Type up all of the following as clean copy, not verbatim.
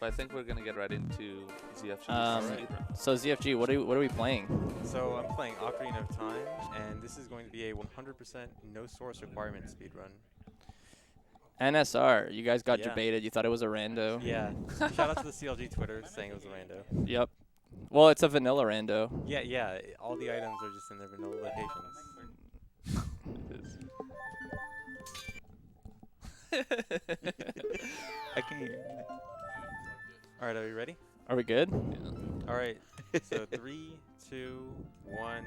But I think we're gonna get right into ZFG's Alright. speedrun. So ZFG, what are we playing? So I'm playing Ocarina of Time, and this is going to be a 100% no source requirement speedrun. NSR, you guys got Yeah. debated. You thought it was a rando. Yeah. Shout out to the CLG Twitter saying it was a rando. Yep. Well, it's a vanilla rando. Yeah. All the items are just in their vanilla locations. I can hear. All right, are you ready? Are we good? All right. So 3, 2, 1,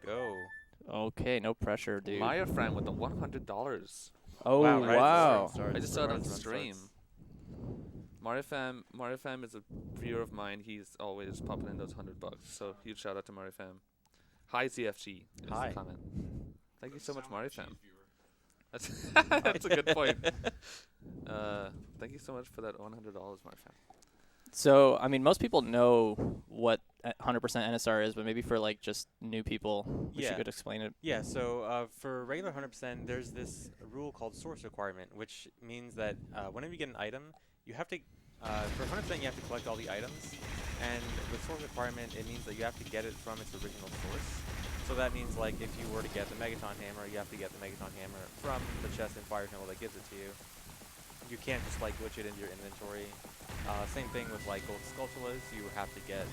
go. Okay, no pressure, dude. Maya Fran with the $100. Oh, Wow, right as the wow. stream starts. I just saw it Right on as the run stream. starts. Mario Fam is a viewer of mine. He's always popping in those $100. So huge shout out to Mario Fam. Hi ZFG. Is Hi. the comment. Thank you so much, Mario Fam. That's that's a good point. Thank you so much for that $100, Mario Fam. So, I mean, most people know what 100% NSR is, but maybe for like just new people, we Yeah. should explain it. Yeah, so for regular 100%, there's this rule called source requirement, which means that whenever you get an item, you have to, for 100%, you have to collect all the items. And with source requirement, it means that you have to get it from its original source. So that means, like, if you were to get the Megaton Hammer, you have to get the Megaton Hammer from the chest in Fire Temple that gives it to you. You can't just, like, glitch it into your inventory. Same thing with, like, gold Skulltulas. You have to get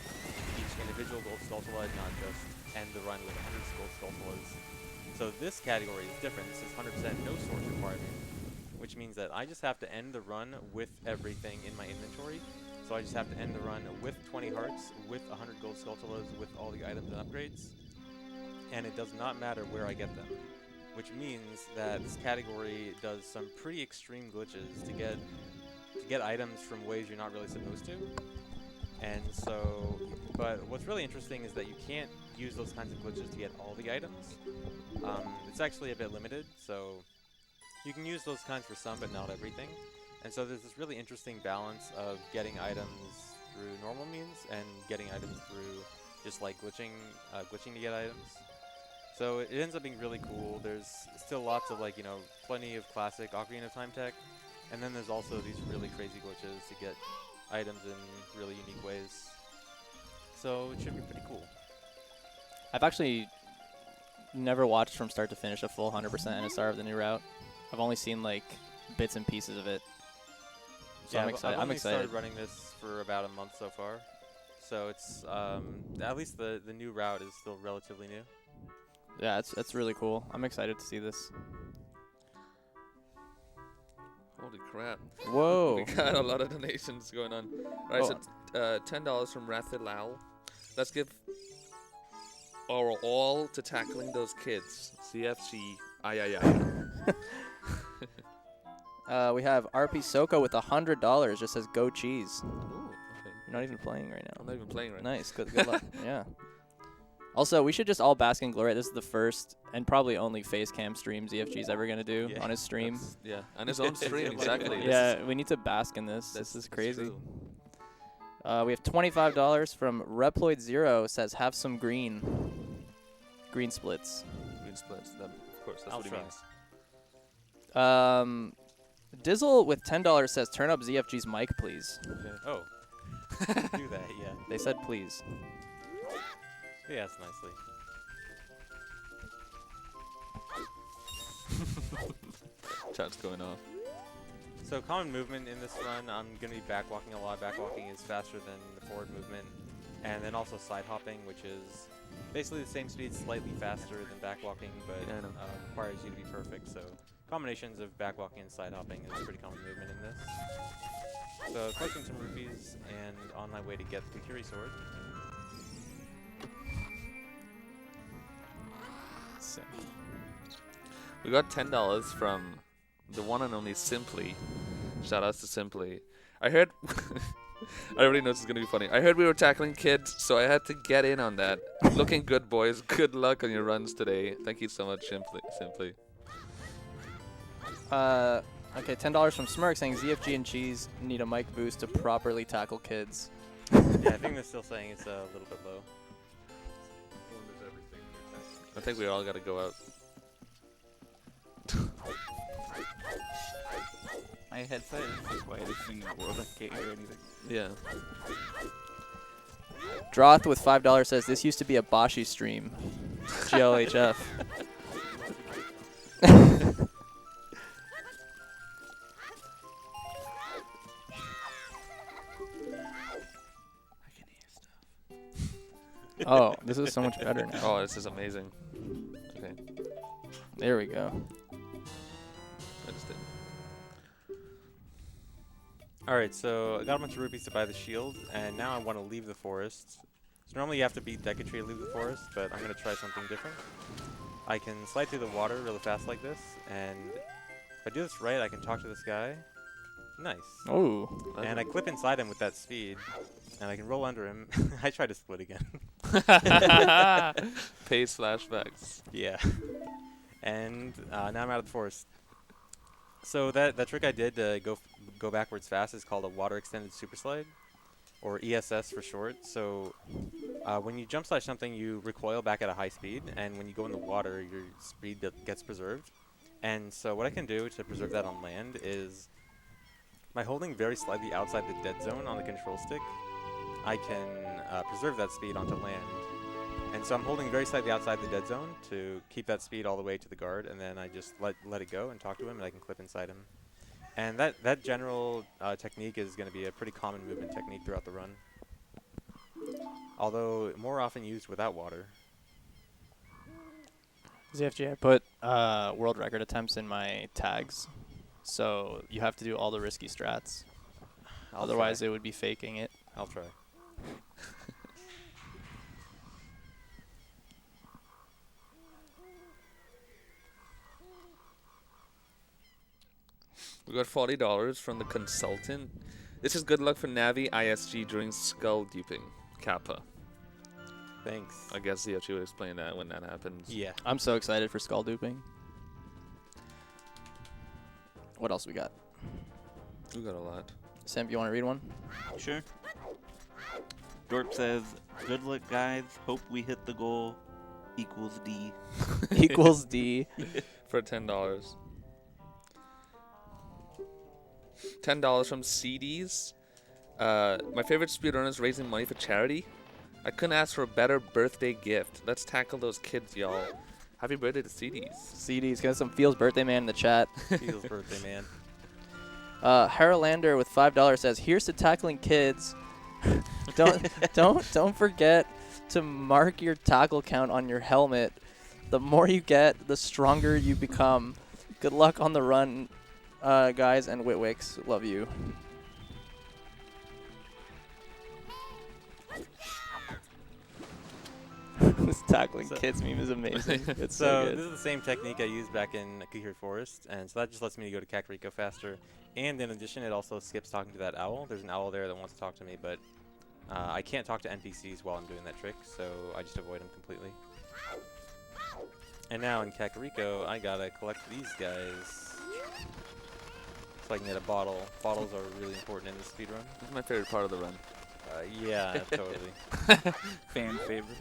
each individual gold Skulltula, not just end the run with 100 gold Skulltulas. So this category is different. This is 100% no source requirement, which means that I just have to end the run with everything in my inventory. So I just have to end the run with 20 hearts, with 100 gold Skulltulas, with all the items and upgrades. And it does not matter where I get them, which means that this category does some pretty extreme glitches to get items from ways you're not really supposed to. And so, but what's really interesting is that you can't use those kinds of glitches to get all the items. It's actually a bit limited, so you can use those kinds for some, but not everything. And so there's this really interesting balance of getting items through normal means and getting items through just like glitching to get items. So it ends up being really cool. There's still lots of, like, you know, plenty of classic Ocarina of Time tech. And then there's also these really crazy glitches to get items in really unique ways. So it should be pretty cool. I've actually never watched from start to finish a full 100% NSR of the new route. I've only seen, like, bits and pieces of it. So Yeah, I'm excited. I've I'm only excited. started running this for about a month so far. So it's, at least the new route is still relatively new. Yeah, it's really cool. I'm excited to see this. Holy crap. Whoa. We got a lot of donations going on. All right, so $10 from Rathilal. Let's give our all to tackling those kids. CFG. Aye. We have RP Soko with $100. Just says go cheese. Ooh, okay. You're not even playing right I'm now. not even playing right now. Nice. Good luck. Yeah. Also, we should just all bask in glory. This is the first and probably only face cam stream ZFG's ever going to do Yeah, on his stream. Yeah, on his own stream, exactly. This Yeah, we need to bask in this. This is that's crazy. true. We have $25 from Reploid Zero. Says have some green. Green splits. Green splits. Of course, that's I'll what he try. means. Dizzle with $10 says turn up ZFG's mic, please. Okay. Oh. Do that, yeah. They said please. Yes, nicely. Chat's going off. So common movement in this run, I'm going to be backwalking a lot. Backwalking is faster than the forward movement. And then also side hopping, which is basically the same speed, slightly faster than backwalking, but Yeah, I know. requires you to be perfect. So combinations of backwalking and side hopping is pretty common movement in this. So collecting some rupees and on my way to get the Curie Sword. We got $10 from the one and only Simply. Shout outs to Simply. I heard I already know this is gonna be funny. I heard we were tackling kids, so I had to get in on that. Looking good, boys. Good luck on your runs today. Thank you so much, Simply. Okay, $10 from Smirk saying ZFG and Cheese need a mic boost to properly tackle kids. Yeah, I think they're still saying it's a little bit low. I think we all gotta go out. My headset is the quietest thing in the world. I can't hear anything. Yeah. Droth with $5 says this used to be a Bashi stream. GLHF. I can hear stuff. Oh, this is so much better now. Oh, this is amazing. Okay. There we go. I just did. Alright, so I got a bunch of rupees to buy the shield, and now I want to leave the forest. So normally you have to beat Decatree to leave the forest, but I'm going to try something different. I can slide through the water really fast like this, and if I do this right, I can talk to this guy. Nice. Oh. And I clip inside him with that speed, and I can roll under him. I tried to split again. Pace flashbacks. Yeah. And now I'm out of the forest. So that trick I did to go backwards fast is called a water extended super slide, or ESS for short. So when you jump slash something, you recoil back at a high speed, and when you go in the water, your speed gets preserved. And so what I can do to preserve that on land is, by holding very slightly outside the dead zone on the control stick, I can preserve that speed onto land. And so I'm holding very slightly outside the dead zone to keep that speed all the way to the guard, and then I just let it go and talk to him, and I can clip inside him. And that general technique is going to be a pretty common movement technique throughout the run, although more often used without water. ZFG, I put world record attempts in my tags, so you have to do all the risky strats. Otherwise, it would be faking it. I'll try. We got $40 from the consultant. This is good luck for Navi ISG during skull duping. Kappa. Thanks. I guess ZFG would explain that when that happens. Yeah. I'm so excited for skull duping. What else we got? We got a lot. Sam, you want to read one? Sure. Dorp says, good luck, guys. Hope we hit the goal. Equals D. Equals D. For $10. $10 from CDs. My favorite speedrunner is raising money for charity. I couldn't ask for a better birthday gift. Let's tackle those kids, y'all. Happy birthday to CDs. CDs. Got some Feels birthday man in the chat. Feels birthday, man. Haralander with $5 says, "Here's to tackling kids. don't forget to mark your tackle count on your helmet. The more you get, the stronger you become. Good luck on the run, guys, and Witwicks. Love you." This tackling kids meme is amazing. It's so good. This is the same technique I used back in Kuhir Forest, and so that just lets me go to Kakariko faster. And in addition, it also skips talking to that owl. There's an owl there that wants to talk to me, but I can't talk to NPCs while I'm doing that trick, so I just avoid them completely. And now in Kakariko, I gotta collect these guys so I can get a bottle. Bottles are really important in this speedrun. This is my favorite part of the run. Yeah, totally. Fan favorite.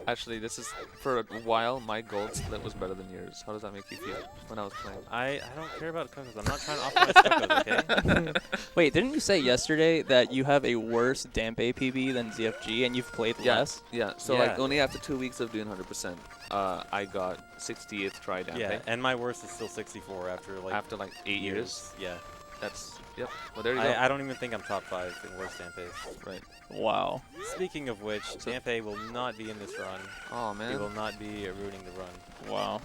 Actually, this is, for a while, my gold split was better than yours. How does that make you feel when I was playing? I don't care about cocos. I'm not trying to optimize cocos, okay? Wait, didn't you say yesterday that you have a worse Dampe PB than ZFG and you've played less? Yeah, so Yeah. like only after 2 weeks of doing 100%, I got 60th try Dampe. Yeah, and my worst is still 64 after like 8 years. Yeah. That's, yep. Well, there you go. I don't even think I'm top 5 in worst Dampes. Right. Wow. Speaking of which, Dampe will not be in this run. Oh, He man. will not be ruining the run. Wow.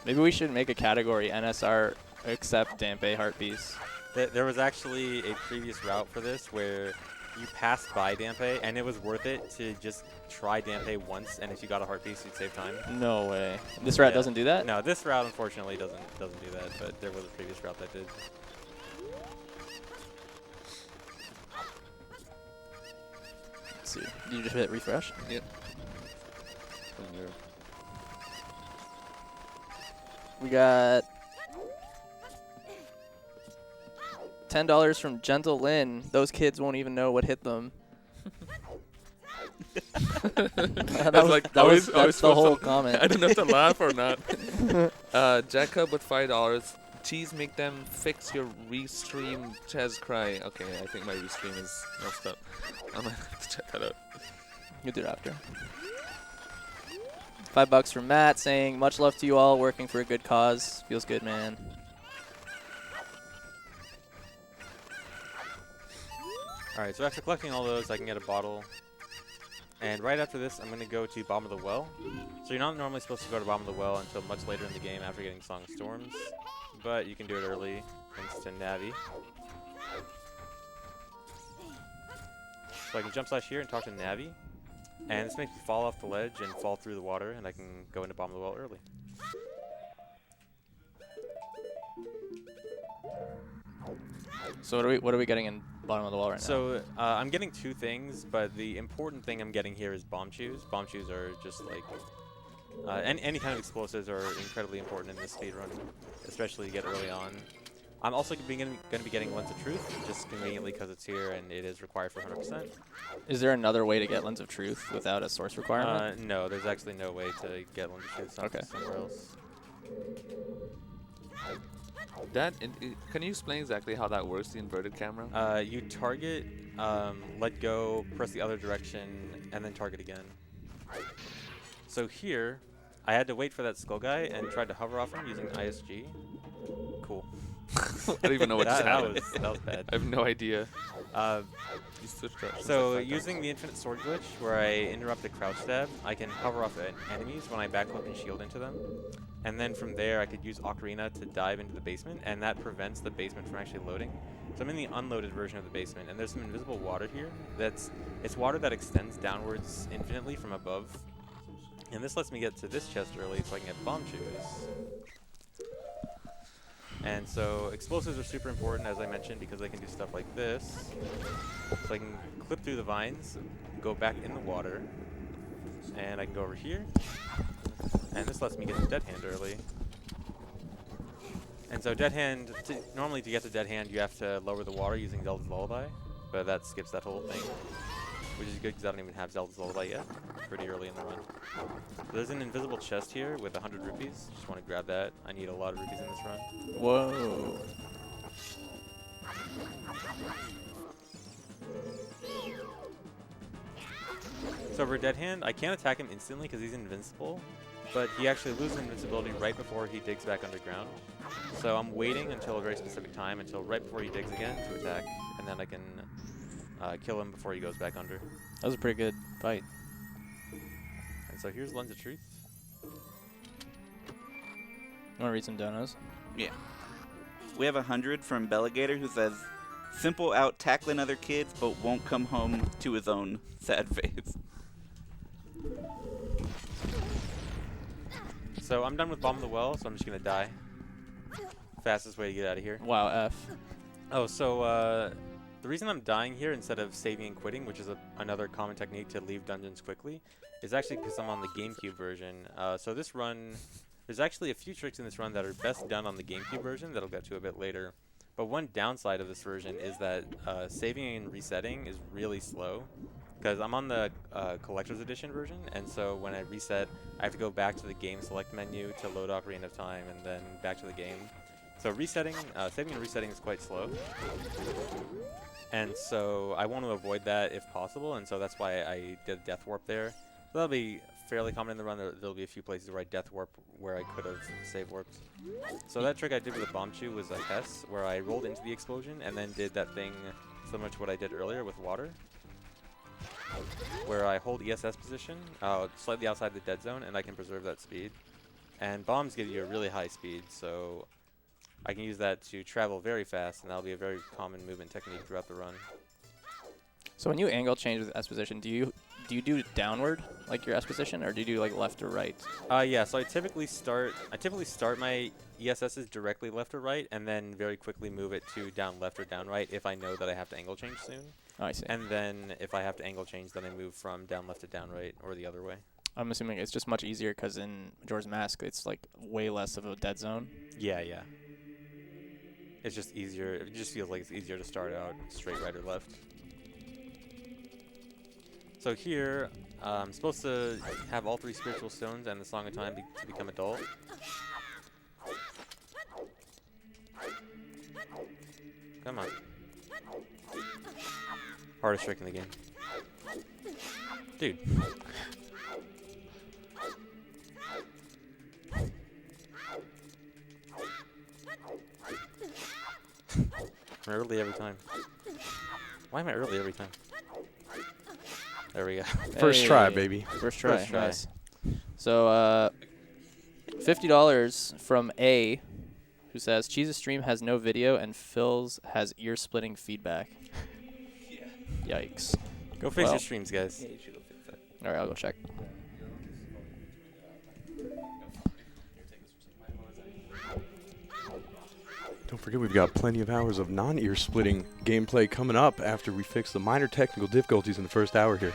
Maybe we should make a category NSR except Dampe Heartpiece. There was actually a previous route for this where you passed by Dampe, and it was worth it to just try Dampe once, and if you got a heart piece, you'd save time. No way. This route doesn't do that? No, this route unfortunately doesn't do that, but there was a previous route that did. Let's see. Did you just hit refresh? Yep. From your We got $10 from Gentle Lynn. Those kids won't even know what hit them. That's the whole comment. I don't know if to laugh or not. Jacob with $5. Cheese make them fix your restream Chaz cry. Okay, I think my restream is messed up. I might have to check that out. You'll do it after. $5 from Matt saying, much love to you all, working for a good cause. Feels good, man. Alright, so after collecting all those, I can get a bottle. And right after this, I'm going to go to Bottom of the Well. So you're not normally supposed to go to Bottom of the Well until much later in the game after getting Song of Storms. But you can do it early, thanks to Navi. So I can jump slash here and talk to Navi. And this makes me fall off the ledge and fall through the water, and I can go into Bottom of the Well early. So what are we getting in Bottom of the Well right now? So I'm getting two things, but the important thing I'm getting here is bomb shoes. Bomb shoes are just like any kind of explosives are incredibly important in this speedrun, especially to get early on. I'm also going to be getting Lens of Truth, just conveniently because it's here and it is required for 100%. Is there another way to get Lens of Truth without a source requirement? No, there's actually no way to get Lens of Truth Okay. somewhere else. Can you explain exactly how that works, the inverted camera? You target, let go, press the other direction, and then target again. So here, I had to wait for that skull guy and tried to hover off him using ISG. Cool. I don't even know what just happened. that was bad. I have no idea. So using the infinite sword glitch, where I interrupt a crouch stab, I can hover off enemies when I backflip and shield into them. And then from there, I could use Ocarina to dive into the basement, and that prevents the basement from actually loading. So I'm in the unloaded version of the basement, and there's some invisible water here. It's water that extends downwards infinitely from above. And this lets me get to this chest early so I can get bomb shoes. And so explosives are super important, as I mentioned, because they can do stuff like this. So I can clip through the vines, go back in the water, and I can go over here. And this lets me get to Dead Hand early. And so Dead Hand, normally to get to Dead Hand, you have to lower the water using Zelda's Lullaby, but that skips that whole thing, which is good because I don't even have Zelda's Lullaby yet. Pretty early in the run. So there's an invisible chest here with 100 rupees. Just want to grab that. I need a lot of rupees in this run. Whoa. So for Dead Hand, I can't attack him instantly because he's invincible, but he actually loses invincibility right before he digs back underground. So I'm waiting until a very specific time, until right before he digs again to attack, and then I can kill him before he goes back under. That was a pretty good fight. And so here's Lens of Truth. You want to read some donos? Yeah. We have 100 from Belligator who says, simple out tackling other kids, but won't come home to his own sad face. So I'm done with Bomb of the Well, so I'm just going to die. Fastest way to get out of here. Wow, F. Oh, so the reason I'm dying here instead of saving and quitting, which is another common technique to leave dungeons quickly, is actually because I'm on the GameCube version. So this run, there's actually a few tricks in this run that are best done on the GameCube version that I'll get to a bit later. But one downside of this version is that saving and resetting is really slow, because I'm on the Collector's Edition version, and so when I reset, I have to go back to the Game Select menu to load Ocarina of Time, and then back to the game. So resetting, saving and resetting is quite slow. And so I want to avoid that if possible, and so that's why I did Death Warp there. So that'll be fairly common in the run. There'll be a few places where I Death Warp where I could have save warped. So that trick I did with the Bomb Shoe was a Hess, where I rolled into the explosion and then did that thing similar to what I did earlier with water, where I hold ESS position slightly outside the dead zone, and I can preserve that speed. And bombs give you a really high speed, so I can use that to travel very fast, and that'll be a very common movement technique throughout the run. So when you angle change with S position, do you do downward like your S position, or do you do like left or right? Yeah. So I typically start my ESS's directly left or right, and then very quickly move it to down left or down right if I know that I have to angle change soon. Oh, I see. And then if I have to angle change, then I move from down left to down right, or the other way. I'm assuming it's just much easier because in Majora's Mask, it's like way less of a dead zone. Yeah, yeah. It's just easier. It just feels like it's easier to start out straight right or left. So here, I'm supposed to have all 3 spiritual stones and the Song of Time to become adult. hardest trick in the game. Dude. I'm early every time. Why am I early every time? There we go. First try, Hey. baby. First try. First try. Nice. So, $50 from A, who says, Cheese's stream has no video and Phil's has ear-splitting feedback. Yikes. Go fix Well. your streams, guys. Yeah, you should go fix that. All right, I'll go check. Don't forget, we've got plenty of hours of non-ear splitting gameplay coming up after we fix the minor technical difficulties in the first hour here.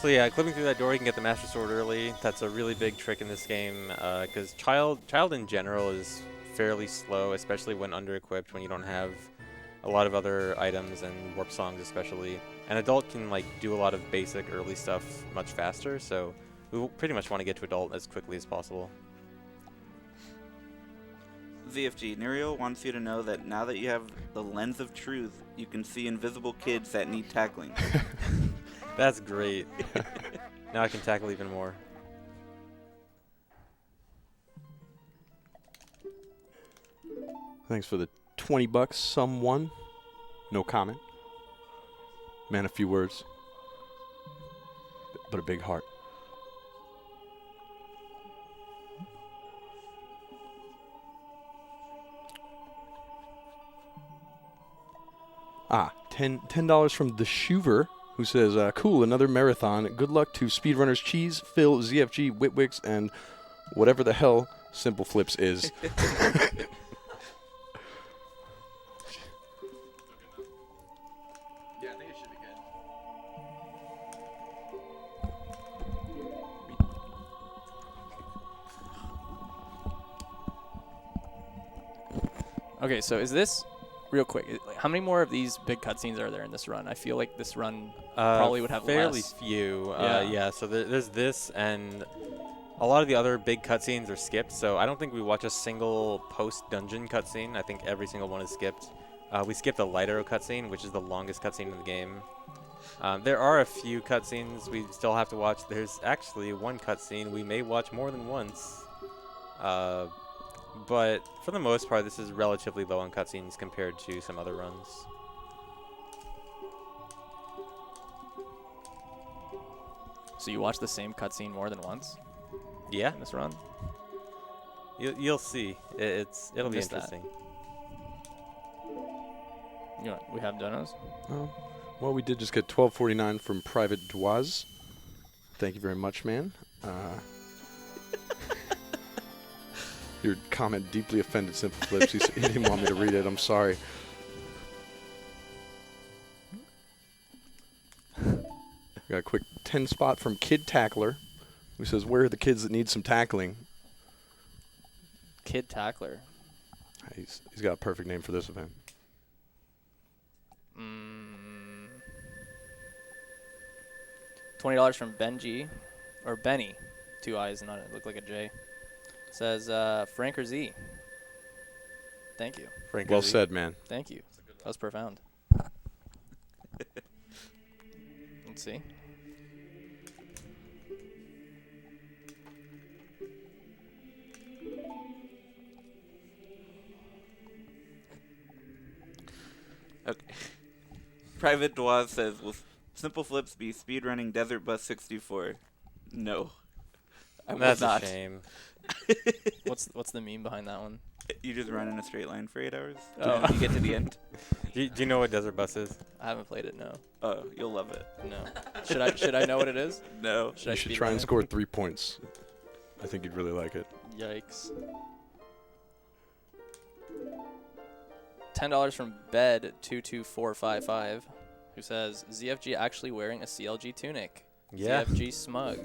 So yeah, clipping through that door, you can get the Master Sword early. That's a really big trick in this game, because child in general is fairly slow, especially when under-equipped, when you don't have a lot of other items and warp songs especially. An adult can like do a lot of basic early stuff much faster, so we pretty much want to get to adult as quickly as possible. ZFG, Nuriel wants you to know that now that you have the lens of truth, you can see invisible kids that need tackling. That's great. Now I can tackle even more. Thanks for the $20, someone. No comment. Man, a few words. But a big heart. $10 from the Shuver, who says, cool, another marathon. Good luck to speedrunners Cheese, Phil, ZFG, Witwix, and whatever the hell Simple Flips is. Yeah, I think it should be good. Okay, so is this real quick? Like, how many more of these big cutscenes are there in this run? I feel like this run probably would have fairly less. few. Yeah. Yeah, so there's this, and a lot of the other big cutscenes are skipped, so I don't think we watch a single post-dungeon cutscene. I think every single one is skipped. We skipped the Light Arrow cutscene, which is the longest cutscene in the game. There are a few cutscenes we still have to watch. There's actually one cutscene we may watch more than once. But for the most part, this is relatively low on cutscenes compared to some other runs. So you watch the same cutscene more than once Yeah, in this run? you'll see. It'll be Missed that. interesting. You know, we have donos. Well, we did just get $12.49 from Private Dwaz. Thank you very much, man. Your comment deeply offended Simple Flips. He didn't want me to read it. I'm sorry. We got a quick 10 spot from Kid Tackler, who says, where are the kids that need some tackling? Kid Tackler. He's got a perfect name for this event. $20 from Benji, or Benny, 2 eyes, not it looked like a J. Says Frank or Z. Thank you. Frank Well Izzy. said, man. Thank you. That was profound. Let's see. Okay. Private Dwaz says, will Simple Flips be speedrunning Desert Bus 64? No. I will That's not. a shame. What's the meme behind that one? You just run in a straight line for 8 hours. Oh. You get to the end. Do you know what Desert Bus is? I haven't played it. No. Oh, you'll love it. No. Should I know what it is? No. Should I You should speed try run and it? score 3 points. I think you'd really like it. Yikes. $10 from Bed22455, who says ZFG actually wearing a CLG tunic. Yeah. ZFG smug.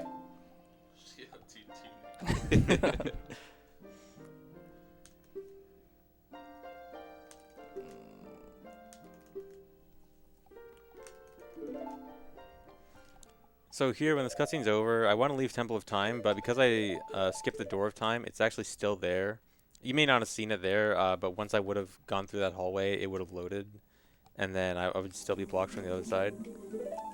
So here, when this cutscene's over, I want to leave Temple of Time, but because I skipped the Door of Time, it's actually still there. You may not have seen it there, but once I would have gone through that hallway, it would have loaded. and then I would still be blocked from the other side.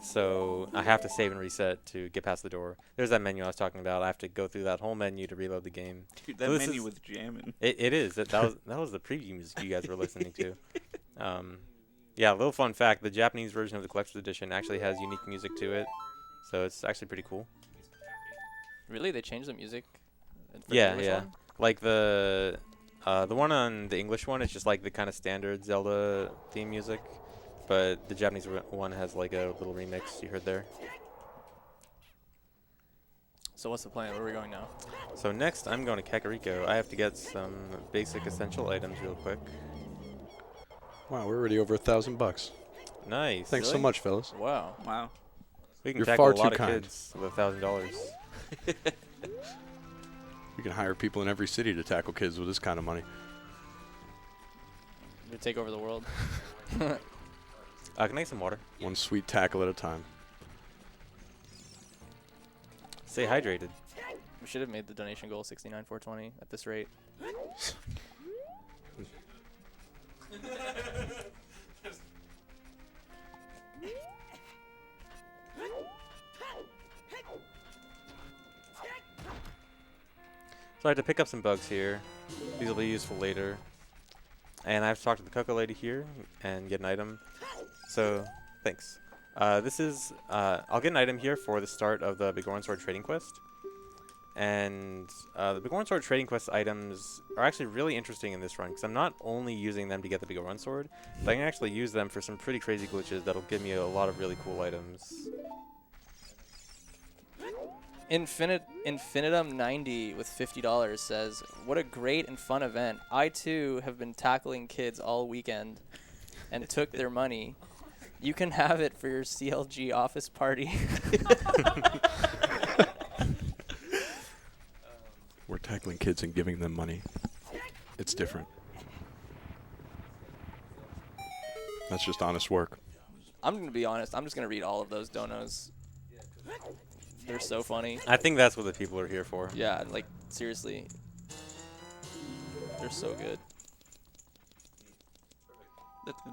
So I have to save and reset to get past the door. There's that menu I was talking about. I have to go through that whole menu to reload the game. Dude, that So this menu is- was jamming. It is. That was the preview music you guys were listening to. Yeah, a little fun fact: the Japanese version of the collector's edition actually has unique music to it, so it's actually pretty cool. Really, they changed the music. For the Yeah, English yeah. one? Like the one on the English one is just like the kind of standard Zelda theme music, but the Japanese one has like a little remix you heard there. So what's the plan? Where are we going now? So next, I'm going to Kakariko. I have to get some basic essential items real quick. Wow, we're already over $1,000. Nice. Thanks so Really? much, fellas. Wow. Wow. We can You're tackle far a lot too of kind. kids with $1,000. We can hire people in every city to tackle kids with this kind of money. We take over the world. Can I get some water? One sweet tackle at a time. Stay hydrated. We should have made the donation goal 69,420 at this rate. So I had to pick up some bugs here. These will be useful later. And I have to talk to the Cocoa Lady here and get an item. So, thanks. I'll get an item here for the start of the Biggoron Sword trading quest. And the Biggoron Sword trading quest items are actually really interesting in this run because I'm not only using them to get the Biggoron Sword, but I can actually use them for some pretty crazy glitches that'll give me a lot of really cool items. Infinitum 90 with $50 says, "What a great and fun event. I too have been tackling kids all weekend and took their money. You can have it for your CLG office party." We're tackling kids and giving them money. It's different. That's just honest work. I'm going to be honest. I'm just going to read all of those donos. They're so funny. I think that's what the people are here for. Yeah, like, seriously. They're so good. That's good.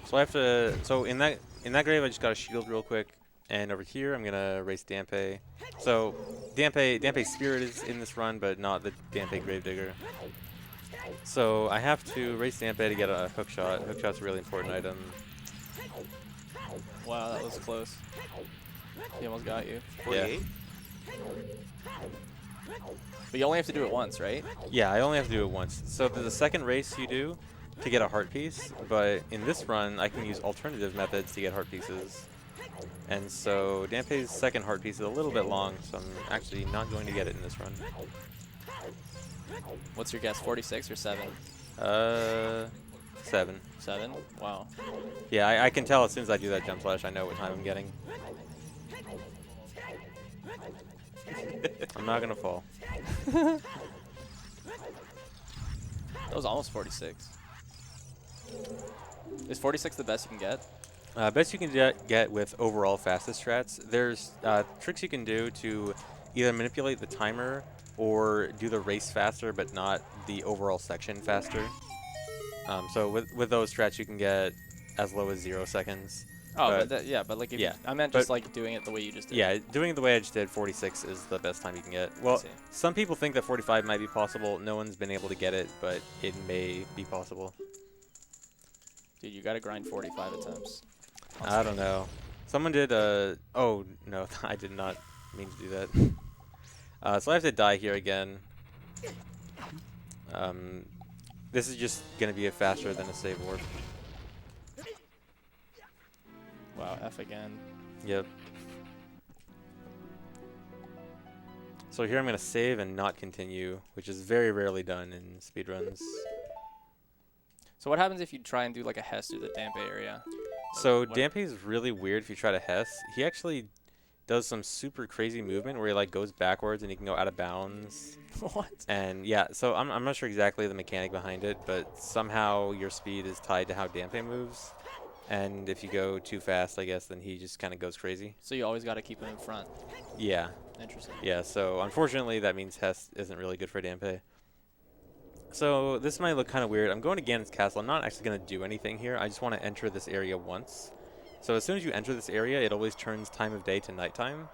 So I have to. So in that grave, I just got a shield real quick, and over here I'm gonna race Dampe. So Dampe's spirit is in this run, but not the Dampe Gravedigger. So I have to race Dampe to get a hook shot. Hook shot's a really important item. Wow, that was close. He almost got you. 48? But you only have to do it once, right? Yeah, I only have to do it once. So there's a second race you do to get a heart piece, but in this run I can use alternative methods to get heart pieces. And so Dampe's second heart piece is a little bit long, so I'm actually not going to get it in this run. What's your guess, 46 or 7? 7. 7? Wow. Yeah, I can tell as soon as I do that jump slash, I know what time I'm getting. I'm not gonna fall. That was almost 46. Is 46 the best you can get? Best you can get with overall fastest strats. There's tricks you can do to either manipulate the timer or do the race faster, but not the overall section faster. So with those strats, you can get as low as 0 seconds. Oh, But- but like if yeah, I meant but- just like doing it the way you just did. Yeah, doing it the way I just did, 46 is the best time you can get. Well, see. some people think that 45 might be possible. No one's been able to get it, but it may be possible. Dude, you gotta grind 45 attempts. I don't know. Someone did oh, no, I did not mean to do that. So I have to die here again. This is just going to be a faster than a save warp. Wow, F again. Yep. So here I'm going to save and not continue, which is very rarely done in speedruns. So what happens if you try and do like a Hess through the Dampe area? So What- Dampe is really weird if you try to Hess. He actually does some super crazy movement where he like goes backwards and he can go out of bounds. What? And yeah, so I'm not sure exactly the mechanic behind it, but somehow your speed is tied to how Dampe moves. And if you go too fast, I guess, then he just kind of goes crazy. So you always gotta keep him in front. Yeah. Interesting. Yeah, so unfortunately that means Hest isn't really good for Dampe. So this might look kind of weird. I'm going to Ganon's Castle. I'm not actually going to do anything here. I just want to enter this area once. So as soon as you enter this area, it always turns time of day to nighttime.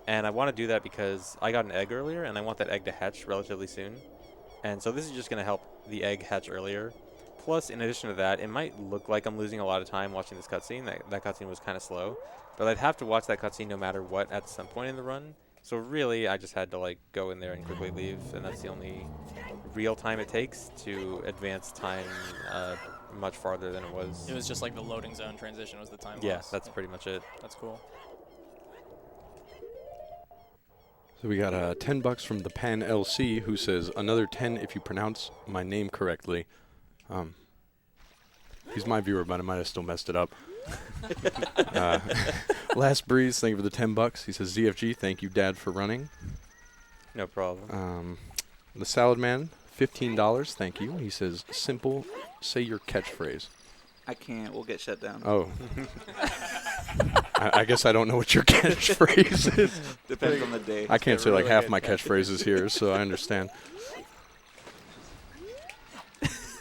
And I want to do that because I got an egg earlier, and I want that egg to hatch relatively soon. And so this is just going to help the egg hatch earlier. Plus, in addition to that, it might look like I'm losing a lot of time watching this cutscene. That cutscene was kind of slow. But I'd have to watch that cutscene no matter what at some point in the run. So really, I just had to like go in there and quickly leave, and that's the only real time it takes to advance time much farther than it was. It was just like the loading zone transition was the time Yeah, loss. that's pretty much it. That's cool. So we got $10 from the Pan LC, who says another 10 if you pronounce my name correctly. He's my viewer, but I might have still messed it up. Last Breeze, thank you for the $10. He says ZFG, thank you, Dad, for running. No problem. The Salad Man, $15, thank you. He says simple, say your catchphrase. I can't. We'll get shut down. Oh. I guess I don't know what your catchphrase is. Depends on the day. I can't say like really half good my catchphrases here, so I understand.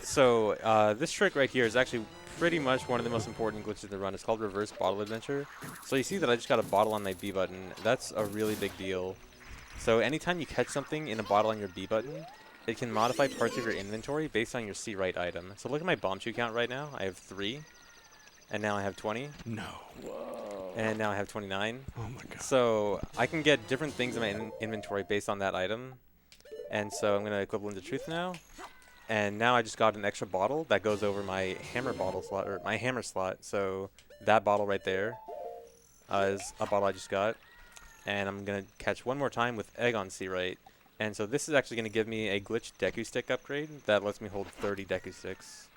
So this trick right here is actually pretty much one of the most important glitches in the run. It's called Reverse Bottle Adventure. So you see that I just got a bottle on my B button. That's a really big deal. So anytime you catch something in a bottle on your B button, it can modify parts of your inventory based on your C right item. So look at my bomb chew count right now. I have 3. And now I have 20. No. Whoa. And now I have 29. Oh my god. So I can get different things in my inventory based on that item. And so I'm going to equivalent to truth now. And now I just got an extra bottle that goes over my hammer bottle slot, or my hammer slot. So that bottle right there is a bottle I just got. And I'm going to catch one more time with egg on C right. And so this is actually going to give me a glitch Deku Stick upgrade that lets me hold 30 Deku Sticks.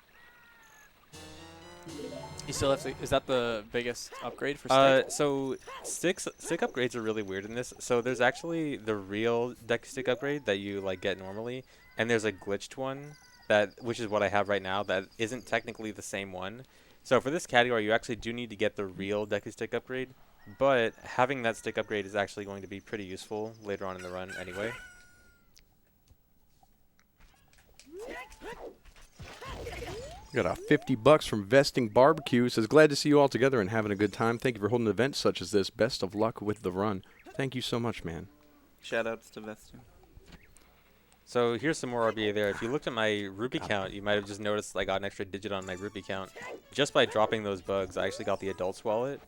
You still have to. Is that the biggest upgrade for stick? So stick upgrades are really weird in this. So there's actually the real Deku Stick upgrade that you like get normally, and there's a glitched one which is what I have right now that isn't technically the same one. So for this category, you actually do need to get the real Deku Stick upgrade, but having that stick upgrade is actually going to be pretty useful later on in the run anyway. We got $50 from Vesting Barbecue. Says, glad to see you all together and having a good time. Thank you for holding events such as this. Best of luck with the run. Thank you so much, man. Shoutouts to Vesta. So here's some more RBA there. If you looked at my rupee count, you might have just noticed I got an extra digit on my rupee count. Just by dropping those bugs, I actually got the adult's wallet,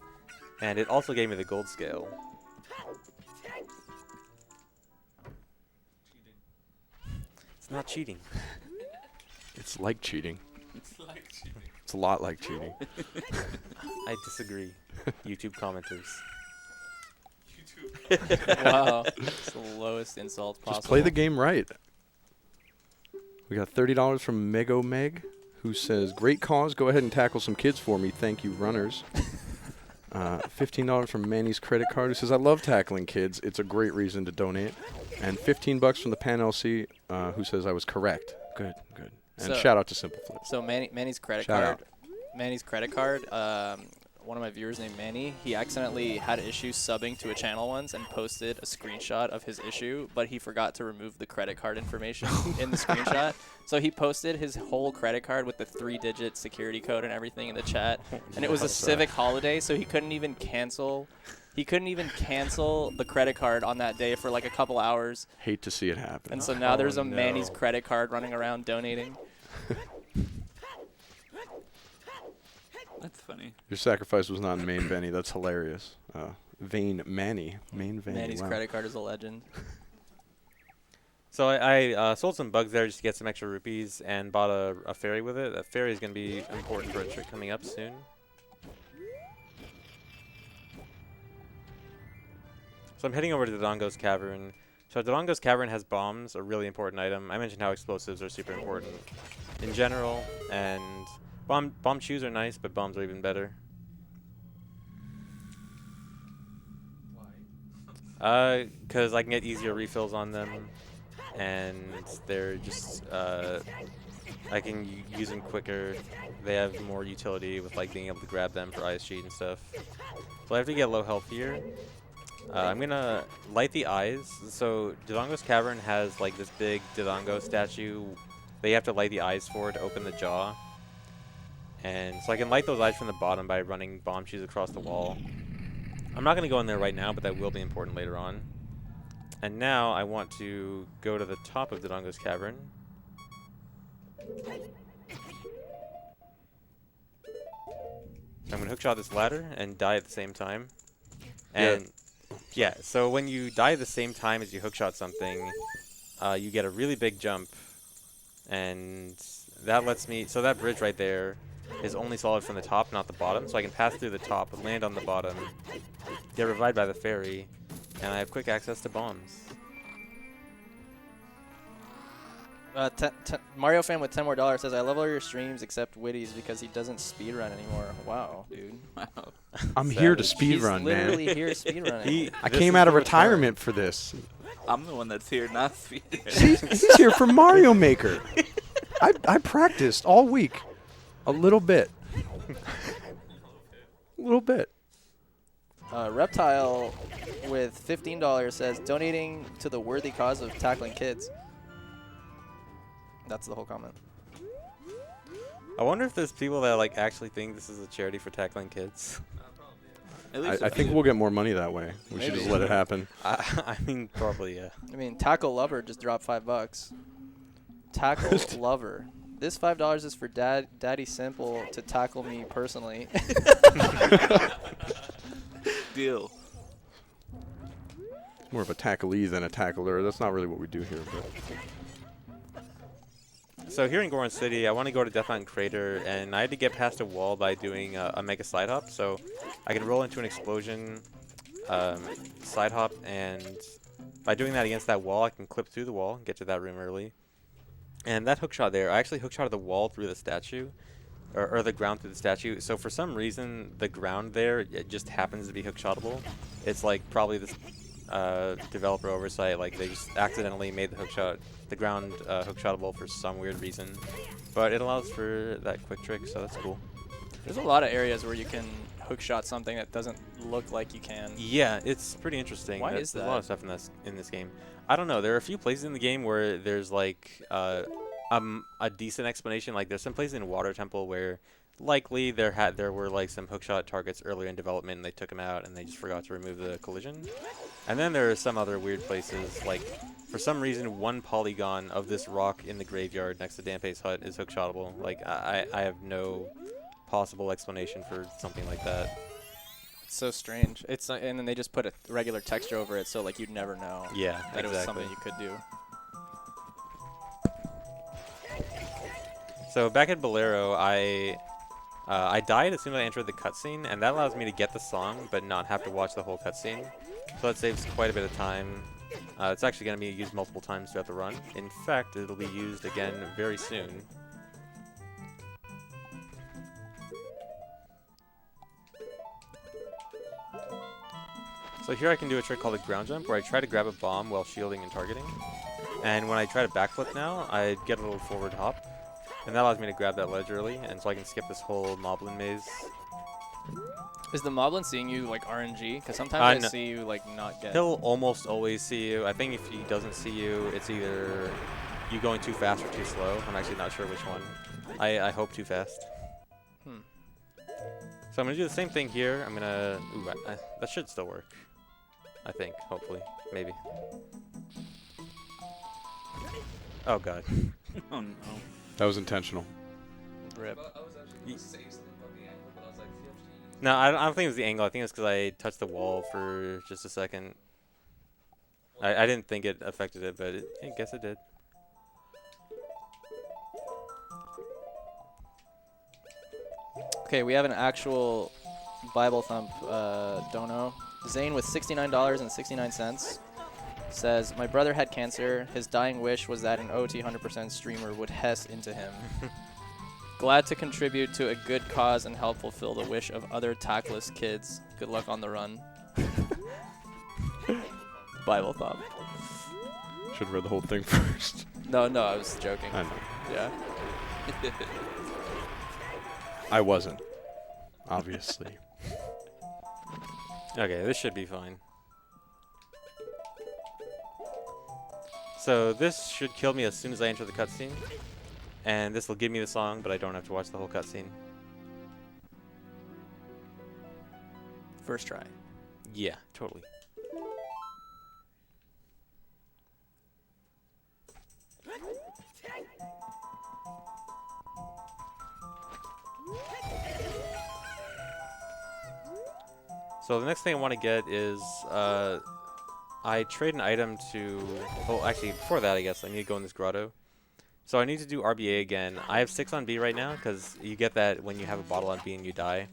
and it also gave me the gold scale. It's not cheating. It's like cheating. It's a lot like cheating. I disagree. YouTube commenters. Wow. It's the lowest insult possible. Just play the game right. We got $30 from Mego Meg, who says, great cause. Go ahead and tackle some kids for me. Thank you, runners. $15 from Manny's credit card, who says, I love tackling kids. It's a great reason to donate. And $15 from the Pan LC, who says I was correct. Good, good. And So- shout out to Simple Flip. So Manny's credit Shout card. out. Manny's credit card. One of my viewers named Manny, he accidentally had issues subbing to a channel once and posted a screenshot of his issue, but he forgot to remove the credit card information in the screenshot. So he posted his whole credit card with the 3-digit security code and everything in the chat. And it was a civic holiday, so he couldn't even cancel. He couldn't even cancel the credit card on that day for like a couple hours. Hate to see it happen. And so now there's a no. Manny's credit card running around donating. That's funny. Your sacrifice was not in main Benny. That's hilarious. Vane Manny. Main Vanny. Manny's wow. credit card is a legend. So I sold some bugs there just to get some extra rupees and bought a fairy with it. That fairy is going to be important for a trick coming up soon. So I'm heading over to the Dodongo's Cavern. So Dodongo's Cavern has bombs, a really important item. I mentioned how explosives are super important in general, and bomb chews are nice, but bombs are even better. Why? Because I can get easier refills on them, and they're just I can use them quicker. They have more utility with like being able to grab them for ISG and stuff. So I have to get low health here. I'm gonna light the eyes. So Dodongo's Cavern has like this big Dodongo statue. They have to light the eyes for to open the jaw. And so I can light those eyes from the bottom by running bomb cheese across the wall. I'm not gonna go in there right now, but that will be important later on. And now I want to go to the top of Dodongo's Cavern. So I'm going to hookshot this ladder and die at the same time. And yeah, so when you die at the same time as you hookshot something, you get a really big jump. And that lets me, so that bridge right there is only solid from the top, not the bottom. So I can pass through the top, land on the bottom, get revived by the fairy, and I have quick access to bombs. Mario fan with $10 more says, I love all your streams except Witty's because he doesn't speedrun anymore. Wow, dude. Wow. I'm here to He's speedrun, man. literally here speedrunning. I came out of retirement for this. I'm the one that's here, not speed. He's here for Mario Maker. I practiced all week. A little bit. A little bit. Reptile with $15 says, donating to the worthy cause of tackling kids. That's the whole comment. I wonder if there's people that like actually think this is a charity for tackling kids. At least I think we'll get more money that way. We should Maybe. just let it happen. I mean, probably, yeah. I mean, Tackle Lover just dropped $5. Tackle Lover. This $5 is for Daddy Simple to tackle me personally. deal. More of a tacklee than a tackler. That's not really what we do here. But So here in Goron City, I want to go to Death Mountain Crater, and I had to get past a wall by doing a mega side hop. So I can roll into an explosion, side hop, and by doing that against that wall, I can clip through the wall and get to that room early. And that hookshot there, I actually hookshot the wall through the statue, or the ground through the statue. So for some reason, the ground there, it just happens to be hookshotable. It's like probably this developer oversight, like they just accidentally made the ground hookshotable for some weird reason. But it allows for that quick trick, so that's cool. There's a lot of areas where you can hookshot something that doesn't look like you can. Yeah, it's pretty interesting. Why is There's a that? lot of stuff in this game. I don't know. There are a few places in the game where there's like a decent explanation. Like there's some places in Water Temple where likely there were like some hookshot targets earlier in development and they took them out and they just forgot to remove the collision. And then there are some other weird places, like for some reason one polygon of this rock in the graveyard next to Dampé's hut is hookshotable. Like I have no possible explanation for something like that. It's so strange. It's and then they just put a regular texture over it, so like you'd never know Yeah, that it was exactly. something you could do. So back at Bolero, I died as soon as I entered the cutscene, and that allows me to get the song but not have to watch the whole cutscene. So that saves quite a bit of time. It's actually going to be used multiple times throughout the run. In fact, it'll be used again very soon. So here I can do a trick called a ground jump, where I try to grab a bomb while shielding and targeting. And when I try to backflip now, I get a little forward hop. And that allows me to grab that ledge early, and so I can skip this whole Moblin maze. Is the Moblin seeing you like RNG? Because sometimes no. I see you like not get. He'll almost always see you. I think if he doesn't see you, it's either you going too fast or too slow. I'm actually not sure which one. I hope too fast. So I'm going to do the same thing here. I'm going to... Ooh, that should still work. I think, hopefully. Maybe. Oh, God. Oh no. that was intentional. Rip. I was actually going to say something about the angle, but I was like, CLG. No, I don't think it was the angle. I think it's because I touched the wall for just a second. I didn't think it affected it, but I guess it did. Okay, we have an actual Bible thump dono. Zane with $69.69 says, my brother had cancer. His dying wish was that an OT 100% streamer would hess into him. Glad to contribute to a good cause and help fulfill the wish of other tactless kids. Good luck on the run. Bible thump. Should have read the whole thing first. No, I was joking. I know. Yeah. I wasn't. Obviously. Okay, this should be fine. So this should kill me as soon as I enter the cutscene. And this will give me the song, but I don't have to watch the whole cutscene. First try. Yeah, totally. So the next thing I want to get is, I trade an item to, oh actually before that I guess I need to go in this grotto. So I need to do RBA again. I have 6 on B right now because you get that when you have a bottle on B and you die.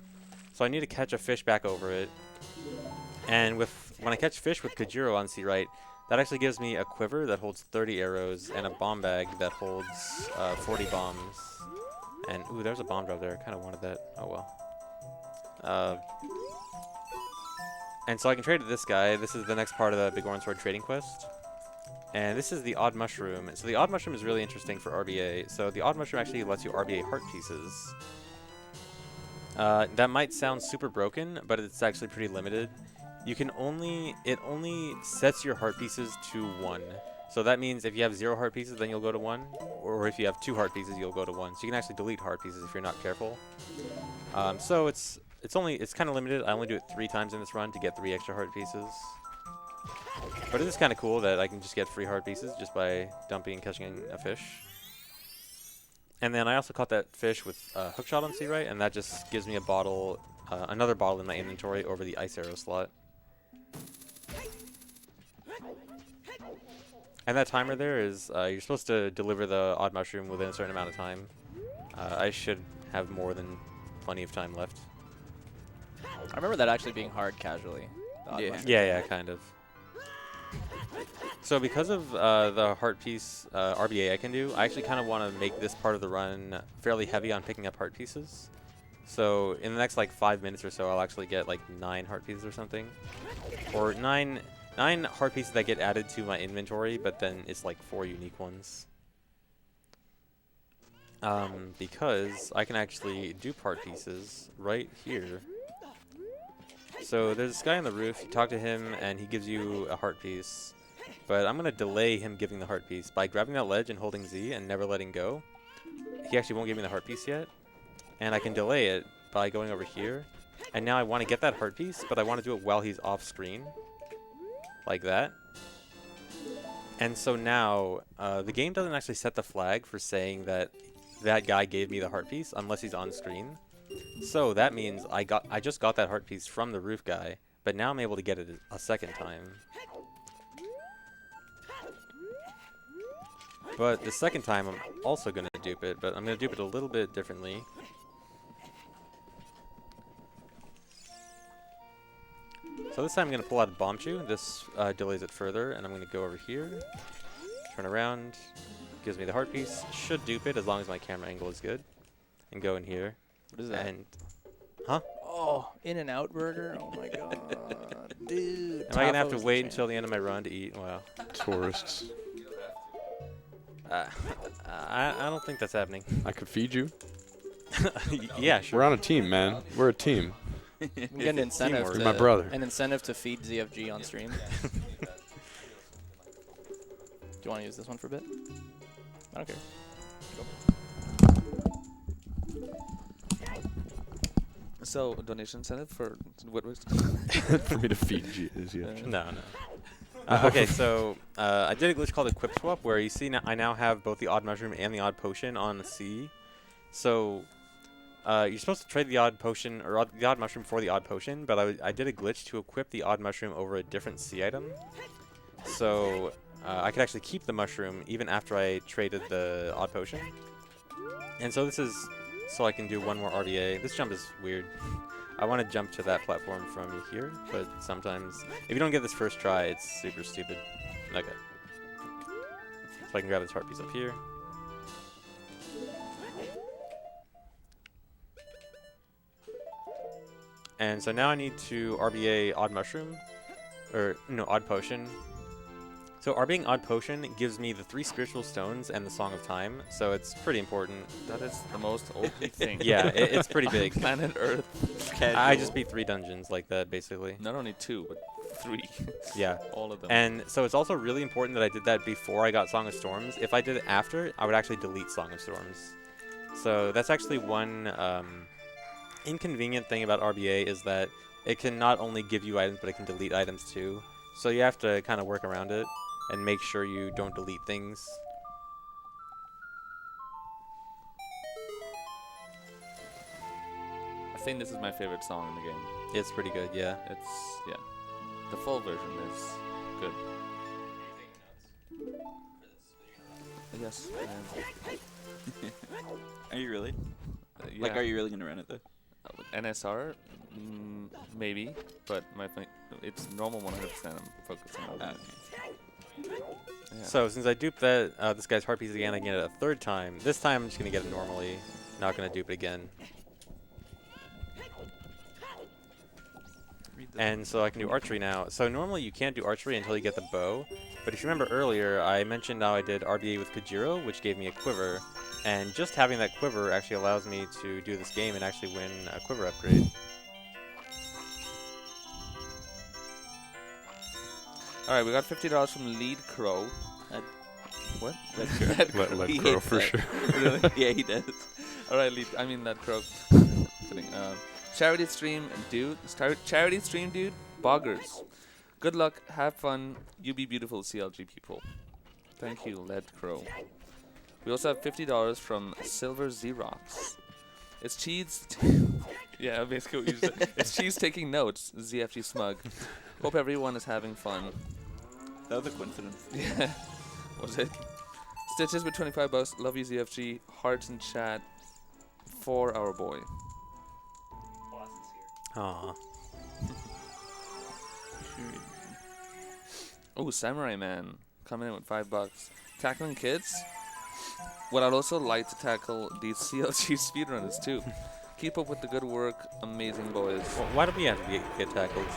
So I need to catch a fish back over it. And when I catch fish with Kajiro on C right, that actually gives me a quiver that holds 30 arrows and a bomb bag that holds 40 bombs. And ooh, there's a bomb drop there. I kind of wanted that. Oh well. And so I can trade with this guy. This is the next part of the Big Orange Sword trading quest. And this is the Odd Mushroom. So the Odd Mushroom is really interesting for RBA. So the Odd Mushroom actually lets you RBA heart pieces. That might sound super broken, but it's actually pretty limited. You can it only sets your heart pieces to 1. So that means if you have 0 heart pieces, then you'll go to 1. Or if you have 2 heart pieces, you'll go to 1. So you can actually delete heart pieces if you're not careful. So it's kind of limited. I only do it 3 times in this run to get 3 extra heart pieces. But it is kind of cool that I can just get free heart pieces just by dumping and catching a fish. And then I also caught that fish with hookshot on C right, and that just gives me a bottle, another bottle in my inventory over the ice arrow slot. And that timer there is you're supposed to deliver the odd mushroom within a certain amount of time. I should have more than plenty of time left. I remember that actually being hard casually. Yeah, kind of. So because of the heart piece RBA I can do, I actually kind of want to make this part of the run fairly heavy on picking up heart pieces. So in the next like 5 minutes or so, I'll actually get like 9 heart pieces or something, or nine heart pieces that get added to my inventory, but then it's like 4 unique ones. Because I can actually dupe heart pieces right here. So there's this guy on the roof. You talk to him, and he gives you a heart piece. But I'm going to delay him giving the heart piece by grabbing that ledge and holding Z and never letting go. He actually won't give me the heart piece yet. And I can delay it by going over here. And now I want to get that heart piece, but I want to do it while he's off screen. Like that. And so now, the game doesn't actually set the flag for saying that that guy gave me the heart piece unless he's on screen. So that means I just got that heart piece from the roof guy, but now I'm able to get it a second time. But the second time I'm also going to dupe it, but I'm going to dupe it a little bit differently. So this time I'm going to pull out a bomb chew. This delays it further, and I'm going to go over here, turn around, gives me the heart piece. Should dupe it as long as my camera angle is good, and go in here. What is that? And, huh? Oh, In-N-Out burger? Oh my god. Dude. Am I going to have to Taco's the wait champ. until the end of my run to eat? Wow. Tourists. I don't think that's happening. I could feed you. Yeah, sure. We're on a team, man. We're a team. I'm getting an incentive. Teamwork. You're my brother. An incentive to feed ZFG on stream. Do you want to use this one for a bit? I don't care. So, donation incentive for what was For me to feed you. No. Okay, so I did a glitch called Equip Swap, where you see I now have both the Odd Mushroom and the Odd Potion on C. So you're supposed to trade the Odd Potion or the Odd Mushroom for the Odd Potion, but I did a glitch to equip the Odd Mushroom over a different C item. So I could actually keep the Mushroom even after I traded the Odd Potion. And so this is so I can do one more RDA. This jump is weird. I want to jump to that platform from here, but sometimes if you don't get this first try, it's super stupid. Okay. So I can grab this heart piece up here. And so now I need to RBA Odd Mushroom, or no, Odd Potion. So RBing Odd Potion gives me the 3 spiritual stones and the Song of Time, so it's pretty important. that is the most OP thing. Yeah, it's pretty on big. planet Earth. I just beat 3 dungeons like that, basically. Not only 2, but 3. Yeah. All of them. And so it's also really important that I did that before I got Song of Storms. If I did it after, I would actually delete Song of Storms. So that's actually one inconvenient thing about RBA is that it can not only give you items, but it can delete items too. So you have to kind of work around it and make sure you don't delete things. I think this is my favorite song in the game. It's pretty good, yeah. Yeah. The full version is good. Yes. Are you really? Yeah. Like, are you really gonna run it though? NSR? Maybe, but it's normal 100%. I'm focusing on that. Okay. Yeah. So since I duped that this guy's heart piece again, I can get it a third time. This time I'm just gonna get it normally, not gonna dupe it again. And so I can do archery now. So normally you can't do archery until you get the bow, but if you remember earlier, I mentioned how I did RBA with Kajiro, which gave me a quiver, and just having that quiver actually allows me to do this game and actually win a quiver upgrade. Alright, we got $50 from Lead Crow. What? Let Crow for sure. Really? Yeah, he does. Alright, that Crow. Kidding. Charity stream dude. Charity stream dude. Boggers. Good luck. Have fun. You be beautiful, CLG people. Thank you, Led Crow. We also have $50 from Silver Xerox. It's cheese. Yeah, basically what you said. It's cheese taking notes. ZFG Smug. Hope everyone is having fun. That was a coincidence. Yeah. What was it? Stitches with $25. Love you, ZFG. Hearts in chat for our boy. Aww. Oh, Samurai Man coming in with $5. Tackling kids. Well, I'd also like to tackle these CLG speedrunners too. Keep up with the good work, amazing boys. Well, why do we have to get tackled?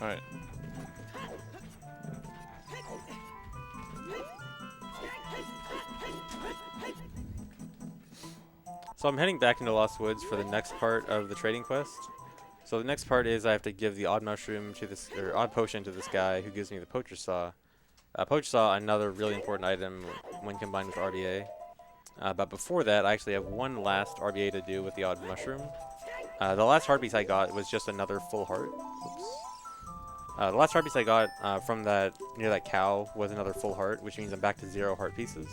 All right. So I'm heading back into Lost Woods for the next part of the trading quest. So the next part is I have to give the odd mushroom to this, or odd potion to this guy who gives me the poacher saw. Poacher saw, another really important item when combined with RBA. But before that, I actually have one last RBA to do with the odd mushroom. The last heart piece I got was just another full heart. Oops. The last heart piece I got from near that cow was another full heart, which means I'm back to 0 heart pieces.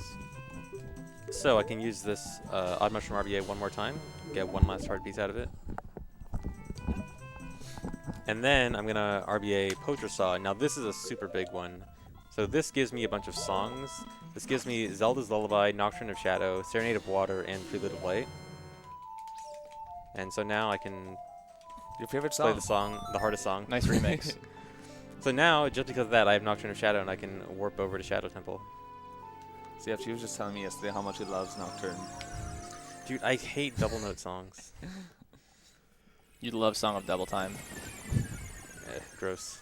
So I can use this odd mushroom RBA one more time, get one last heart piece out of it. And then I'm gonna RBA Poacher Saw. Now this is a super big one. So this gives me a bunch of songs. This gives me Zelda's Lullaby, Nocturne of Shadow, Serenade of Water, and Prelude of Light. And so now I can Your favorite play song? the song, the hardest song. Nice remix. So now, just because of that, I have Nocturne of Shadow and I can warp over to Shadow Temple. CFG was just telling me yesterday how much he loves Nocturne. Dude, I hate double note songs. You'd love Song of Double Time. Gross.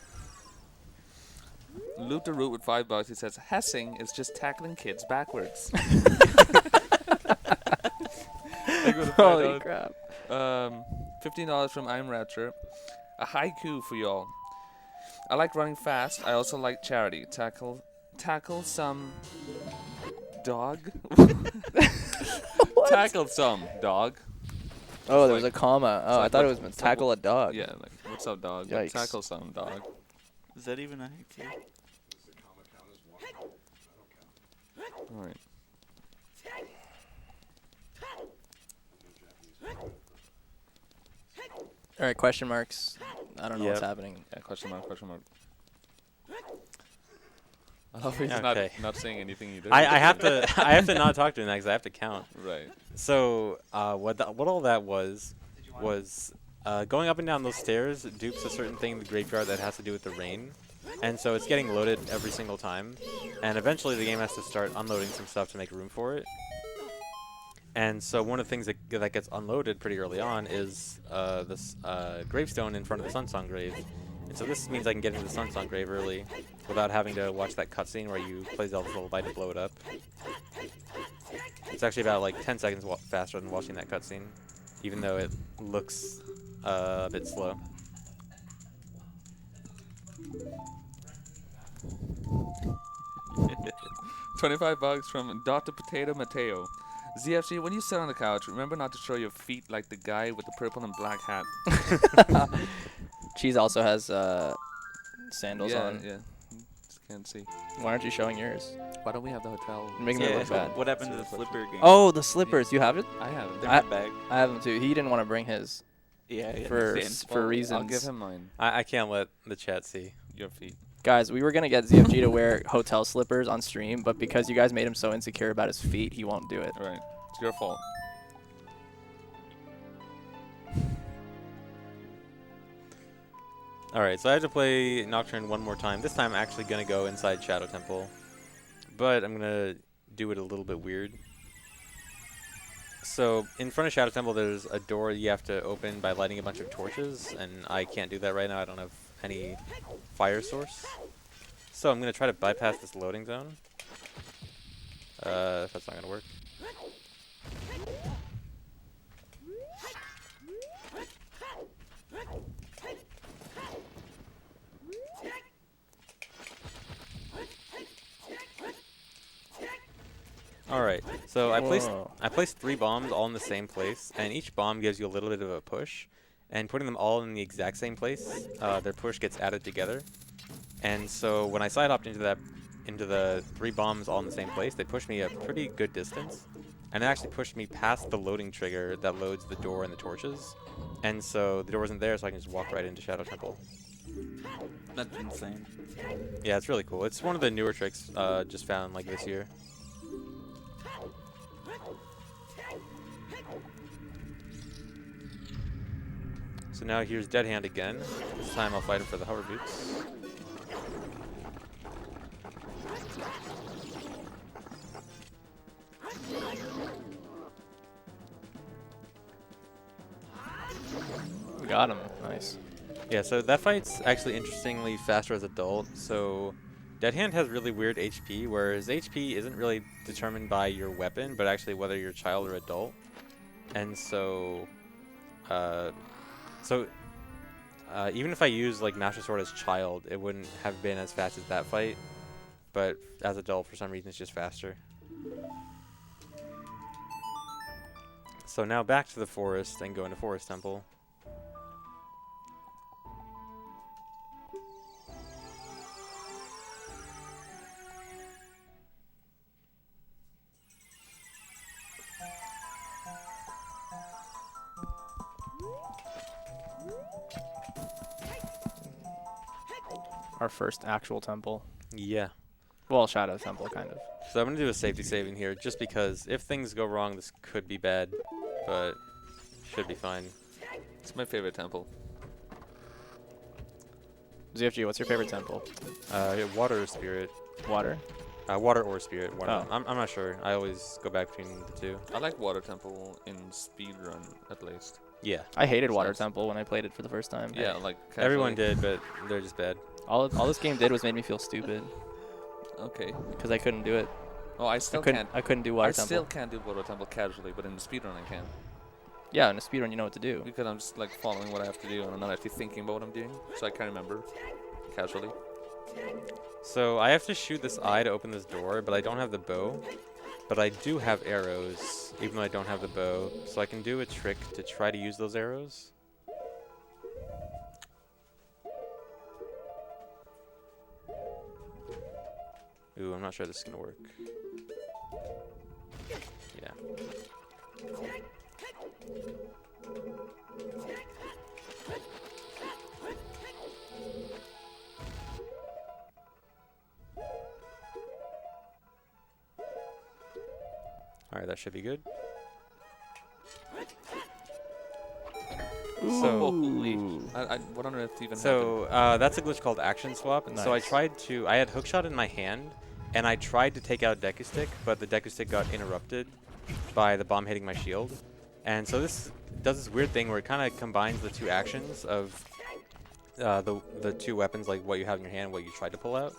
Loot the Root with $5. He says, Hessing is just tackling kids backwards. Holy crap. $15 from I'm Rapture. A haiku for y'all. I like running fast. I also like charity. Tackle some dog. Tackle some dog. Oh, there was like- a comma. Oh, I like thought it what- was meant it's like tackle a dog. Yeah, like what's up, dog? Like, Yikes. tackle some dog. Is that even a haiku? All right. All right, question marks. I don't know what's Yep. happening. Yeah, question mark, question mark. Oh, he's Okay. not saying anything either. I have to not talk to him because I have to count. Right. So what all that was going up and down those stairs dupes a certain thing in the graveyard that has to do with the rain, and so it's getting loaded every single time, and eventually the game has to start unloading some stuff to make room for it. And so one of the things that gets unloaded pretty early on is this gravestone in front of the Sunsong grave. And so this means I can get into the Sunsong Grave early without having to watch that cutscene where you play Zelda's Lullaby to blow it up. It's actually about like 10 seconds faster than watching that cutscene, even though it looks a bit slow. $25 from Dr. Potato Mateo. ZFG, when you sit on the couch, remember not to show your feet like the guy with the purple and black hat. Cheese also has sandals on. Yeah. Just can't see. Why aren't you showing yours? Why don't we have the hotel? You're making me look bad. What happened to the slipper game? Oh, the slippers. You have it? I have They're it. in my bag. I have them too. He didn't want to bring his Yeah, I for understand. for reasons. I'll give him mine. I can't let the chat see. Your feet. Guys, we were gonna get ZFG to wear hotel slippers on stream, but because you guys made him so insecure about his feet, he won't do it. Right. It's your fault. Alright, so I have to play Nocturne one more time. This time I'm actually going to go inside Shadow Temple. But I'm going to do it a little bit weird. So in front of Shadow Temple there's a door you have to open by lighting a bunch of torches, and I can't do that right now. I don't have any fire source. So I'm going to try to bypass this loading zone. If that's not going to work. Alright, so I placed 3 bombs all in the same place, and each bomb gives you a little bit of a push. And putting them all in the exact same place, their push gets added together. And so when I side hopped into the 3 bombs all in the same place, they pushed me a pretty good distance. And it actually pushed me past the loading trigger that loads the door and the torches. And so the door wasn't there, so I can just walk right into Shadow Temple. That's insane. Yeah, it's really cool. It's one of the newer tricks just found like this year. So now here's Dead Hand again. This time I'll fight him for the hover boots. Got him. Nice. Yeah, so that fight's actually interestingly faster as adult. So Dead Hand has really weird HP, whereas HP isn't really determined by your weapon, but actually whether you're a child or adult. And so, even if I use like Master Sword as child, it wouldn't have been as fast as that fight. But as adult, for some reason, it's just faster. So now back to the forest and go into Forest Temple. Our first actual temple. Yeah. Well, Shadow Temple, kind of. So I'm going to do a safety saving here, just because if things go wrong, this could be bad, but should be fine. It's my favorite temple. ZFG, what's your favorite temple? Water or spirit. Water? Water or spirit. One of Oh. them. I'm not sure. I always go back between the two. I like Water Temple in speedrun, at least. Yeah. I hated Water Nice. Temple when I played it for the first time. Yeah, like Everyone casually. did, but they're just bad. All this game did was made me feel stupid Okay. because I couldn't do it. Oh, I still I couldn't do Water I Temple. still can't do Water Temple casually, but in the speedrun I can. Yeah, in a speedrun you know what to do. Because I'm just like following what I have to do and I'm not actually thinking about what I'm doing, so I can't remember casually. So I have to shoot this eye to open this door, but I don't have the bow. But I do have arrows, even though I don't have the bow. So I can do a trick to try to use those arrows. Ooh, I'm not sure this is going to work. Yeah. Alright, that should be good. Holy. What on earth even happened? So that's a glitch called action swap. And so I Nice. I had hookshot in my hand, and I tried to take out Deku Stick, but the Deku Stick got interrupted by the bomb hitting my shield. And so this does this weird thing where it kind of combines the two actions of the two weapons, like what you have in your hand, and what you tried to pull out.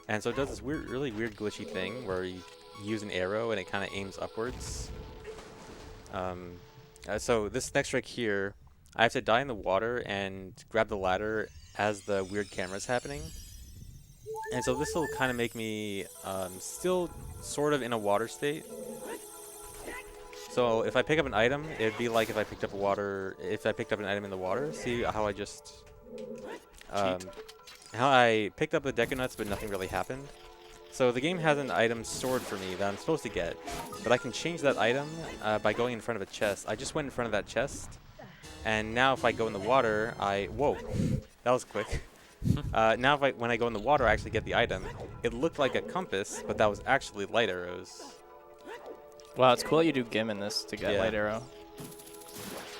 And so it does this weird, really weird glitchy thing where you use an arrow and it kind of aims upwards. So this next trick here, I have to die in the water and grab the ladder as the weird camera's happening. And so this will kind of make me still sort of in a water state. So if I pick up an item, it'd be like if I picked up an item in the water. See how I just how I picked up the deck of nuts, but nothing really happened. So the game has an item stored for me that I'm supposed to get, but I can change that item by going in front of a chest. I just went in front of that chest, and now if I go in the water, whoa, that was quick. Now when I go in the water, I actually get the item. It looked like a compass, but that was actually light arrows. Wow, it's cool that you do GIM in this to get Yeah. light arrow.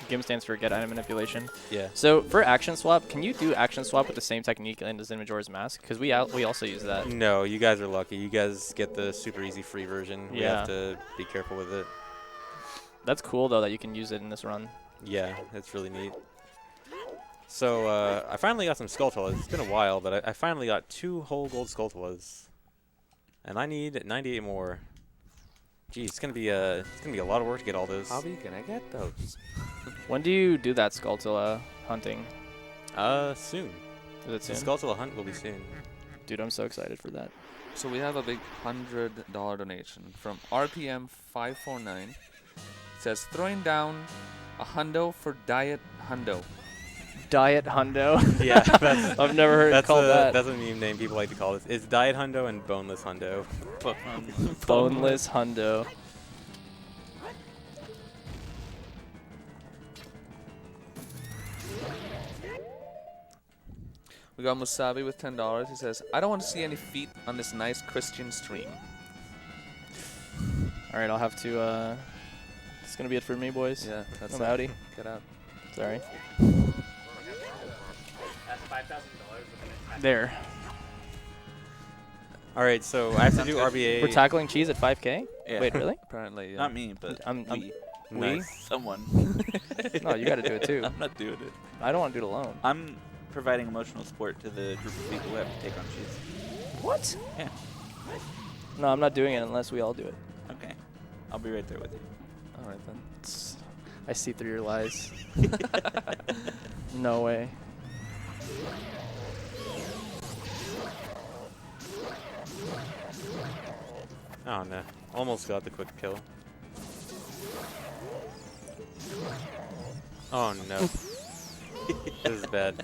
GIM stands for get item manipulation. Yeah. So for action swap, can you do action swap with the same technique as in Majora's Mask? Because we also use that. No, you guys are lucky. You guys get the super easy free version. We Yeah. have to be careful with it. That's cool though that you can use it in this run. Yeah, it's really neat. So I finally got some Skulltulas. It's been a while, but I finally got 2 whole gold Skulltulas, and I need 98 more. Geez, it's gonna be a lot of work to get all those. How are you gonna get those? When do you do that Skulltula hunting? Soon. Is it The soon? Skulltula hunt will be soon. Dude, I'm so excited for that. So we have a big $100 donation from RPM 549. It says throwing down a hundo for Diet Hundo. Diet Hundo. Yeah, that's I've never heard it called that. That's a meme name people like to call this. It's Diet Hundo and Boneless Hundo. Boneless Hundo. We got Musabi with $10. He says, I don't want to see any feet on this nice Christian stream. All right, I'll have to. It's gonna be it for me, boys. Yeah, that's I'm it. outie. Get out. Sorry. There. All right, so I have to do RBA. We're tackling cheese at 5K. Yeah. Wait, really? Apparently, yeah. Not me, but I'm we. we? Someone. No, you got to do it too. I'm not doing it. I don't want to do it alone. I'm providing emotional support to the group of people who have to take on cheese. What? Yeah. No, I'm not doing it unless we all do it. Okay. I'll be right there with you. All right, then. I see through your lies. No way. Oh no, almost got the quick kill. Oh no. This is bad.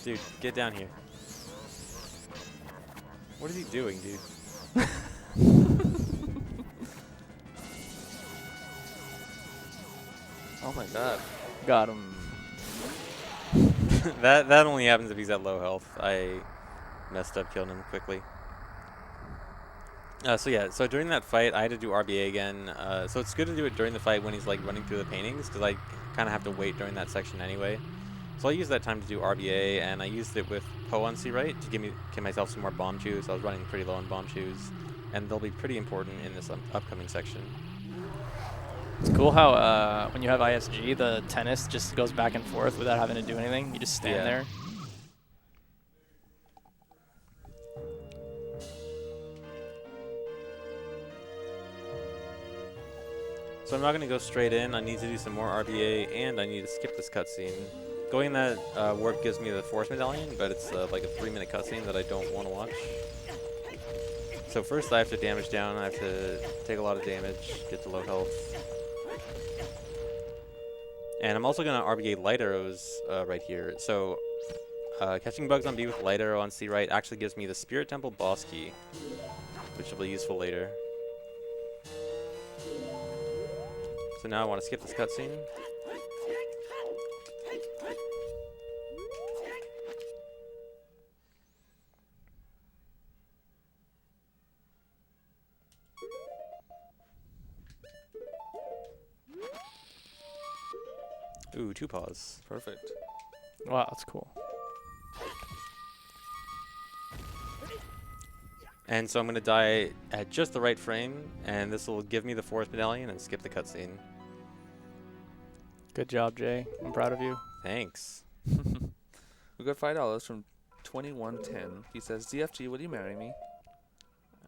Dude, get down here. What is he doing, dude? Oh my god. Got him. that only happens if he's at low health. I messed up killing him quickly. So yeah, so during that fight, I had to do RBA again. So it's good to do it during the fight when he's like running through the paintings, because I kind of have to wait during that section anyway. So I used that time to do RBA, and I used it with Poe on C-Right to give myself some more bomb chews. I was running pretty low on bomb chews, and they'll be pretty important in this upcoming section. It's cool how when you have ISG, the tennis just goes back and forth without having to do anything. You just stand Yeah. there. So I'm not going to go straight in. I need to do some more RBA, and I need to skip this cutscene. Going that warp gives me the Force Medallion, but it's like a 3-minute cutscene that I don't want to watch. So first I have to damage down. I have to take a lot of damage, get to low health. And I'm also going to RBA light arrows right here. So catching bugs on B with light arrow on C right actually gives me the Spirit Temple boss key, which will be useful later. So now I want to skip this cutscene. Ooh, 2 paws. Perfect. Wow, that's cool. And so I'm going to die at just the right frame, and this will give me the Force Medallion and skip the cutscene. Good job, Jay. I'm proud of you. Thanks. We got $5 from 2110. He says, ZFG, will you marry me?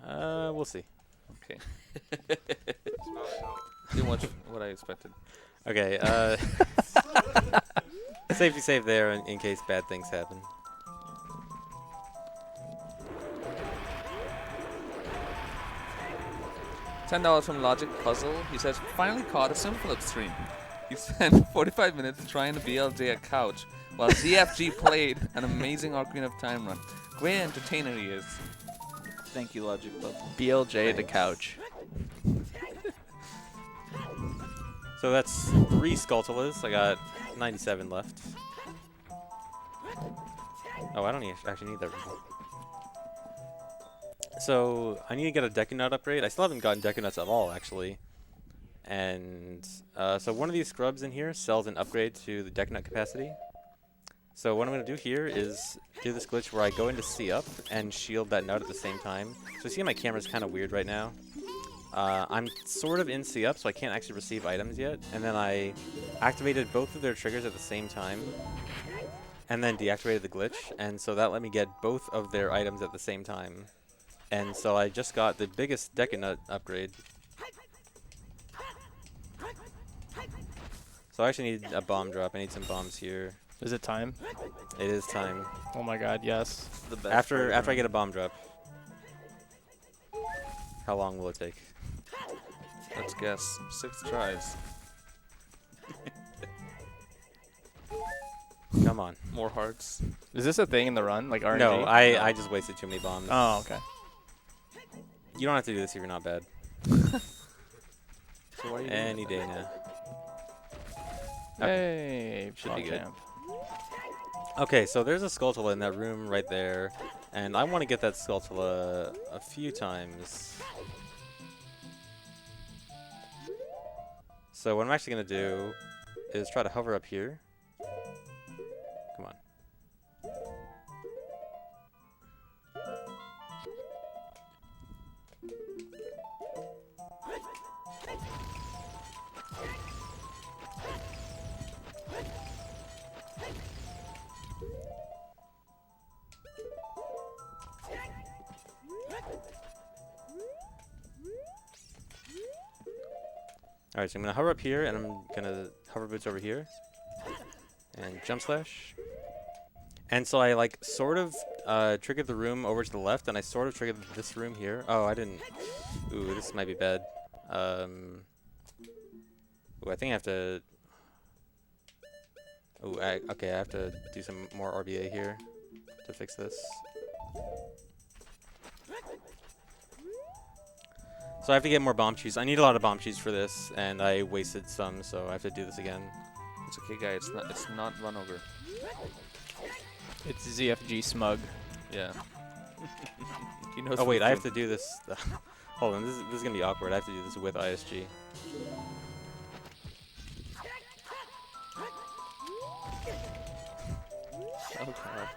We'll see. Okay. Didn't watch what I expected. Okay. Safety save there in case bad things happen. $10 from Logic Puzzle. He says, finally caught a Simple stream. He spent 45 minutes trying to BLJ a couch while ZFG played an amazing Ocarina of Time run. Great entertainer he is. Thank you, Logic Bub. BLJ the couch. So that's 3 Skulltulas. I got 97 left. Oh, I don't actually need that result. So I need to get a Deku upgrade. I still haven't gotten Deku at all, actually. And so one of these scrubs in here sells an upgrade to the Deku capacity. So what I'm going to do here is do this glitch where I go into C up and shield that nut at the same time. So you see my camera's kind of weird right now. I'm sort of in C up, so I can't actually receive items yet. And then I activated both of their triggers at the same time. And then deactivated the glitch. And so that let me get both of their items at the same time. And so I just got the biggest Deku upgrade. So I actually need a bomb drop. I need some bombs here. Is it time? It is time. Oh my god, yes. The best After I get a bomb drop. How long will it take? Let's guess. 6 tries. Come on. More hearts. Is this a thing in the run? Like RNG? No, I just wasted too many bombs. Oh, okay. You don't have to do this if you're not bad. So why are you Any day now. Hey, Should be Bog good. Camp. Okay, so there's a Skulltula in that room right there. And I want to get that Skulltula a few times. So what I'm actually going to do is try to hover up here. Come on. Alright, so I'm going to hover up here, and I'm going to hover boots over here. And jump slash. And so I, like, sort of triggered the room over to the left, and I sort of triggered this room here. Oh, I didn't. Ooh, this might be bad. Ooh, I think I have to... Ooh, okay, I have to do some more RBA here to fix this. So I have to get more bomb cheese. I need a lot of bomb cheese for this, and I wasted some, so I have to do this again. It's okay, guys. It's not run over. It's ZFG smug. Yeah. He knows Oh what wait, he's I have doing. to do this. Hold on, this is gonna be awkward. I have to do this with ISG. Oh god.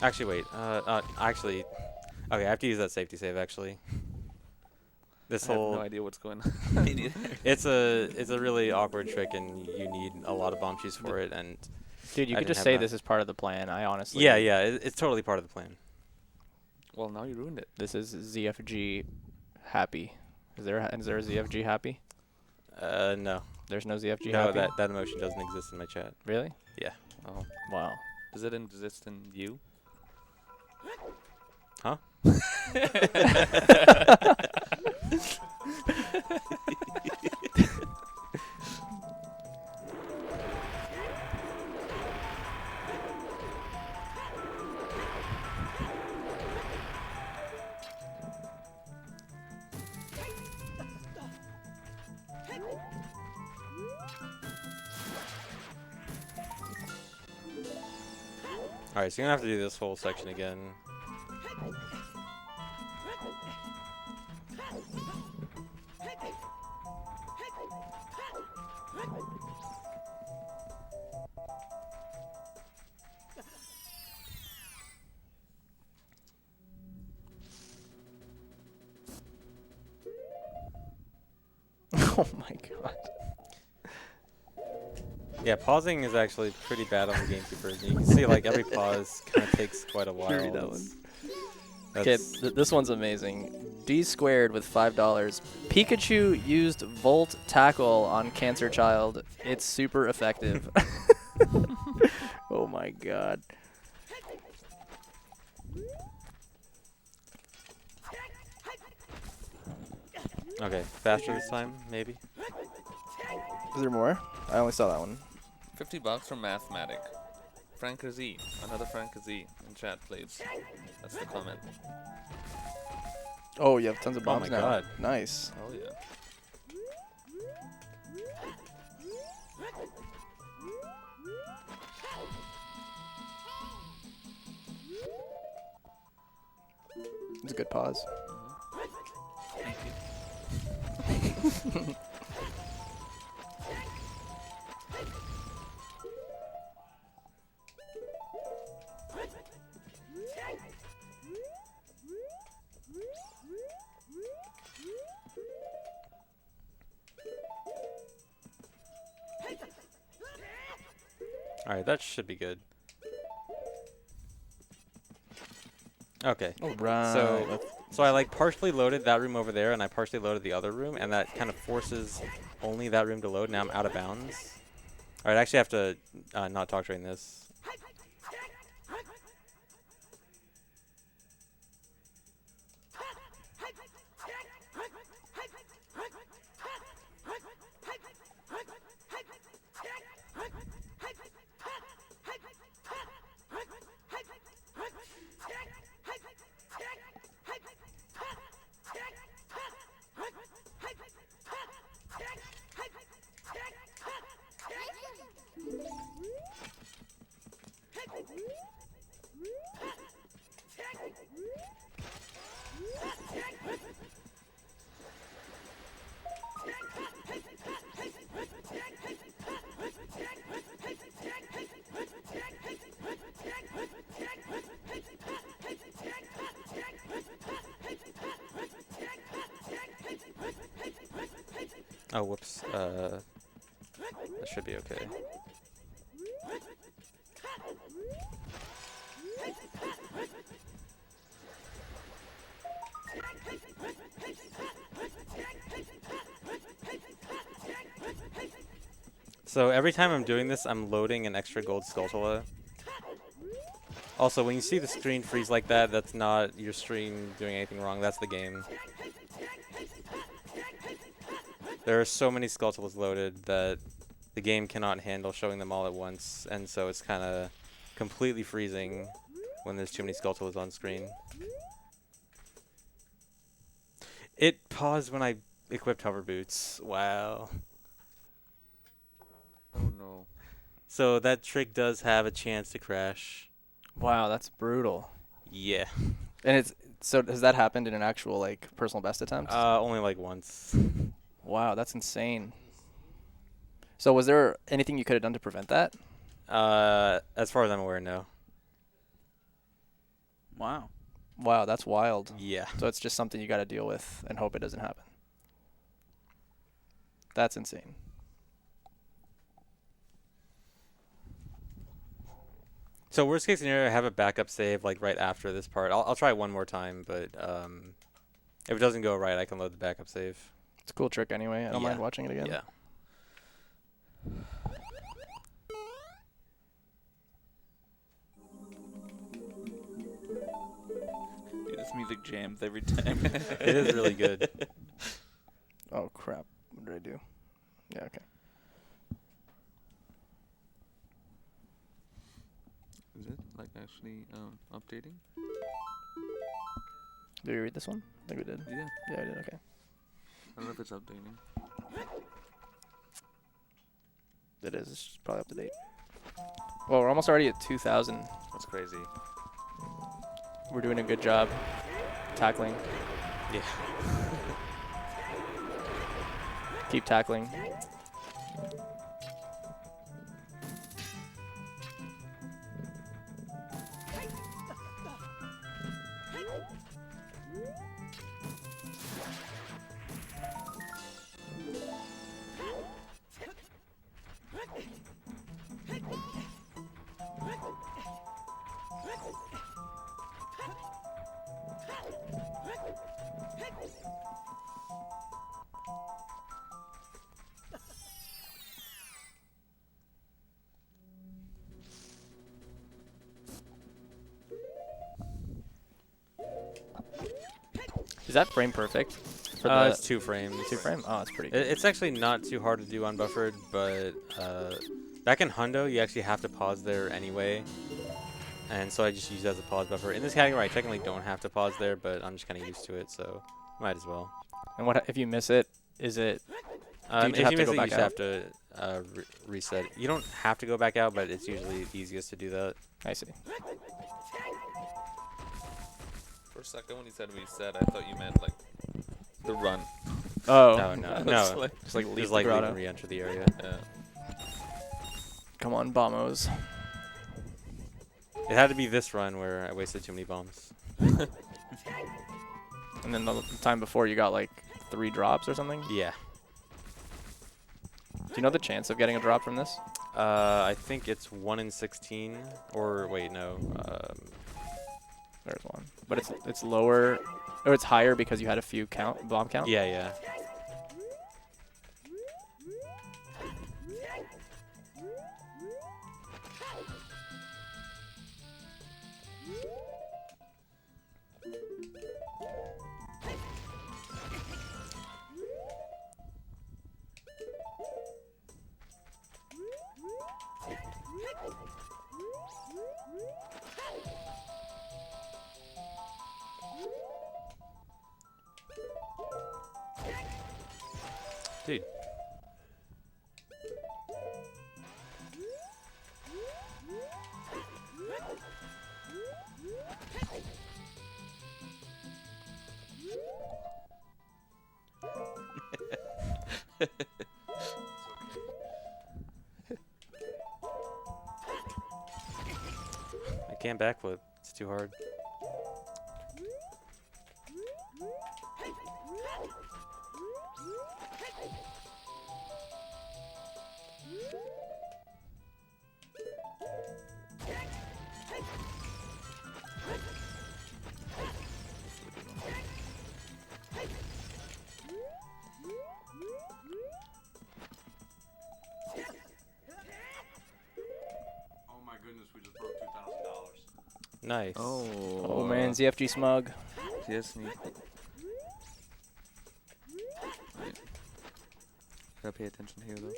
Actually, wait. Actually, okay, I have to use that safety save. Actually, this I have whole no idea what's going on. it's a really awkward trick, and you need a lot of bomb cheese for it. And Dude, you I could didn't just have say that. this is part of the plan. I honestly. yeah, it's totally part of the plan. Well, now you ruined it. This is ZFG happy. Is there a ZFG happy? No, There's no ZFG no, happy? that emotion doesn't exist in my chat. Really? Yeah. Oh. Wow. Does it exist in you? Huh? Alright, so you're gonna have to do this whole section again. Oh my god. Yeah, pausing is actually pretty bad on the GameCube version. You can see like every pause kind of takes quite a while. Read that one. Okay, Okay, this one's amazing. D squared with $5. Pikachu used Volt Tackle on Cancer Child. It's super effective. Oh my god. okay, faster this time, maybe. Is there more? I only saw that one. $50 from Mathematic. Frank Z. Another Frank Z in chat, please. That's the comment. Oh, you have tons of Oh bombs my now. god. Nice. Oh yeah. It's a good pause. Thank you. Alright, that should be good. Okay. All right. So I like partially loaded that room over there, and I partially loaded the other room, and that kind of forces only that room to load. Now I'm out of bounds. All right, I actually have to not talk during this. Oh, whoops. That should be okay. So every time I'm doing this, I'm loading an extra gold Skulltula. Also, when you see the screen freeze like that, that's not your stream doing anything wrong. That's the game. There are so many Skulltulas loaded that the game cannot handle showing them all at once, and so it's kind of completely freezing when there's too many Skulltulas on screen. It paused when I equipped hover boots. Wow. Oh no. So that trick does have a chance to crash. Wow, that's brutal. Yeah. And it's so has that happened in an actual like personal best attempt? Only like once. Wow, that's insane. So was there anything you could have done to prevent that? As far as I'm aware, no. Wow. Wow, that's wild. Yeah. So it's just something you got to deal with and hope it doesn't happen. That's insane. So worst case scenario, I have a backup save like right after this part. I'll try one more time, but if it doesn't go right, I can load the backup save. It's a cool trick anyway. I don't Yeah. mind watching it again. Yeah. Dude, this music jams every time. It is really good. Oh crap! What did I do? Yeah. Okay. Is it like actually updating? Did we read this one? I think we did. Yeah. Yeah, I did. Okay. I don't know if it's updating. It is. It's probably up to date. Well, we're almost already at 2,000. That's crazy. We're doing a good job tackling. Yeah. Keep tackling. Is that frame perfect? For It's 2 frames. 2 frame? Oh, it's pretty good. It's actually not too hard to do unbuffered, but back in Hundo, you actually have to pause there anyway. And so I just use it as a pause buffer. In this category, I technically don't have to pause there, but I'm just kind of used to it, so might as well. And what if you miss it? Is it... Do you If have you to miss go it, back you just out? have to reset. You don't have to go back out, but it's usually easiest to do that. I see. For a second when you said reset, I thought you meant like the run. Oh. No, no, I was no. like, Just like leave Just the like leave grotto. and re-enter the area. yeah. Come on, bombos. It had to be this run where I wasted too many bombs. And then the time before you got like 3 drops or something? Do Yeah. you know the chance of getting a drop from this? I think it's 1 in 16, or wait, no. There's one. But it's lower, or it's higher because you had a few bomb count? Yeah, yeah. Dude. I can't backflip. It's too hard. Oh my goodness, we just broke $2,000. Nice. Oh man, ZFG smug. Yes, neat. Right. Gotta pay attention here though.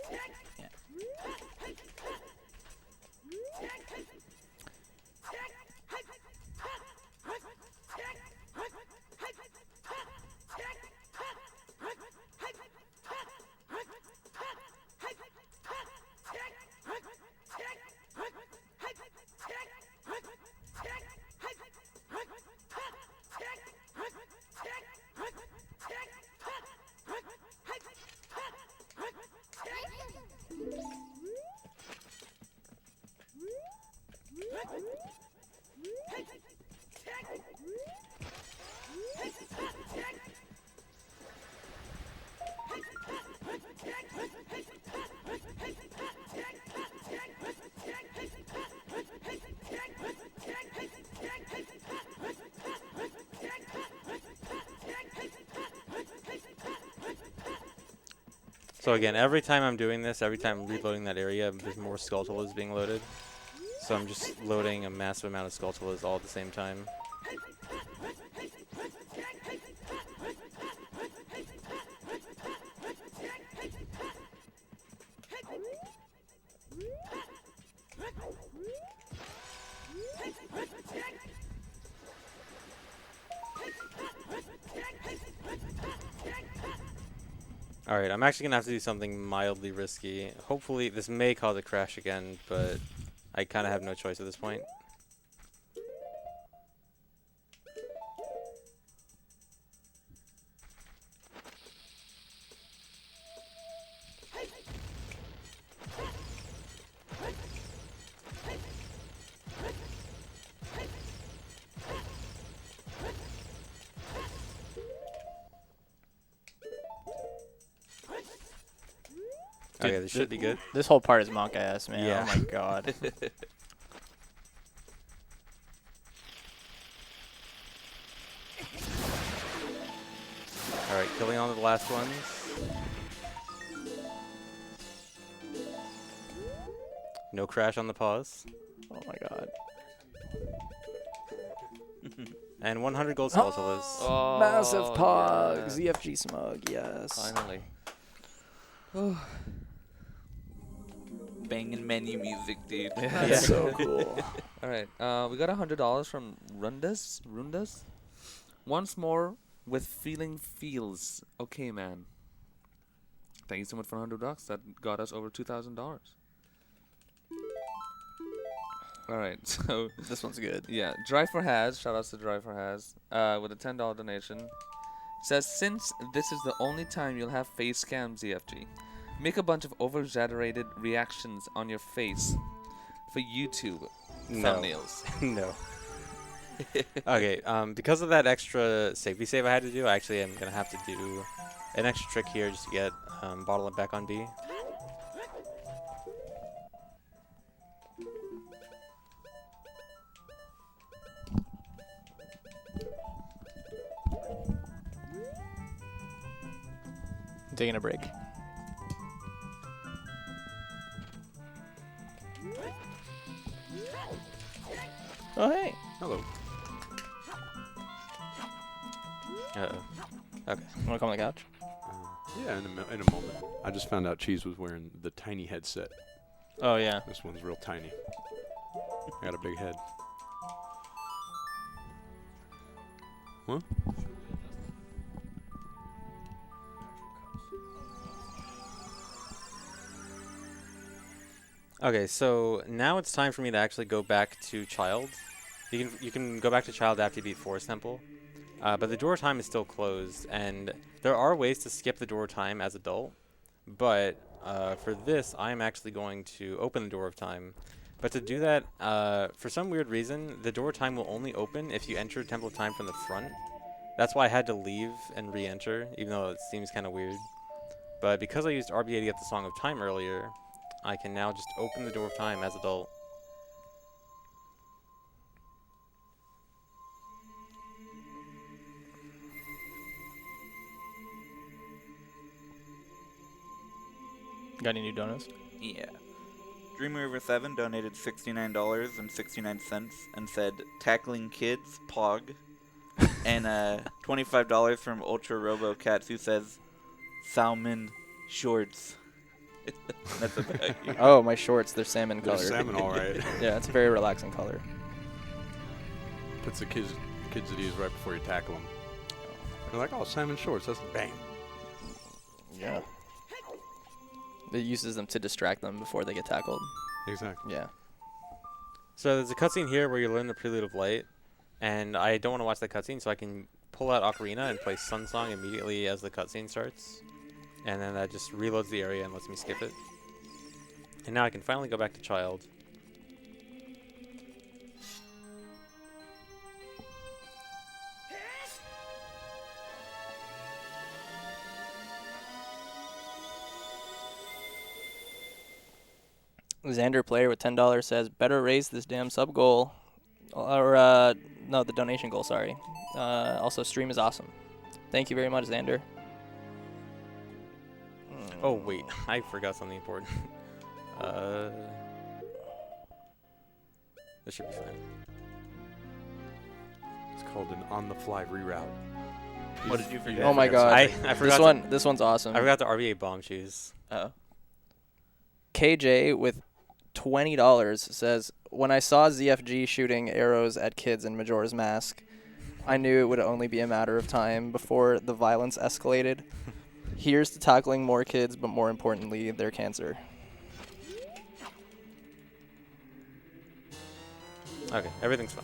So again, every time I'm doing this, every time I'm reloading that area, there's more Skulltulas being loaded. So I'm just loading a massive amount of Skulltulas all at the same time. Alright, I'm actually going to have to do something mildly risky. Hopefully, this may cause a crash again, but I kind of have no choice at this point. Okay, this should be good. This whole part is monk ass, man. Yeah. Oh my god. Alright, killing all the last ones. No crash on the pause. Oh my god. And 100 gold Skeletolas. Oh, Massive pog. yeah. ZFG smug. Yes. Finally. Banging menu music, dude. Yeah. That's so cool. All right. We got $100 from Rundas. Once more with feeling feels. Okay, man. Thank you so much for $100. That got us over $2,000. All right. So This one's good. yeah, Drive for Has. Shout outs to Drive for Has. With a $10 donation. Says, since this is the only time you'll have face cam, ZFG, make a bunch of over-exaggerated reactions on your face for YouTube thumbnails. No. Okay, because of that extra safety save I had to do, I actually am going to have to do an extra trick here just to get Bottle It back on B. Taking a break. Oh, hey. Hello. Uh-oh. Okay. Want to come on the couch? Yeah, in a moment. I just found out Cheese was wearing the tiny headset. Oh, yeah. This one's real tiny. I got a big head. What? Okay, so now it's time for me to actually go back to Child. You can go back to Child after you beat Forest Temple, but the door time is still closed, and there are ways to skip the door time as adult, but for this, I'm actually going to open the door of time. But to do that, for some weird reason, the door time will only open if you enter Temple of Time from the front. That's why I had to leave and re-enter, even though it seems kind of weird. But because I used RBA to get the Song of Time earlier, I can now just open the door of time as adult. Got any new donuts? Yeah. Dreamweaver7 donated $69.69 and said, tackling kids, pog. And $25 from Ultra Robo Cats, who says, salmon shorts. That's about you. Oh, my shorts. They're salmon They're colored. salmon, all right. Yeah, it's a very relaxing color. Puts the kids at ease right before you tackle them. They're like, oh, salmon shorts. That's bang. Yeah. It uses them to distract them before they get tackled. Exactly. Yeah. So there's a cutscene here where you learn the Prelude of Light, and I don't want to watch that cutscene, so I can pull out Ocarina and play Sun Song immediately as the cutscene starts. And then that just reloads the area and lets me skip it. And now I can finally go back to Child. Xander player with $10 says, better raise this damn sub goal. Or, no, the donation goal, sorry. Also, stream is awesome. Thank you very much, Xander. Oh, wait. I forgot something important. This should be fine. It's called an on-the-fly reroute. What did you forget? Oh my god. I forgot This one's awesome. I forgot the RBA bomb shoes. KJ with $20 says, when I saw ZFG shooting arrows at kids in Majora's Mask, I knew it would only be a matter of time before the violence escalated. Here's to tackling more kids, but more importantly, their cancer. Okay, everything's fine.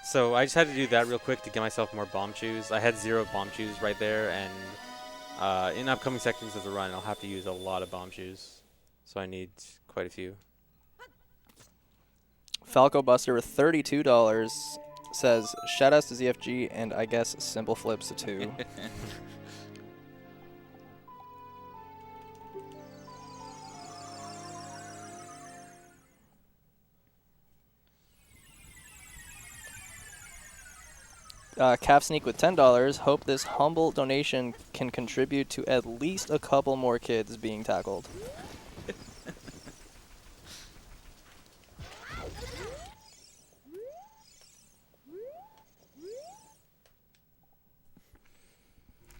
So I just had to do that real quick to get myself more bomb shoes. I had 0 bomb shoes right there, and in upcoming sections of the run, I'll have to use a lot of bomb shoes. So I need quite a few. Falco Buster with $32 says, shoutouts to ZFG and I guess Simple Flips too. Calf Sneak with $10. Hope this humble donation can contribute to at least a couple more kids being tackled.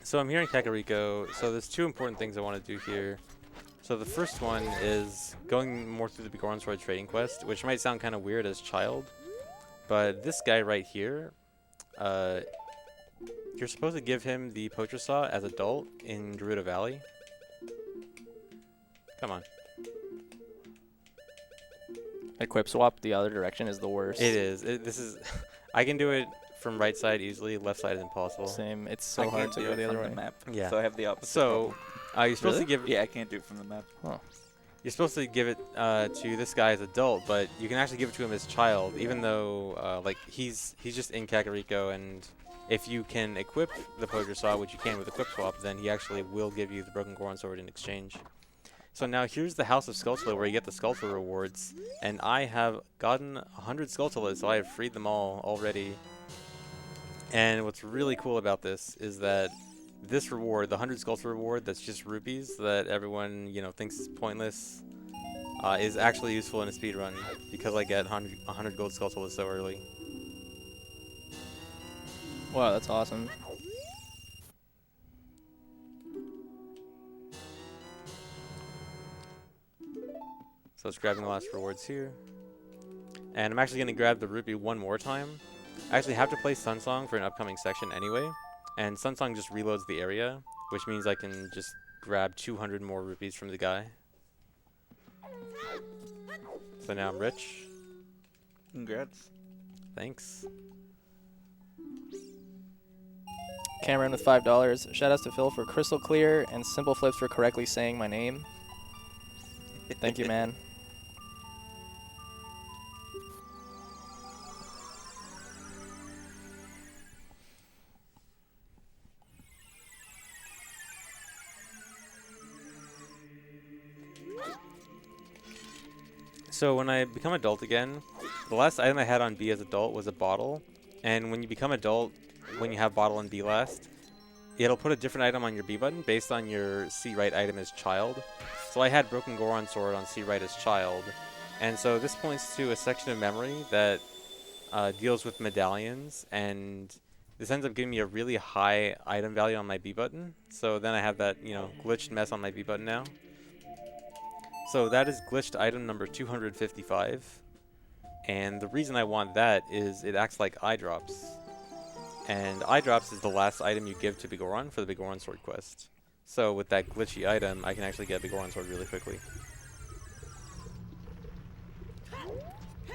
So I'm here in Kakariko. So there's two important things I want to do here. So the first one is going more through the Bigoron Sword trading quest, which might sound kind of weird as child, but this guy right here, you're supposed to give him the poacher saw as adult in Gerudo Valley. Come on. Equip swap the other direction is the worst. It is. This is. I can do it from right side easily. Left side is impossible. Same. It's I so hard can't to do go it the other from way. the map. Yeah. So I have the opposite. So, you're supposed Really? to give. yeah, I can't do it from the map. You're supposed to give it to this guy as adult, but you can actually give it to him as child, even though like he's just in Kakariko, and if you can equip the poacher saw, which you can with equip swap, then he actually will give you the broken Goron sword in exchange. So now here's the House of Skulltula where you get the Skulltula rewards, and I have gotten 100 Skulltulas, so I have freed them all already. And what's really cool about this is that this reward, the 100 Skulltula reward that's just rupees that everyone, thinks is pointless, is actually useful in a speedrun because I get 100 gold Skulltulas so early. Wow, that's awesome. So it's grabbing the last rewards here. And I'm actually going to grab the rupee one more time. I actually have to play Sunsong for an upcoming section anyway. And Sunsong just reloads the area, which means I can just grab 200 more rupees from the guy. So now I'm rich. Congrats. Thanks. Cameron with $5. Shout outs to Phil for crystal clear and Simple Flips for correctly saying my name. Thank you, man. So when I become adult again, the last item I had on B as adult was a bottle. And when you become adult, when you have bottle and B last, it'll put a different item on your B button based on your C right item as child. So I had Broken Goron Sword on C right as child. And so this points to a section of memory that deals with medallions, and this ends up giving me a really high item value on my B button. So then I have that, glitched mess on my B button now. So that is glitched item number 255. And the reason I want that is it acts like eye drops. And eye drops is the last item you give to Bigoron for the Bigoron Sword quest. So with that glitchy item, I can actually get Bigoron Sword really quickly.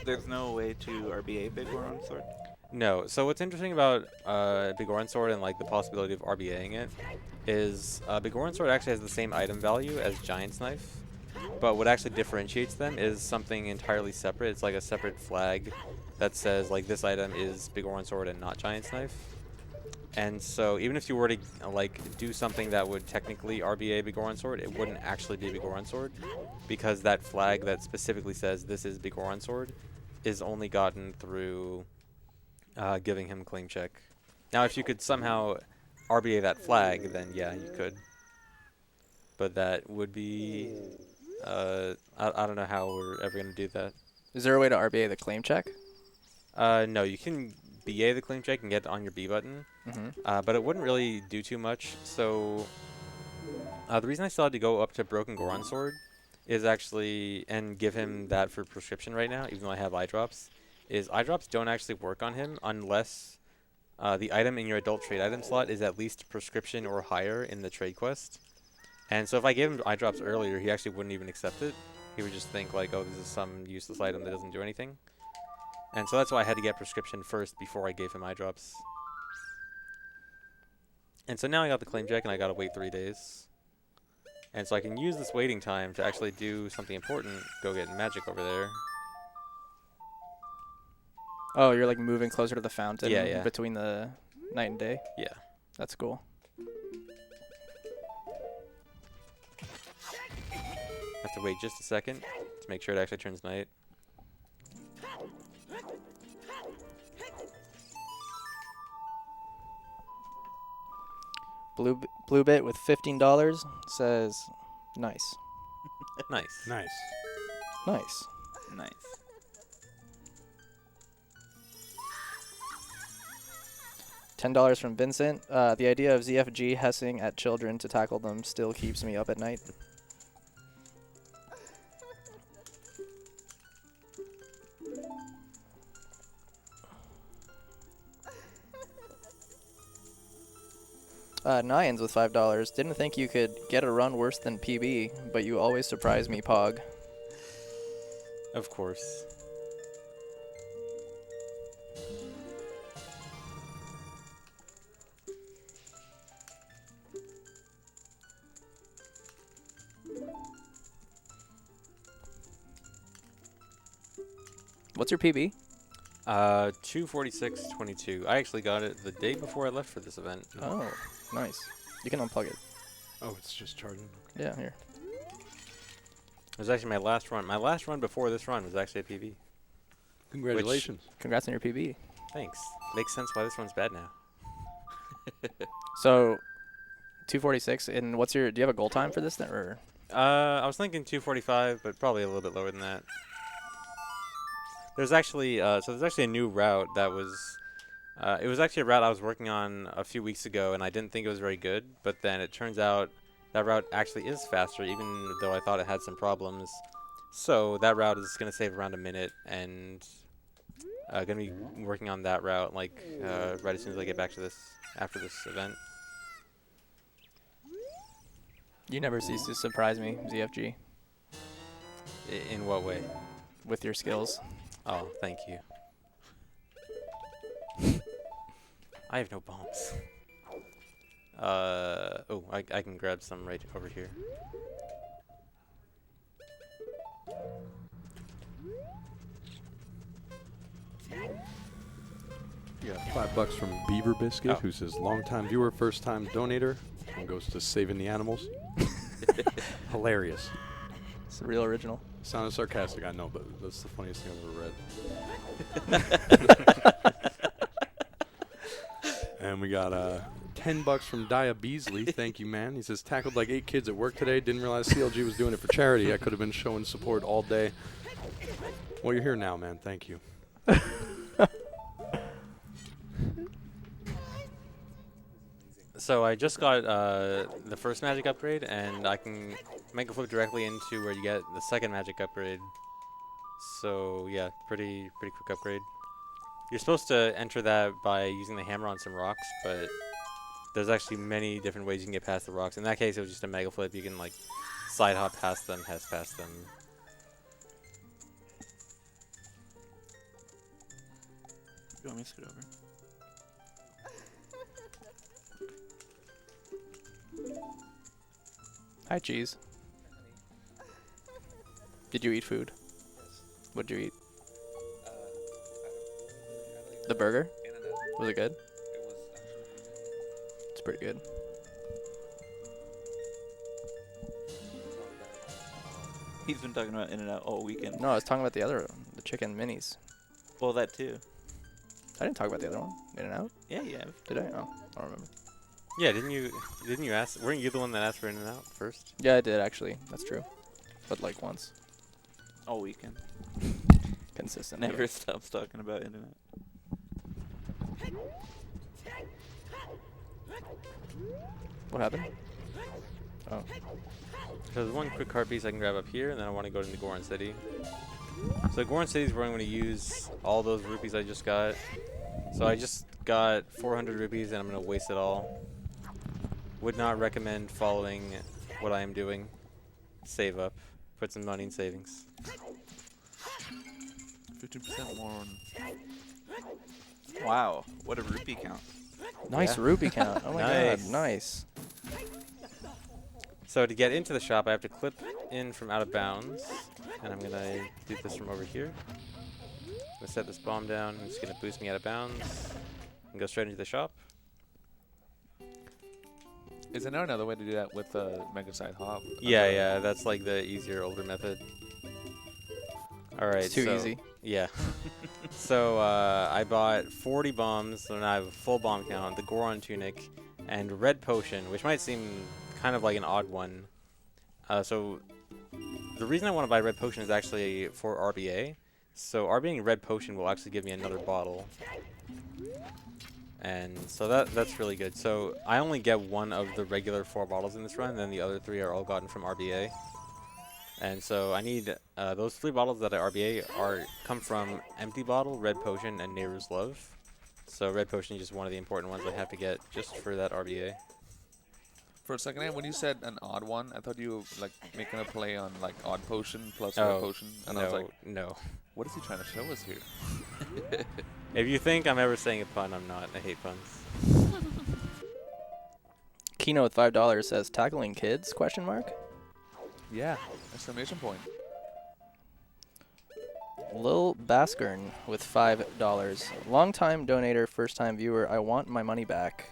There's no way to RBA Bigoron Sword? No. So what's interesting about Bigoron Sword and like the possibility of RBAing it is Bigoron Sword actually has the same item value as Giant's Knife. But what actually differentiates them is something entirely separate. It's like a separate flag that says like this item is Bigoron Sword and not Giant's Knife. And so even if you were to like do something that would technically RBA Bigoron Sword, it wouldn't actually be Bigoron Sword because that flag that specifically says this is Bigoron Sword is only gotten through giving him claim check. Now if you could somehow RBA that flag, then yeah, you could. But that would be I don't know how we're ever going to do that. Is there a way to RBA the claim check? No, you can BA the claim check and get it on your B button, but it wouldn't really do too much. So the reason I still had to go up to Broken Goron Sword is actually, and give him that for prescription right now, even though I have eye drops, is eye drops don't actually work on him unless the item in your adult trade item slot is at least prescription or higher in the trade quest. And so if I gave him eye drops earlier, he actually wouldn't even accept it. He would just think like, oh, this is some useless item that doesn't do anything. And so that's why I had to get prescription first before I gave him eye drops. And so now I got the claim check and I gotta wait 3 days. And so I can use this waiting time to actually do something important, go get magic over there. Oh, you're like moving closer to the fountain Yeah. between the night and day? Yeah. That's cool. I have to wait just a second to make sure it actually turns night. Bluebit with $15 says, nice. Nice. Nice. Nice. Nice. $10 from Vincent. The idea of ZFG hessing at children to tackle them still keeps me up at night. Nyans with $5. Didn't think you could get a run worse than PB, but you always surprise me, Pog. Of course. What's your PB? 246.22. I actually got it the day before I left for this event. Oh, nice. You can unplug it. Oh, it's just charging. Yeah, here. It was actually my last run. My last run before this run was actually a PB. Congratulations. Congrats on your PB. Thanks. Makes sense why this one's bad now. So, 246. And what's your? Do you have a goal time for this then, or? I was thinking 245, but probably a little bit lower than that. There's actually there's actually a new route that was. It was actually a route I was working on a few weeks ago, and I didn't think it was very good. But then it turns out that route actually is faster, even though I thought it had some problems. So that route is going to save around a minute, and going to be working on that route like right as soon as I get back to this after this event. You never cease to surprise me, ZFG, In what way? with your skills. Oh, thank you. I have no bombs. Oh, I can grab some right over here. You got $5 from Beaver Biscuit, Oh. who says long-time viewer, first-time donator, and goes to saving the animals. Hilarious. It's a real original. Sounded sarcastic, I know, but that's the funniest thing I've ever read. And we got $10 from Dia Beasley. Thank you, man. He says, tackled like 8 kids at work today. Didn't realize CLG was doing it for charity. I could have been showing support all day. Well, you're here now, man. Thank you. So I just got the first magic upgrade, and I can make a flip directly into where you get the second magic upgrade. So yeah, pretty quick upgrade. You're supposed to enter that by using the hammer on some rocks, but there's actually many different ways you can get past the rocks. In that case, it was just a mega flip. You can like side hop past them, hess past them. You want me to scoot over? Hi, cheese. Did you eat food? What'd you eat? The burger? Was it good? It's pretty good. He's been talking about In-N-Out all weekend. No, I was talking about the other one, the chicken minis. Well, that too. I didn't talk about the other one. In-N-Out? Yeah, you have. Did I? Oh, I don't remember. Yeah, didn't you ask? Weren't you the one that asked for In-N-Out first? Yeah, I did actually. That's true. But like once. All weekend. Consistent. Never stops talking about In-N-Out. What happened? Oh. So there's one quick card piece I can grab up here, and then I want to go into Goron City. So Goron City is where I'm going to use all those rupees I just got. So I just got 400 rupees, and I'm going to waste it all. Would not recommend following what I am doing. Save up. Put some money in savings. 15% more on. Wow, what a rupee count. Nice Yeah. rupee count. Oh my Nice. god, nice. So to get into the shop, I have to clip in from out of bounds. And I'm going to do this from over here. I'm going to set this bomb down. It's going to boost me out of bounds. And go straight into the shop. Is there now another way to do that with the Mega Side Hop? Yeah, that's like the easier, older method. All right, It's too so- easy. Yeah. So I bought 40 bombs, so now I have a full bomb count, the Goron Tunic, and Red Potion, which might seem kind of like an odd one. So the reason I want to buy Red Potion is actually for RBA. So RBAing Red Potion will actually give me another bottle. And so that's really good. So I only get one of the regular 4 bottles in this run, and then the other 3 are all gotten from RBA. And so I need those 3 bottles that are RBA come from Empty Bottle, Red Potion, and Neighbor's Love. So Red Potion is just one of the important ones I have to get just for that RBA. For a second there, when you said an odd one, I thought you were like making a play on like odd potion plus red potion, and I was like, no. what is he trying to show us here? If you think I'm ever saying a pun, I'm not. I hate puns. Kino with $5 says tackling kids? ? Yeah, exclamation point. Lil Baskern with $5. Long-time donator, first-time viewer. I want my money back.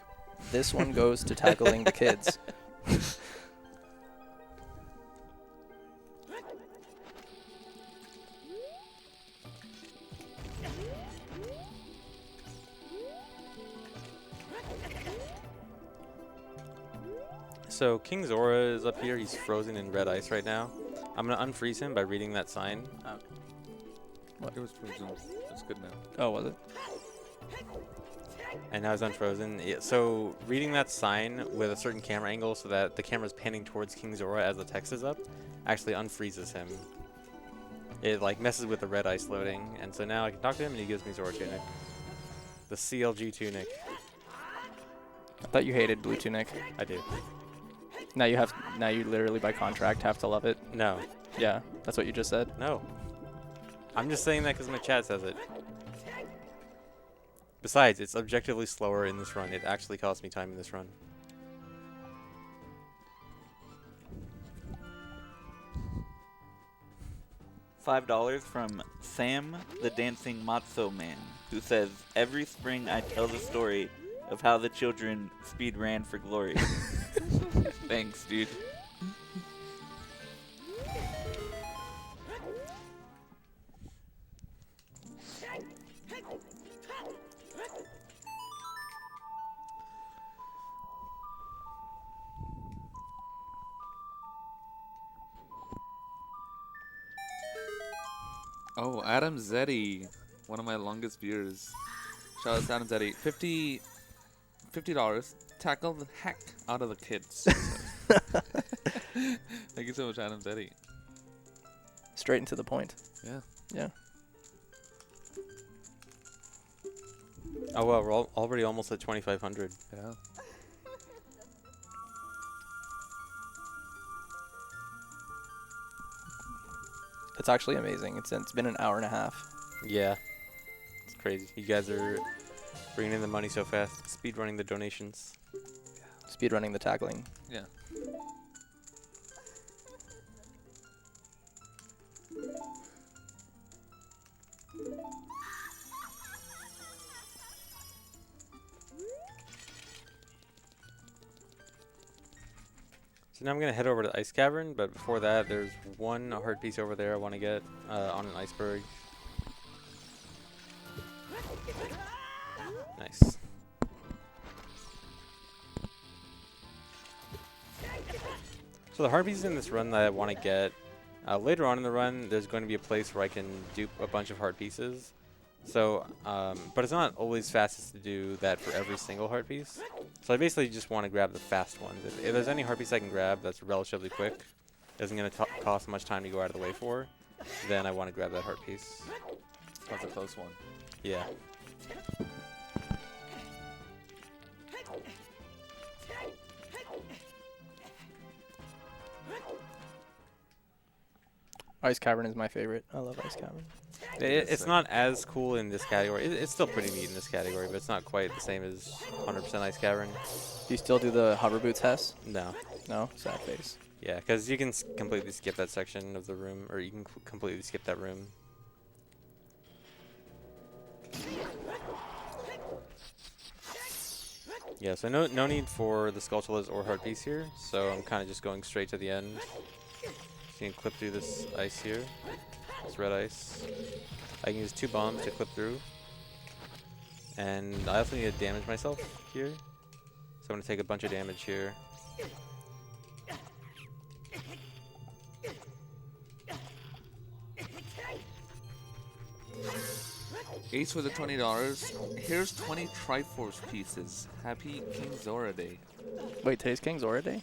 This one goes to tackling the kids. So King Zora is up here. He's frozen in red ice right now. I'm going to unfreeze him by reading that sign. It was frozen. It's good now. Oh, was it? And now he's unfrozen. Yeah, so reading that sign with a certain camera angle so that the camera's panning towards King Zora as the text is up actually unfreezes him. It like messes with the red ice loading, and so now I can talk to him and he gives me Zora Tunic. The CLG Tunic. I thought you hated Blue Tunic. I do. Now you literally by contract have to love it. No. Yeah, that's what you just said. No. I'm just saying that because my chat says it. Besides, it's objectively slower in this run. It actually cost me time in this run. $5 from Sam the Dancing Matzo Man, who says, every spring I tell the story of how the children speed ran for glory. Thanks, dude. Oh, Adam Zeddy, one of my longest viewers. Shout out to Adam Zeddy. $50. Tackle the heck out of the kids. Thank you so much, Adam Zeddy. Straight and to the point. Yeah. Yeah. Oh well, we're already almost at 2,500. Yeah. It's actually amazing. It's been an hour and a half. Yeah. It's crazy. You guys are bringing in the money so fast. Speedrunning the donations. Speedrunning the tackling. Yeah. So now I'm going to head over to the Ice Cavern, but before that, there's one heart piece over there I want to get on an iceberg. Nice. So the heart pieces in this run that I want to get, later on in the run, there's going to be a place where I can dupe a bunch of heart pieces. So, but it's not always fastest to do that for every single heart piece. So I basically just want to grab the fast ones. If there's any heart piece I can grab that's relatively quick, isn't going to cost much time to go out of the way for, then I want to grab that heart piece. That's a close one. Yeah. Ice Cavern is my favorite. I love Ice Cavern. It's not as cool in this category. It's still pretty neat in this category, but it's not quite the same as 100% Ice Cavern. Do you still do the hover boots, Hess? No. No? Sad face. Yeah, because you can completely skip that section of the room, or you can completely skip that room. Yeah, so no need for the Skulltulas or Heart Piece here, so I'm kind of just going straight to the end. So you can clip through this ice here, this red ice. I can use 2 bombs to clip through. And I also need to damage myself here. So I'm going to take a bunch of damage here. Ace for the $20. Here's 20 Triforce pieces. Happy King Zora Day. Wait, today's King Zora Day?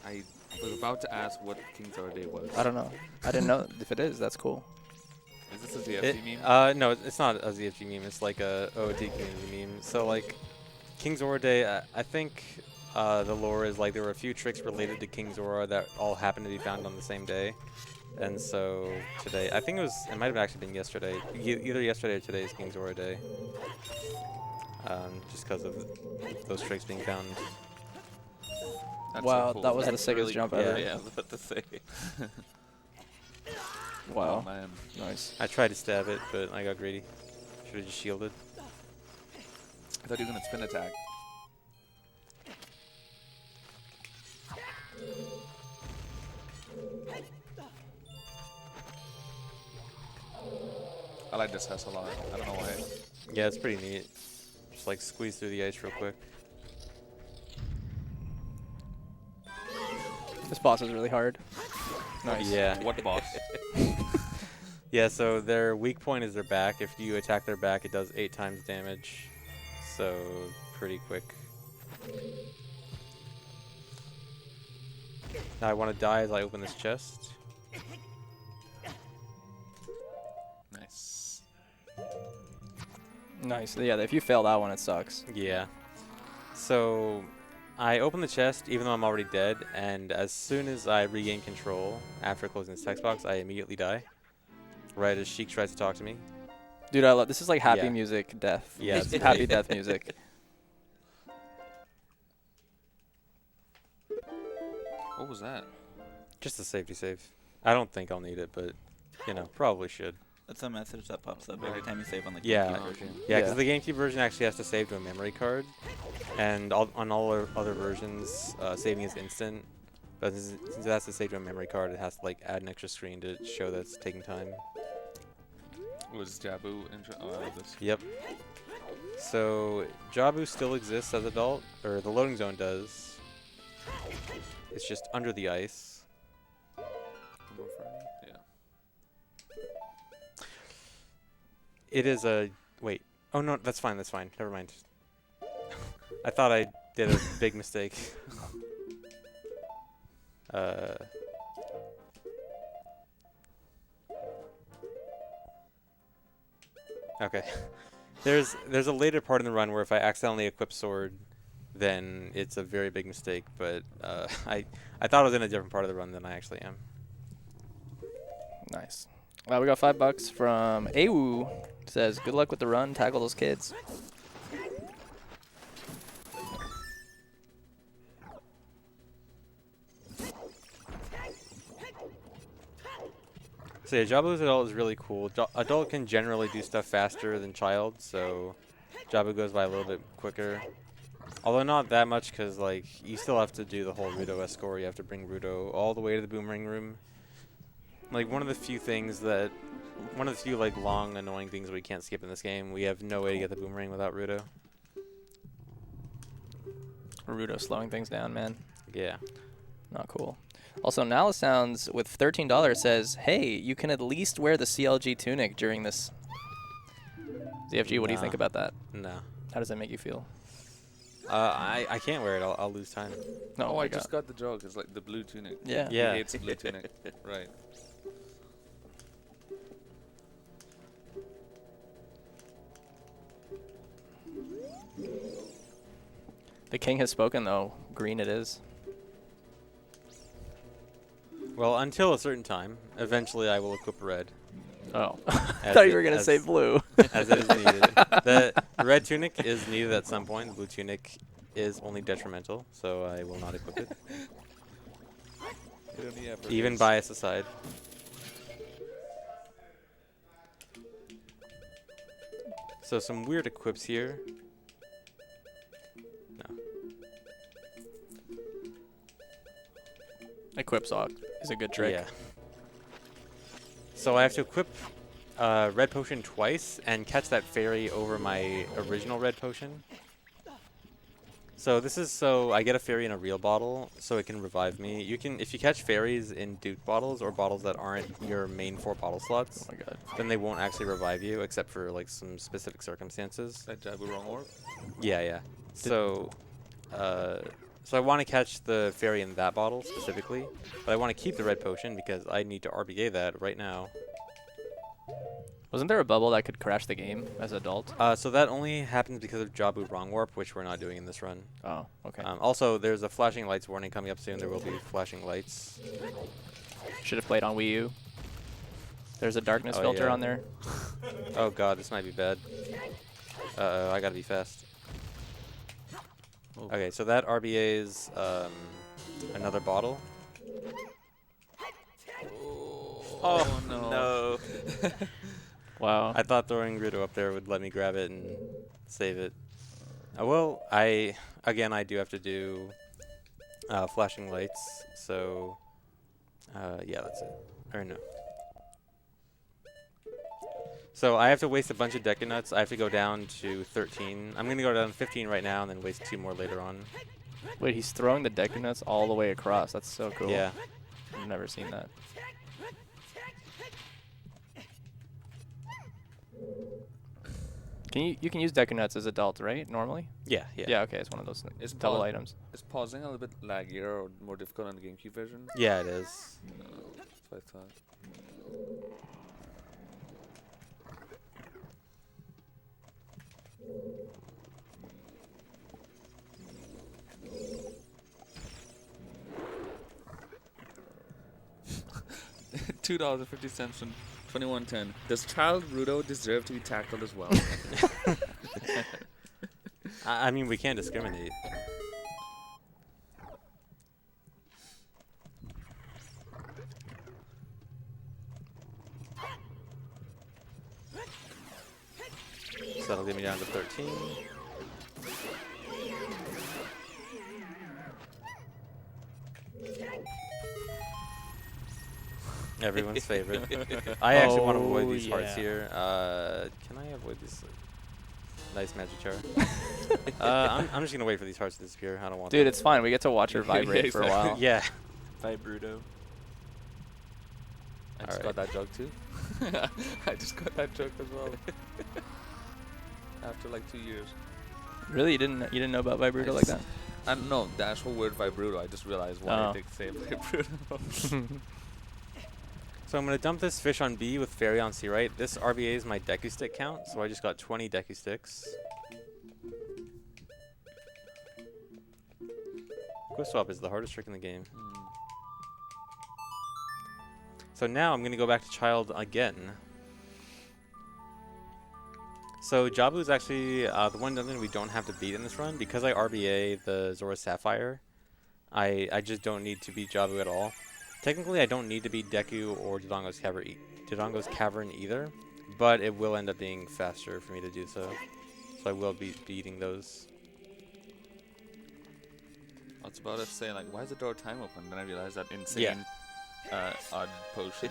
I was about to ask what King Zora Day was. I don't know. I didn't know. If it is, that's cool. Is this a ZFG meme? No, it's not a ZFG meme. It's like a OOT community meme. So like, King Zora Day, I think the lore is like there were a few tricks related to King Zora that all happened to be found on the same day. And so today, I think it might have actually been yesterday. Either yesterday or today is King Zora Day. Just because of those tricks being found. That's Wow, so cool. that was the That's sickest really jump cool. ever. Yeah, I was about to say. Wow. Oh, man. Nice. I tried to stab it, but I got greedy. Should have just shielded. I thought you were going to spin attack. I like this house a lot. I don't know why. Yeah, it's pretty neat. Just like squeeze through the ice real quick. This boss is really hard. Nice. Yeah. What boss? Yeah, so their weak point is their back. If you attack their back, it does 8 times damage. So, pretty quick. Now I want to die as I open this chest. Nice. Nice. Yeah, if you fail that one, it sucks. Yeah. So, I open the chest even though I'm already dead, and as soon as I regain control after closing this text box, I immediately die. Right as Sheik tries to talk to me. Dude, I love this. Is like happy Yeah. music, death. Yeah, it's happy great. death music. What was that? Just a safety save. I don't think I'll need it, but, you know, probably should. That's a message that pops up every time you save on the Yeah. GameCube Oh, version. okay. Yeah, because Yeah. the GameCube version actually has to save to a memory card, and on all other versions, saving is instant. But since it has to save to a memory card, it has to like add an extra screen to show that it's taking time. Was Jabu intro? Oh, I love this. Yep. So Jabu still exists as adult, or the loading zone does. It's just under the ice. Yeah. It is a wait. Oh no, that's fine. That's fine. Never mind. I thought I did a big mistake. Okay. There's a later part in the run where if I accidentally equip sword, then it's a very big mistake. But I thought I was in a different part of the run than I actually am. Nice. We got $5 from Awu. Says, good luck with the run. Tackle those kids. So yeah, Jabu's adult is really cool. Adult can generally do stuff faster than child, so Jabu goes by a little bit quicker. Although not that much, because like you still have to do the whole Rudo escort. You have to bring Rudo all the way to the boomerang room. Like one of the few like long annoying things we can't skip in this game. We have no way to get the boomerang without Rudo. Rudo slowing things down, man. Yeah. Not cool. Also, Nala Sounds with $13 says, hey, you can at least wear the CLG tunic during this. ZFG, what do you think Nah. about that? No. How does that make you feel? I can't wear it. I'll lose time. No, Oh, my I God. just got the joke. It's like the blue tunic. Yeah. Yeah. He hates blue tunic. Right. The king has spoken, though. Green it is. Well, until a certain time, eventually I will equip red. Oh. I As thought you it- were going to as- say blue. As it is needed. The red tunic is needed at some point. The blue tunic is only detrimental, so I will not equip it. Even bias aside. So some weird equips here. No. Equip sock is a good trick. Yeah. So I have to equip red potion twice and catch that fairy over my original red potion. So this is so I get a fairy in a real bottle, so it can revive me. You can, if you catch fairies in Duke bottles or bottles that aren't your main 4 bottle slots, Oh my god. then they won't actually revive you, except for like some specific circumstances. That Jabu wrong orb. Yeah, yeah. So, so I want to catch the fairy in that bottle specifically, but I want to keep the red potion because I need to RBA that right now. Wasn't there a bubble that could crash the game as an adult? So that only happens because of Jabu wrong warp, which we're not doing in this run. Oh, okay. Also, there's a flashing lights warning coming up soon. There will be flashing lights. Should have played on Wii U. There's a darkness Oh, filter yeah. on there. Oh god, this might be bad. Uh-oh, I gotta be fast. Oh. Okay, so that RBA's another bottle. Oh no. No. Wow. I thought throwing Rudo up there would let me grab it and save it. Well, again, I do have to do flashing lights, so yeah, that's it. Or no. So I have to waste a bunch of Deca Nuts. I have to go down to 13. I'm going to go down to 15 right now and then waste 2 more later on. Wait, he's throwing the Deku Nuts all the way across. That's so cool. Yeah. I've never seen that. You can use Deku Nuts as adults, right? Normally? Yeah, yeah. Yeah, okay, it's one of those It's double pause- items. Is pausing a little bit laggier or more difficult on the GameCube version? Yeah, it is. No, that's what I thought. $2.50 from 2110. Does child Rudo deserve to be tackled as well? I mean, we can't discriminate. So that'll get me down to 13. Everyone's favorite. I actually want to avoid these hearts yeah. here. Can I avoid this? Nice magic jar. I'm just gonna wait for these hearts to disappear. I don't want Dude, them. it's fine. We get to watch her Yeah, vibrate for a exactly. while. Yeah. Vibruto. I just Alright. got that joke too. I just got that joke as well. After like 2 years. Really? You didn't know about Vibruto like that? I don't know the actual word vibruto. I just realized why Oh. they say vibruto. So I'm gonna dump this fish on B with fairy on C right. This RBA is my Deku stick count, so I just got 20 Deku sticks. Quick swap is the hardest trick in the game. So now I'm gonna go back to child again. So Jabu is actually the one dungeon we don't have to beat in this run because I RBA the Zora Sapphire. I just don't need to beat Jabu at all. Technically, I don't need to beat Deku or Dodongo's Cavern either, but it will end up being faster for me to do so. So I will be beating those. I was about to say, like, why is the door time open? Then I realized that insane odd potion.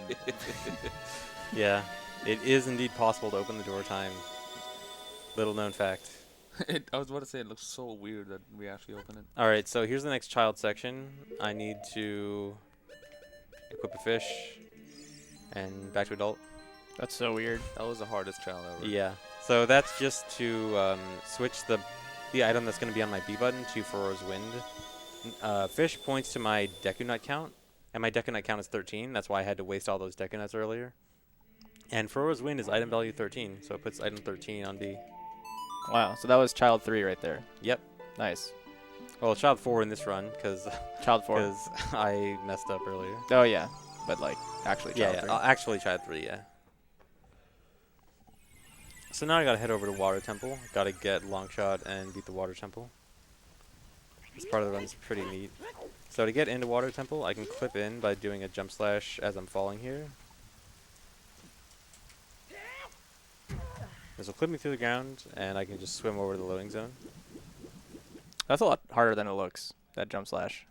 Yeah, it is indeed possible to open the door time. Little known fact. I was about to say, it looks so weird that we actually open it. Alright, so here's the next child section. I need to equip a fish and back to adult. That's so weird. That was the hardest trial ever. Yeah, so that's just to switch the item that's going to be on my B button to Furor's Wind. Fish points to my Deku Nut count, and my Deku Nut count is 13. That's why I had to waste all those Deku Nuts earlier. And Furor's Wind is item value 13, so it puts item 13 on B. Wow. So that was child 3 right there. Yep. Nice. Well, child 4 in this run, because Child 4. I messed up earlier. Oh yeah, but like actually child Yeah, 3. actually child 3, yeah. So now I gotta head over to Water Temple. Gotta get Longshot and beat the Water Temple. This part of the run's pretty neat. So to get into Water Temple, I can clip in by doing a jump slash as I'm falling here. This will clip me through the ground, and I can just swim over to the loading zone. That's a lot harder than it looks. That jump slash,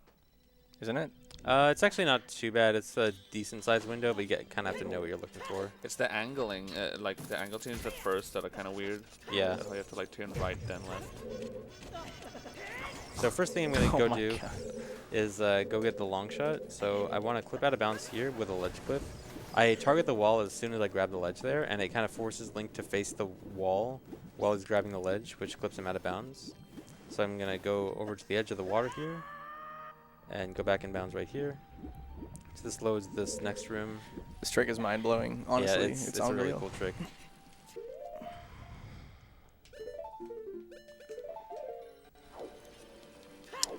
isn't it? It's actually not too bad. It's a decent sized window, but you kind of have to know what you're looking for. It's the angling, like the angle changes at first that are kind of weird. Yeah. That's why you have to like turn right then left. So first thing I'm going to Oh go my do God. is go get the long shot. So I want to clip out of bounds here with a ledge clip. I target the wall as soon as I grab the ledge there, and it kind of forces Link to face the wall while he's grabbing the ledge, which clips him out of bounds. So I'm going to go over to the edge of the water here and go back in bounds right here. So this loads this next room. This trick is mind-blowing, honestly. Yeah, it's a unreal. really cool trick.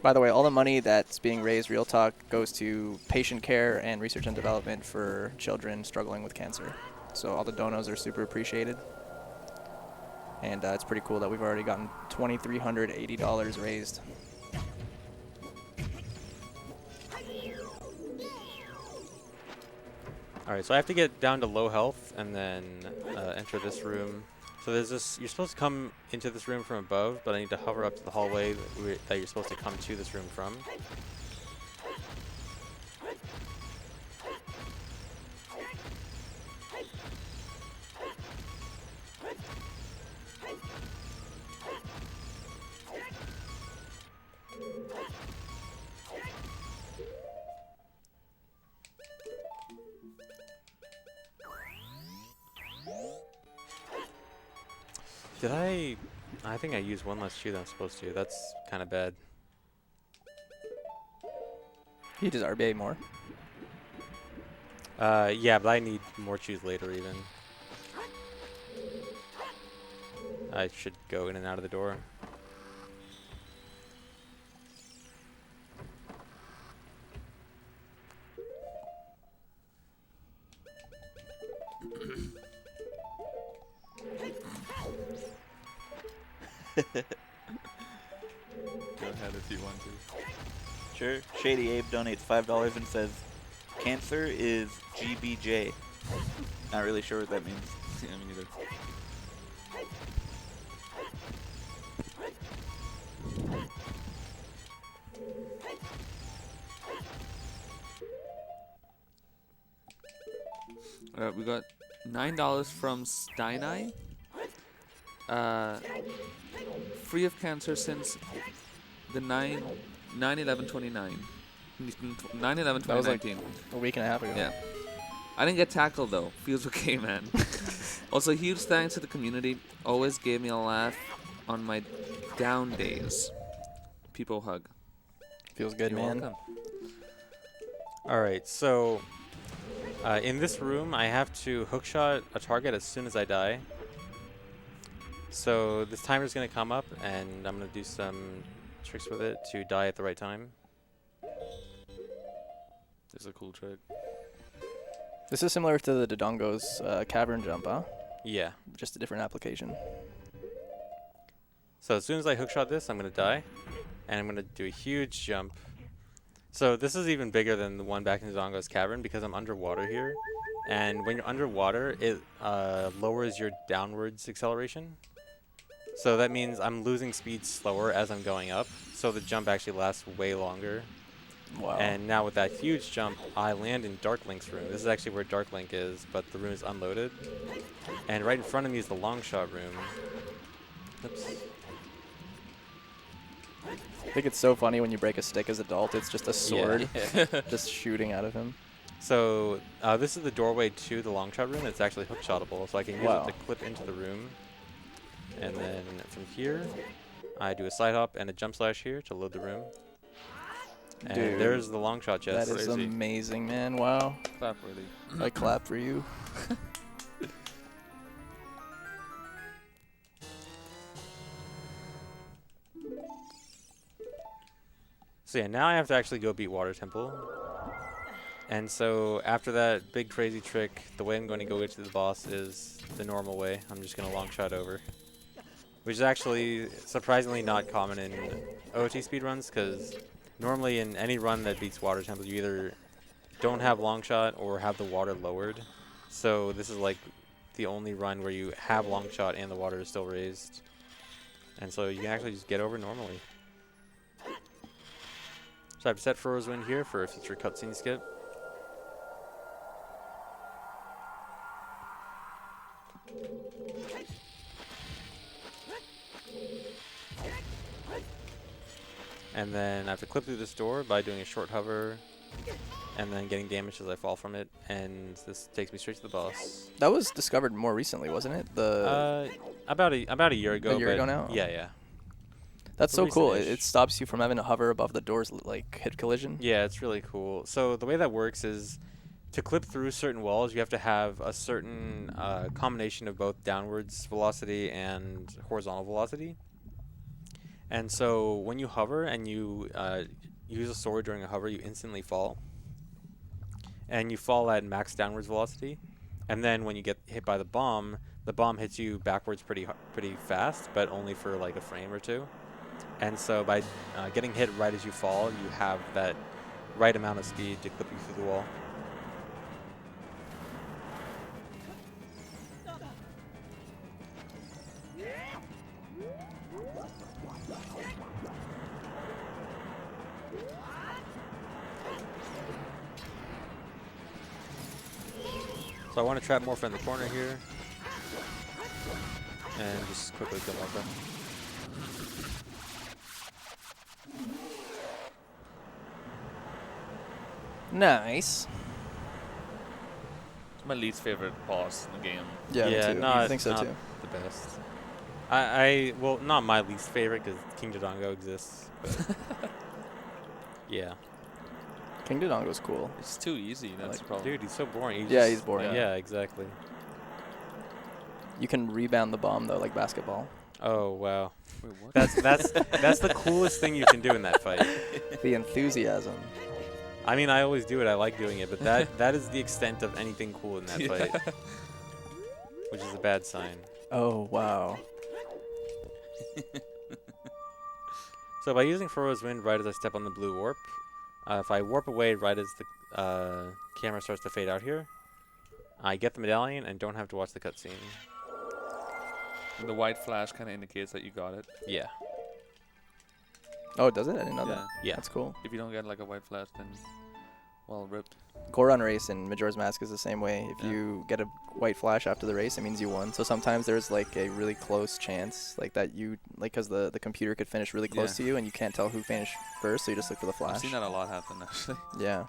By the way, all the money that's being raised, Real Talk, goes to patient care and research and development for children struggling with cancer. So all the donos are super appreciated. And it's pretty cool that we've already gotten $2,380 raised. Alright, so I have to get down to low health and then enter this room. So there's this, you're supposed to come into this room from above, but I need to hover up to the hallway that you're supposed to come to this room from. Did I think I used one less shoe than I'm supposed to. That's kind of bad. He does RBA more. Yeah, but I need more shoes later even. I should go in and out of the door. Go ahead if you want to. Sure. Shady Abe donates $5 and says, "Cancer is GBJ." Not really sure what that means. Yeah, me neither. We got $9 from Steinai. Free of cancer since the 9/11/29. 9/11/2019. A week and a half ago. Yeah. I didn't get tackled though. Feels okay, man. Also, huge thanks to the community. Always gave me a laugh on my down days. People hug. Feels good, You're man. welcome. Alright, so in this room I have to hookshot a target as soon as I die. So this timer's going to come up and I'm going to do some tricks with it to die at the right time. This is a cool trick. This is similar to the Dodongo's cavern jump, huh? Yeah. Just a different application. So as soon as I hookshot this, I'm going to die. And I'm going to do a huge jump. So this is even bigger than the one back in Dodongo's cavern because I'm underwater here. And when you're underwater, it lowers your downwards acceleration. So that means I'm losing speed slower as I'm going up. So the jump actually lasts way longer. Wow. And now with that huge jump, I land in Dark Link's room. This is actually where Dark Link is, but the room is unloaded. And right in front of me is the long shot room. Oops. I think it's so funny when you break a stick as adult. It's just a sword just shooting out of him. So this is the doorway to the long shot room. It's actually hookshotable, so I can use it to clip into the room. And then from here, I do a side hop and a jump slash here to load the room. And Dude, there's the long shot chest. That is amazing, man. Wow. Clap worthy. I clap for you. So yeah, now I have to actually go beat Water Temple. And so after that big crazy trick, the way I'm going to go get to the boss is the normal way. I'm just going to long shot over. Which is actually surprisingly not common in OT speedruns, because normally in any run that beats Water Temple, you either don't have long shot or have the water lowered. So this is like the only run where you have long shot and the water is still raised. And so you can actually just get over normally. So I've set Furrow's Wind here for a future cutscene skip. And then I have to clip through this door by doing a short hover, and then getting damaged as I fall from it. And this takes me straight to the boss. That was discovered more recently, wasn't it? About a year ago. A year ago now? Yeah, yeah. That's so cool. It recent-ish. stops you from having to hover above the doors, like hit collision. Yeah, it's really cool. So the way that works is to clip through certain walls, you have to have a certain combination of both downwards velocity and horizontal velocity. And so when you hover and you use a sword during a hover, you instantly fall. And you fall at max downwards velocity. And then when you get hit by the bomb hits you backwards pretty fast, but only for like a frame or two. And so by getting hit right as you fall, you have that right amount of speed to clip you through the wall. So I want to trap Morpha in the corner here. And just quickly kill Morpha. Nice. It's my least favorite boss in the game. Yeah, Yeah, me too. not- I think so not- too. The best. Well, not my least favorite because King Dodongo exists. But yeah. King Dodongo's cool. It's too easy. That's like- the problem. Dude, he's so boring. Yeah, he's boring. Yeah, exactly. You can rebound the bomb though, like basketball. Oh, wow. Wait, what? That's the coolest thing you can do in that fight. The enthusiasm. I mean, I always do it. I like doing it, but that is the extent of anything cool in that Yeah. fight, which is a bad sign. Oh wow. So by using Furrow's Wind right as I step on the blue warp, if I warp away right as the camera starts to fade out here, I get the medallion and don't have to watch the cutscene. The white flash kind of indicates that you got it. Yeah. Oh, does it? I didn't know that. Yeah. That's cool. If you don't get like a white flash, then well ripped. Goron race in Majora's Mask is the same way. If Yeah. you get a white flash after the race, it means you won. So sometimes there's like a really close chance, like that you like, because the computer could finish really close Yeah. to you, and you can't tell who finished first, so you just look for the flash. I've seen that a lot happen actually. Yeah.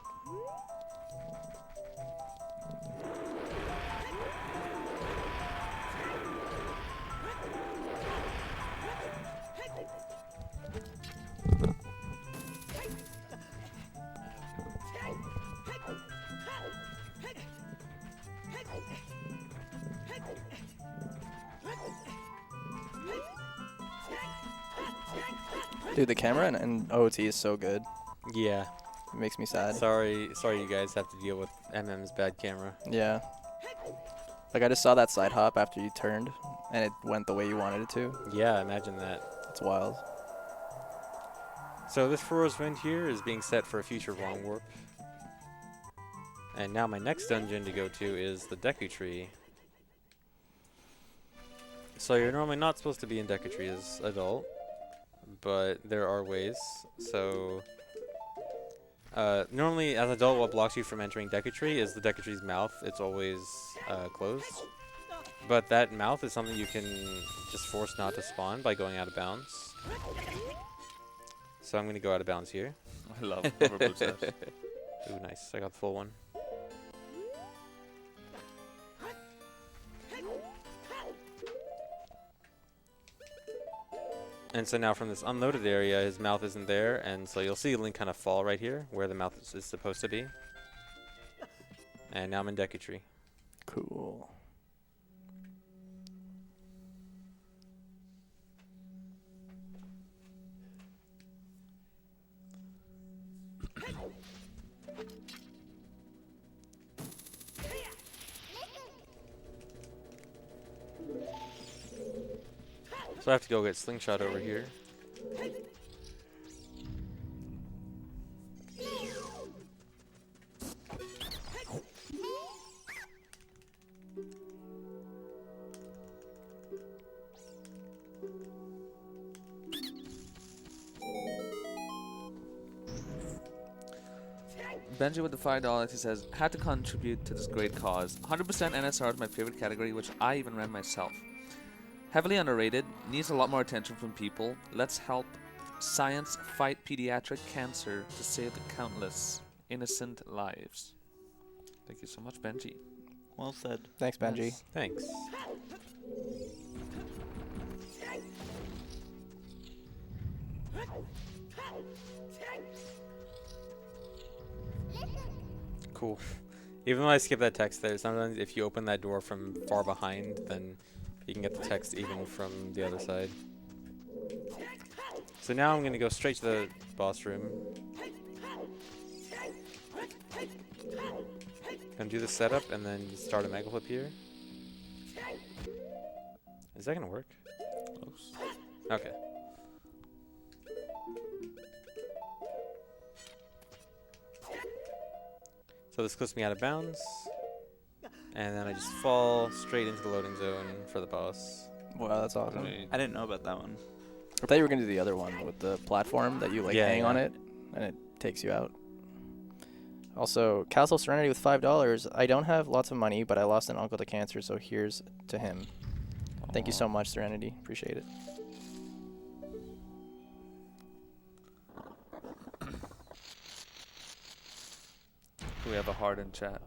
Dude, the camera and OOT is so good. Yeah. It makes me sad. Sorry you guys have to deal with MM's bad camera. Yeah. Like I just saw that side hop after you turned, and it went the way you wanted it to. Yeah, imagine that. It's wild. So this Furrow's Wind here is being set for a future wrong warp. And now my next dungeon to go to is the Deku Tree. So you're normally not supposed to be in Deku Tree as adult, but there are ways. So normally as adult, what blocks you from entering Deku Tree is the Deku Tree's mouth. It's always closed. But that mouth is something you can just force not to spawn by going out of bounds. So I'm going to go out of bounds here. I love cover boot slash. Ooh, nice. I got the full one. And so now from this unloaded area, his mouth isn't there, and so you'll see Link kind of fall right here, where the mouth is supposed to be. And now I'm in Deku Tree. Cool. So I have to go get Slingshot over here. Benji with the $5, he says, had to contribute to this great cause. 100% NSR is my favorite category, which I even ran myself. Heavily underrated, needs a lot more attention from people. Let's help Science fight pediatric cancer to save the countless innocent lives. Thank you so much, Benji. Well said. Thanks, Benji. Yes. Thanks. Cool. Even though I skip that text there, sometimes if you open that door from far behind, then you can get the text even from the other side. So now I'm going to go straight to the boss room. Gonna do the setup and then start a mega flip here. Is that gonna work? Close. Okay. So this clips me out of bounds, and then I just fall straight into the loading zone for the boss. Wow, that's awesome. Great. I didn't know about that one. I thought you were going to do the other one with the platform that you like Yeah, hang on yeah. it and it takes you out. Also, Castle Serenity with $5. I don't have lots of money, but I lost an uncle to cancer, so here's to him. Thank you so much, Serenity. Appreciate it. Do we have a heart in chat?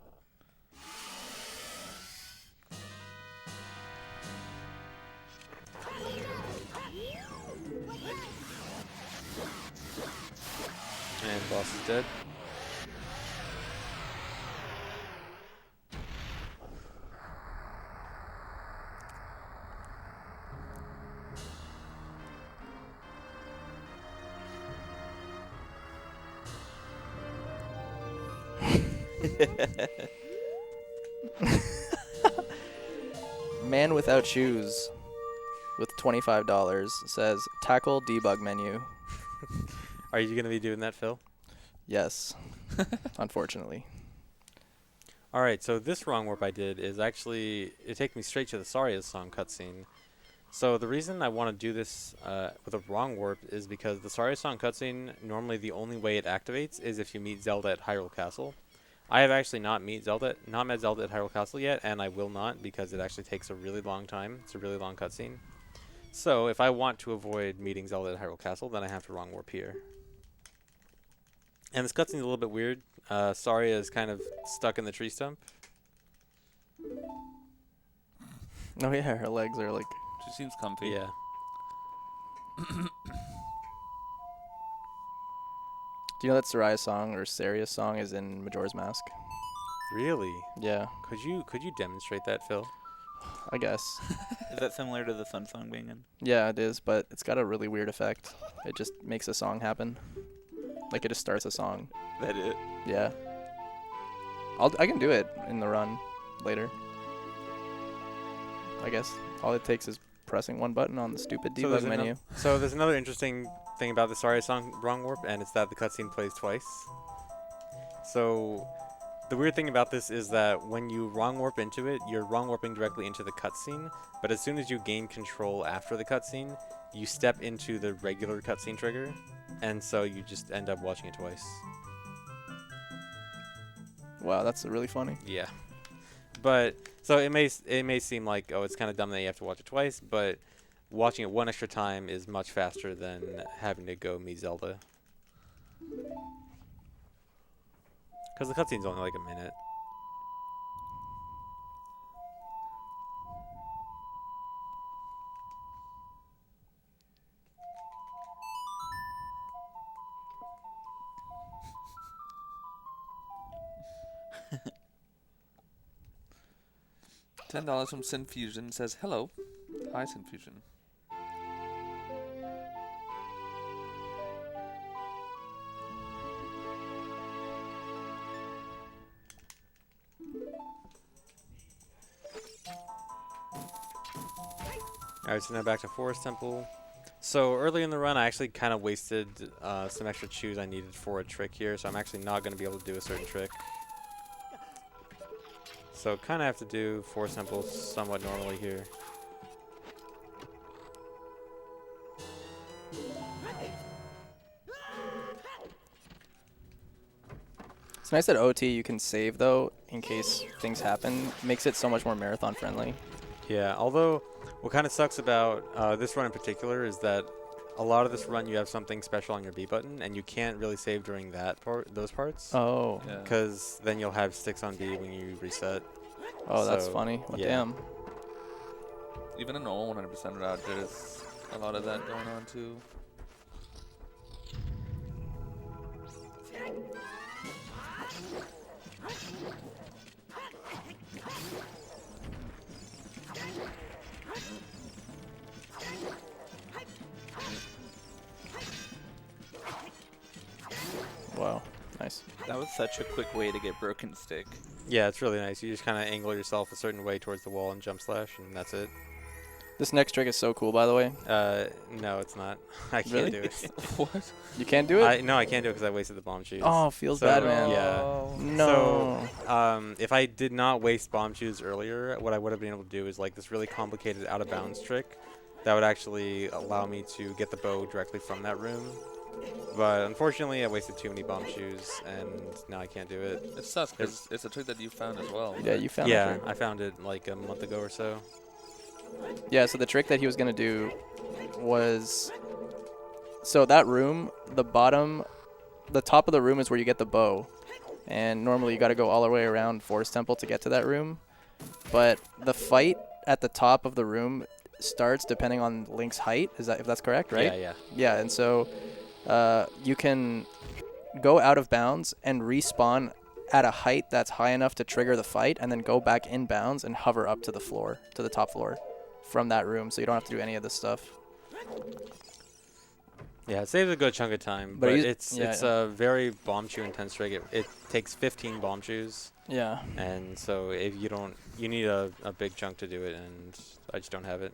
And boss is dead. Man Without Shoes with $25 says, tackle debug menu. Are you gonna be doing that, Phil? Yes, unfortunately. Alright, so this wrong warp I did is actually, it takes me straight to the Saria's song cutscene. So the reason I want to do this with a wrong warp is because the Saria's song cutscene, normally the only way it activates is if you meet Zelda at Hyrule Castle. I have actually not met Zelda at Hyrule Castle yet, and I will not because it actually takes a really long time. It's a really long cutscene. So if I want to avoid meeting Zelda at Hyrule Castle, then I have to wrong warp here. And this cutscene's a little bit weird. Saria is kind of stuck in the tree stump. Oh yeah, her legs are like... She seems comfy. Yeah. Do you know that Saria's song or Saria's song is in Majora's Mask? Really? Yeah, Could you demonstrate that, Phil? I guess. Is that similar to the Sun Song being in? Yeah, it is, but it's got a really weird effect. It just makes a song happen. Like it just starts a song. That it? Yeah. I can do it in the run later. I guess all it takes is pressing one button on the stupid So debug there's menu. So there's another interesting thing about the Saria song wrong warp, and it's that the cutscene plays twice. So the weird thing about this is that when you wrong warp into it, you're wrong warping directly into the cutscene, but as soon as you gain control after the cutscene, you step into the regular cutscene trigger, and so you just end up watching it twice. Wow, that's really funny. Yeah. But so it may seem like, oh, it's kind of dumb that you have to watch it twice, but watching it one extra time is much faster than having to go meet Zelda. Because the cutscene's only like a minute. $10 from Synfusion says, hello. Hi, Synfusion. Alright, so now back to Forest Temple. So early in the run, I actually kind of wasted some extra chews I needed for a trick here, so I'm actually not going to be able to do a certain trick. So kind of have to do Forest Temple somewhat normally here. It's nice that OT you can save though in case things happen. Makes it so much more marathon friendly. Yeah, although what kind of sucks about this run in particular is that a lot of this run you have something special on your B button, and you can't really save during those parts, Oh. Yeah. because then you'll have sticks on B when you reset. Oh, that's So, funny. Well, yeah. damn. Even in normal 100% route, there's a lot of that going on too. Wow. Nice. That was such a quick way to get broken stick. Yeah, it's really nice. You just kind of angle yourself a certain way towards the wall and jump slash, and that's it. This next trick is so cool, by the way. No, it's not. I can't Really? do it. What? You can't do it? No, I can't do it because I wasted the bomb shoes. Oh, feels So, bad, man. Yeah. No. So, if I did not waste bomb shoes earlier, what I would have been able to do is like this really complicated out of bounds trick that would actually allow me to get the bow directly from that room. But unfortunately, I wasted too many bomb shoes, and now I can't do it. It sucks because it's a trick that you found as well. Yeah, you found Yeah, it. I found it like a month ago or so. Yeah, so the trick that he was going to do was... So that room, the top of the room is where you get the bow. And normally you got to go all the way around Forest Temple to get to that room. But the fight at the top of the room starts depending on Link's height. If that's correct, right? Yeah, yeah. Yeah, and so you can go out of bounds and respawn at a height that's high enough to trigger the fight, and then go back in bounds and hover up to the floor, to the top floor from that room, so you don't have to do any of this stuff. Yeah, it saves a good chunk of time, But but he's- it's yeah. a very bomb shoe intense trick. It takes 15 bomb shoes, Yeah. and so if you need a big chunk to do it, and I just don't have it.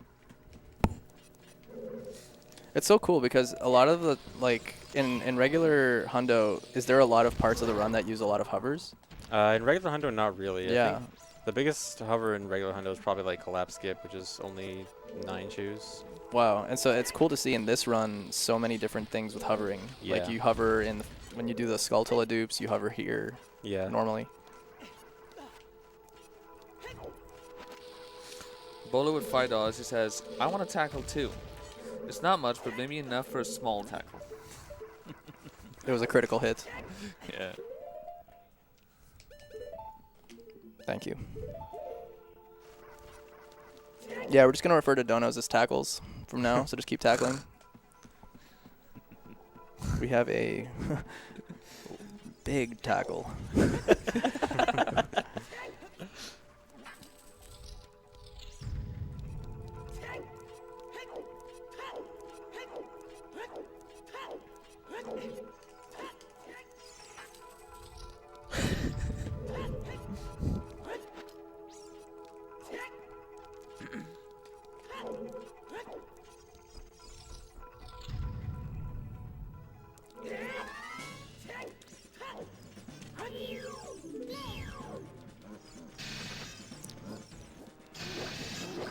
It's so cool because a lot of the, like, in regular Hundo, is there a lot of parts of the run that use a lot of hovers? In regular Hundo, not really. I Yeah. think the biggest hover in regular Hundo is probably like Collapse Skip, which is only 9 shoes. Wow. And so it's cool to see in this run so many different things with hovering. Like Yeah. you hover when you do the Skulltula dupes, you hover here Yeah. normally. Bolo with $5, he says, I want to tackle too. It's not much, but maybe enough for a small tackle. It was a critical hit. Yeah. Thank you. Yeah, we're just going to refer to donos as tackles from now, so just keep tackling. We have a big tackle.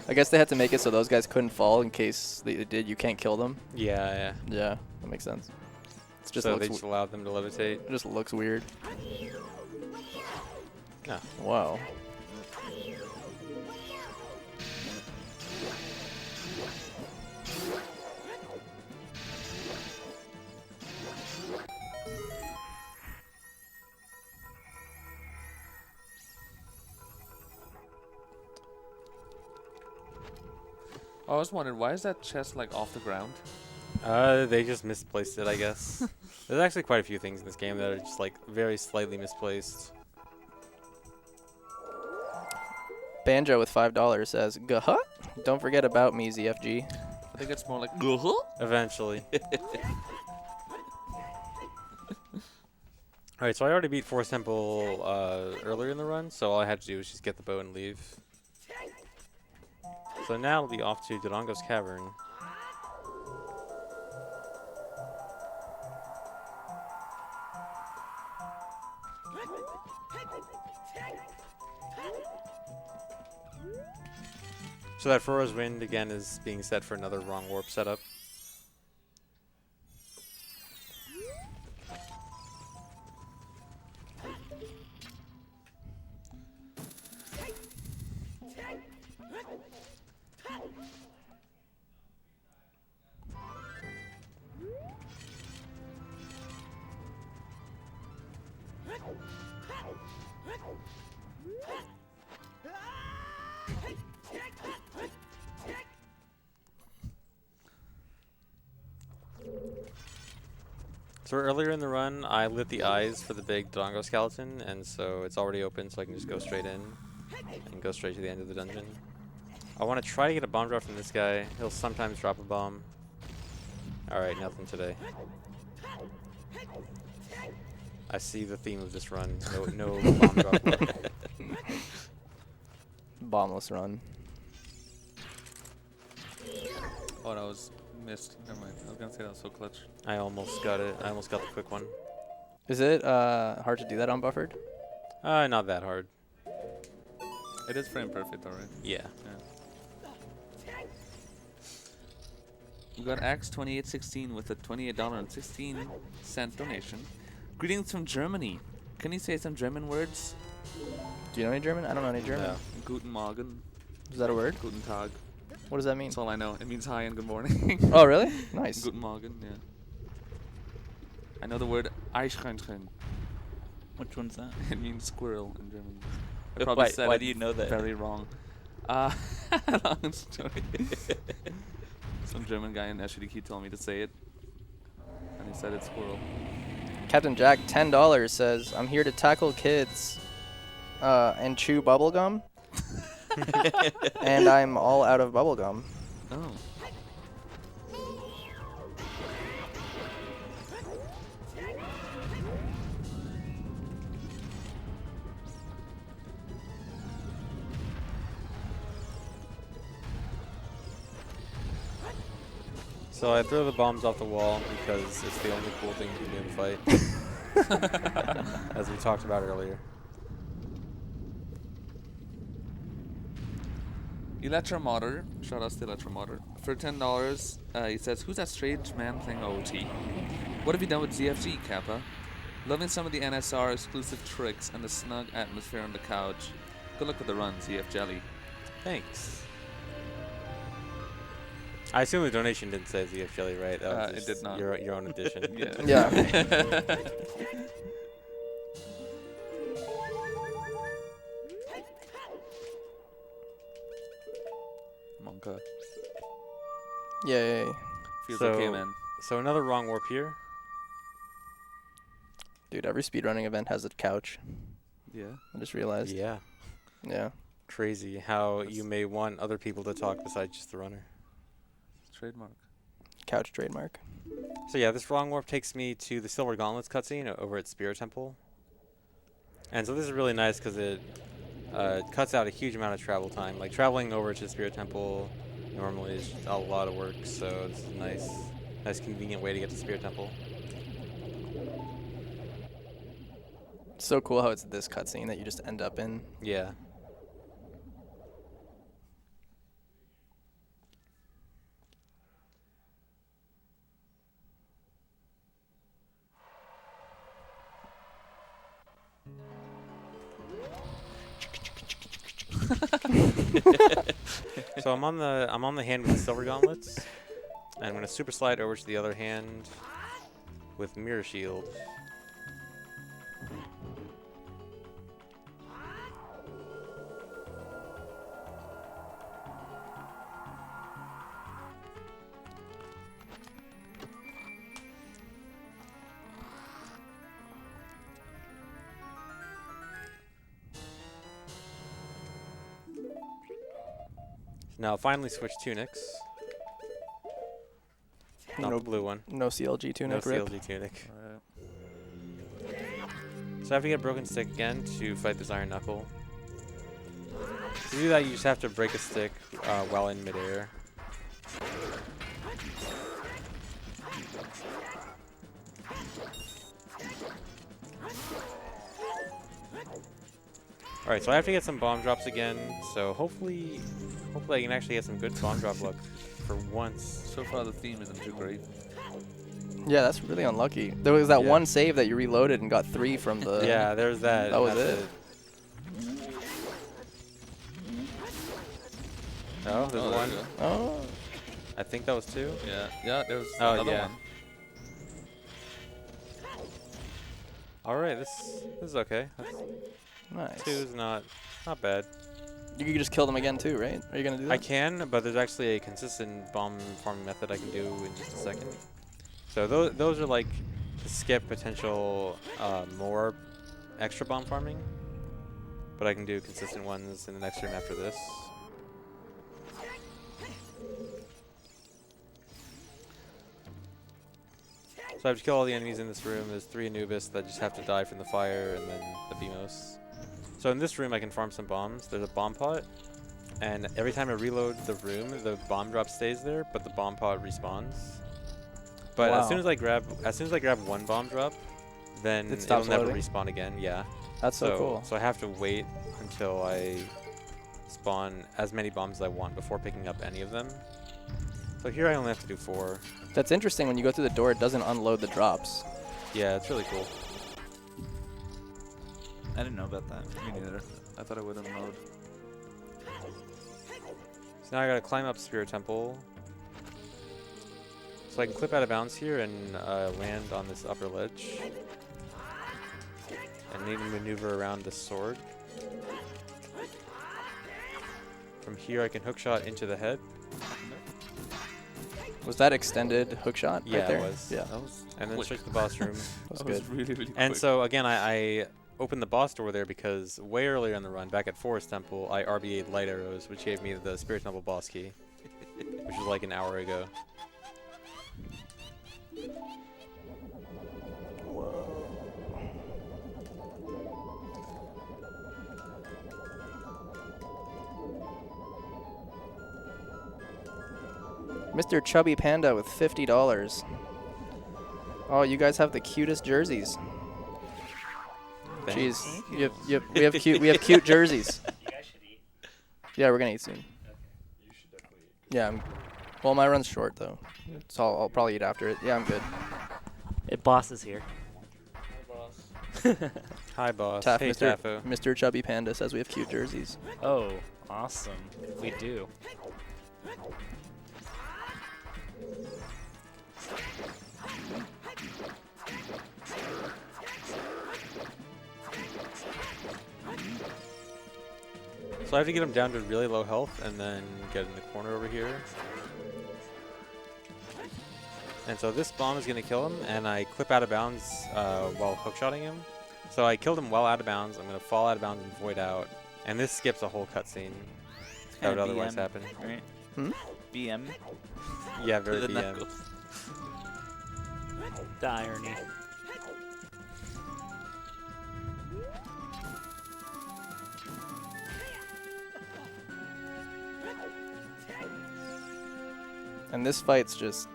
I guess they had to make it so those guys couldn't fall in case they did. You can't kill them. Yeah, yeah. Yeah, that makes sense. It's just So looks they just allowed them to levitate. it just looks weird. No. Wow. I was wondering, why is that chest like off the ground? They just misplaced it, I guess. There's actually quite a few things in this game that are just like very slightly misplaced. Banjo with $5 says, "Guh-huh? Don't forget about me, ZFG." I think it's more like, Eventually. Alright, so I already beat Forest Temple earlier in the run, so all I had to do was just get the bow and leave. So now we'll be off to Durango's Cavern. So that Furrow's Wind again is being set for another wrong warp setup. So earlier in the run, I lit the eyes for the big Dodongo skeleton, and so it's already open, so I can just go straight in and go straight to the end of the dungeon. I want to try to get a bomb drop from this guy. He'll sometimes drop a bomb. Alright, nothing today. I see the theme of this run. No bomb drop luck. Bombless run. Oh, that was missed. Never mind. I was gonna say that was so clutch. I almost got it. I almost got the quick one. Is it hard to do that on buffered? Not that hard. It is frame perfect, alright. Yeah. We got Axe2816 with a $28.16 donation. Greetings from Germany. Can you say some German words? Do you know any German? I don't know any German. No. Guten Morgen. Is that a word? Guten Tag. What does that mean? That's all I know. It means hi and good morning. Oh, really? Nice. Guten Morgen, yeah. I know the word Eichhörnchen. Which one's that? It means squirrel in German. I Why- probably said why it do you know that? very wrong. Long story. Some German guy in SHDQ told me to say it, and he said it's squirrel. Captain Jack, $10 says, I'm here to tackle kids and chew bubblegum. And I'm all out of bubblegum. Oh. So I throw the bombs off the wall because it's the only cool thing you can do in the fight. As we talked about earlier. Electromotor, shout out to Electromotor. For $10, he says, who's that strange man playing OT? What have you done with ZFG, Kappa? Loving some of the NSR exclusive tricks and the snug atmosphere on the couch. Good luck with the run, ZF Jelly. Thanks. I assume the donation didn't say ZF Jelly, right? That was It just did not. Your own addition. Yeah. Yeah. Monka. Yay. Feels So- okay, man. So another wrong warp here. Dude, every speedrunning event has a couch. Yeah. I just realized. Yeah. Yeah. Crazy how you may want other people to talk besides just the runner. Trademark. Couch trademark. So yeah, this wrong warp takes me to the Silver Gauntlets cutscene over at Spirit Temple. And so this is really nice because it cuts out a huge amount of travel time. Like traveling over to Spirit Temple normally is a lot of work, so it's a nice convenient way to get to Spirit Temple. It's so cool how it's this cutscene that you just end up in. Yeah. So I'm on the hand with the Silver Gauntlets, and I'm gonna super slide over to the other hand with Mirror Shield. Now finally switch tunics. Not No- the blue one. No CLG tunic No rip. CLG tunic. Alright. So I have to get a broken stick again to fight this Iron Knuckle. To do that, you just have to break a stick while in midair. Alright, so I have to get some bomb drops again, so hopefully I can actually get some good bomb drop luck for once. So far, the theme isn't too great. Yeah, that's really unlucky. There was that Yeah. one save that you reloaded and got 3 from the... Yeah, there's that. That was That's it. Oh, there's Oh, there one. you go. Oh. I think that was 2. Yeah, yeah, there's Oh, another yeah. one. Alright, this is okay. Nice. 2 is not bad. You could just kill them again too, right? Are you going to do that? I can, but there's actually a consistent bomb farming method I can do in just a second. So those are like to skip potential more extra bomb farming, but I can do consistent ones in the next room after this. So I have to kill all the enemies in this room. There's 3 Anubis that just have to die from the fire, and then the Beamos. So in this room I can farm some bombs. There's a bomb pot, and every time I reload the room, the bomb drop stays there, but the bomb pot respawns. But Wow. as soon as I grab one bomb drop, then It it'll stops never loading? respawn again. Yeah. That's so cool. So I have to wait until I spawn as many bombs as I want before picking up any of them. So here I only have to do 4. That's interesting. When you go through the door, it doesn't unload the drops. Yeah, it's really cool. I didn't know about that. Me neither. I thought it would unload. So now I gotta climb up Spirit Temple. So I can clip out of bounds here and land on this upper ledge. And need to maneuver around this sword. From here I can hookshot into the head. Was that extended hook shot Yeah, right there? it was. Yeah, That was And then quick. straight to the boss room. that was That good. was really, really And quick. so again, I opened the boss door there because way earlier in the run, back at Forest Temple, I RBA'd light arrows, which gave me the Spirit Temple boss key, which was like an hour ago. Mr. Chubby Panda with $50. Oh, you guys have the cutest jerseys. Thanks. Jeez, we have cute jerseys. You guys should eat. Yeah, we're gonna eat soon. You should definitely eat. Yeah, well, my run's short though, so I'll probably eat after it. Yeah, I'm good. Boss is here. Hi, boss. Taff, Hey, Mr. Taffo. Mr. Chubby Panda says we have cute jerseys. Oh, awesome. We do. So I have to get him down to really low health and then get in the corner over here. And so this bomb is going to kill him, and I clip out of bounds while hookshotting him. So I killed him while out of bounds. I'm going to fall out of bounds and void out. And this skips a whole cutscene that would otherwise BM, happen. Right? Hmm? BM. Yeah, to very the BM. knuckles. The irony. And this fight's just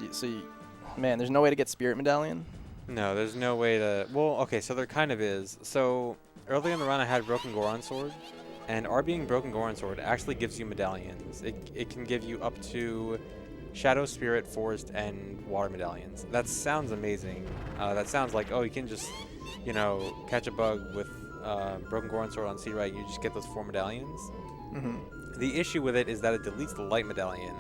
man. There's no way to get Spirit Medallion. No, there's no way to... Well, okay, so there kind of is. So early in the run, I had Broken Goron Sword. And RBing Broken Goron Sword actually gives you medallions. It can give you up to Shadow, Spirit, Forest, and Water medallions. That sounds amazing. That sounds like, oh, you can just, you know, catch a bug with Broken Goron Sword on C-Right, you just get those 4 medallions. Mm-hmm. The issue with it is that it deletes the Light Medallion.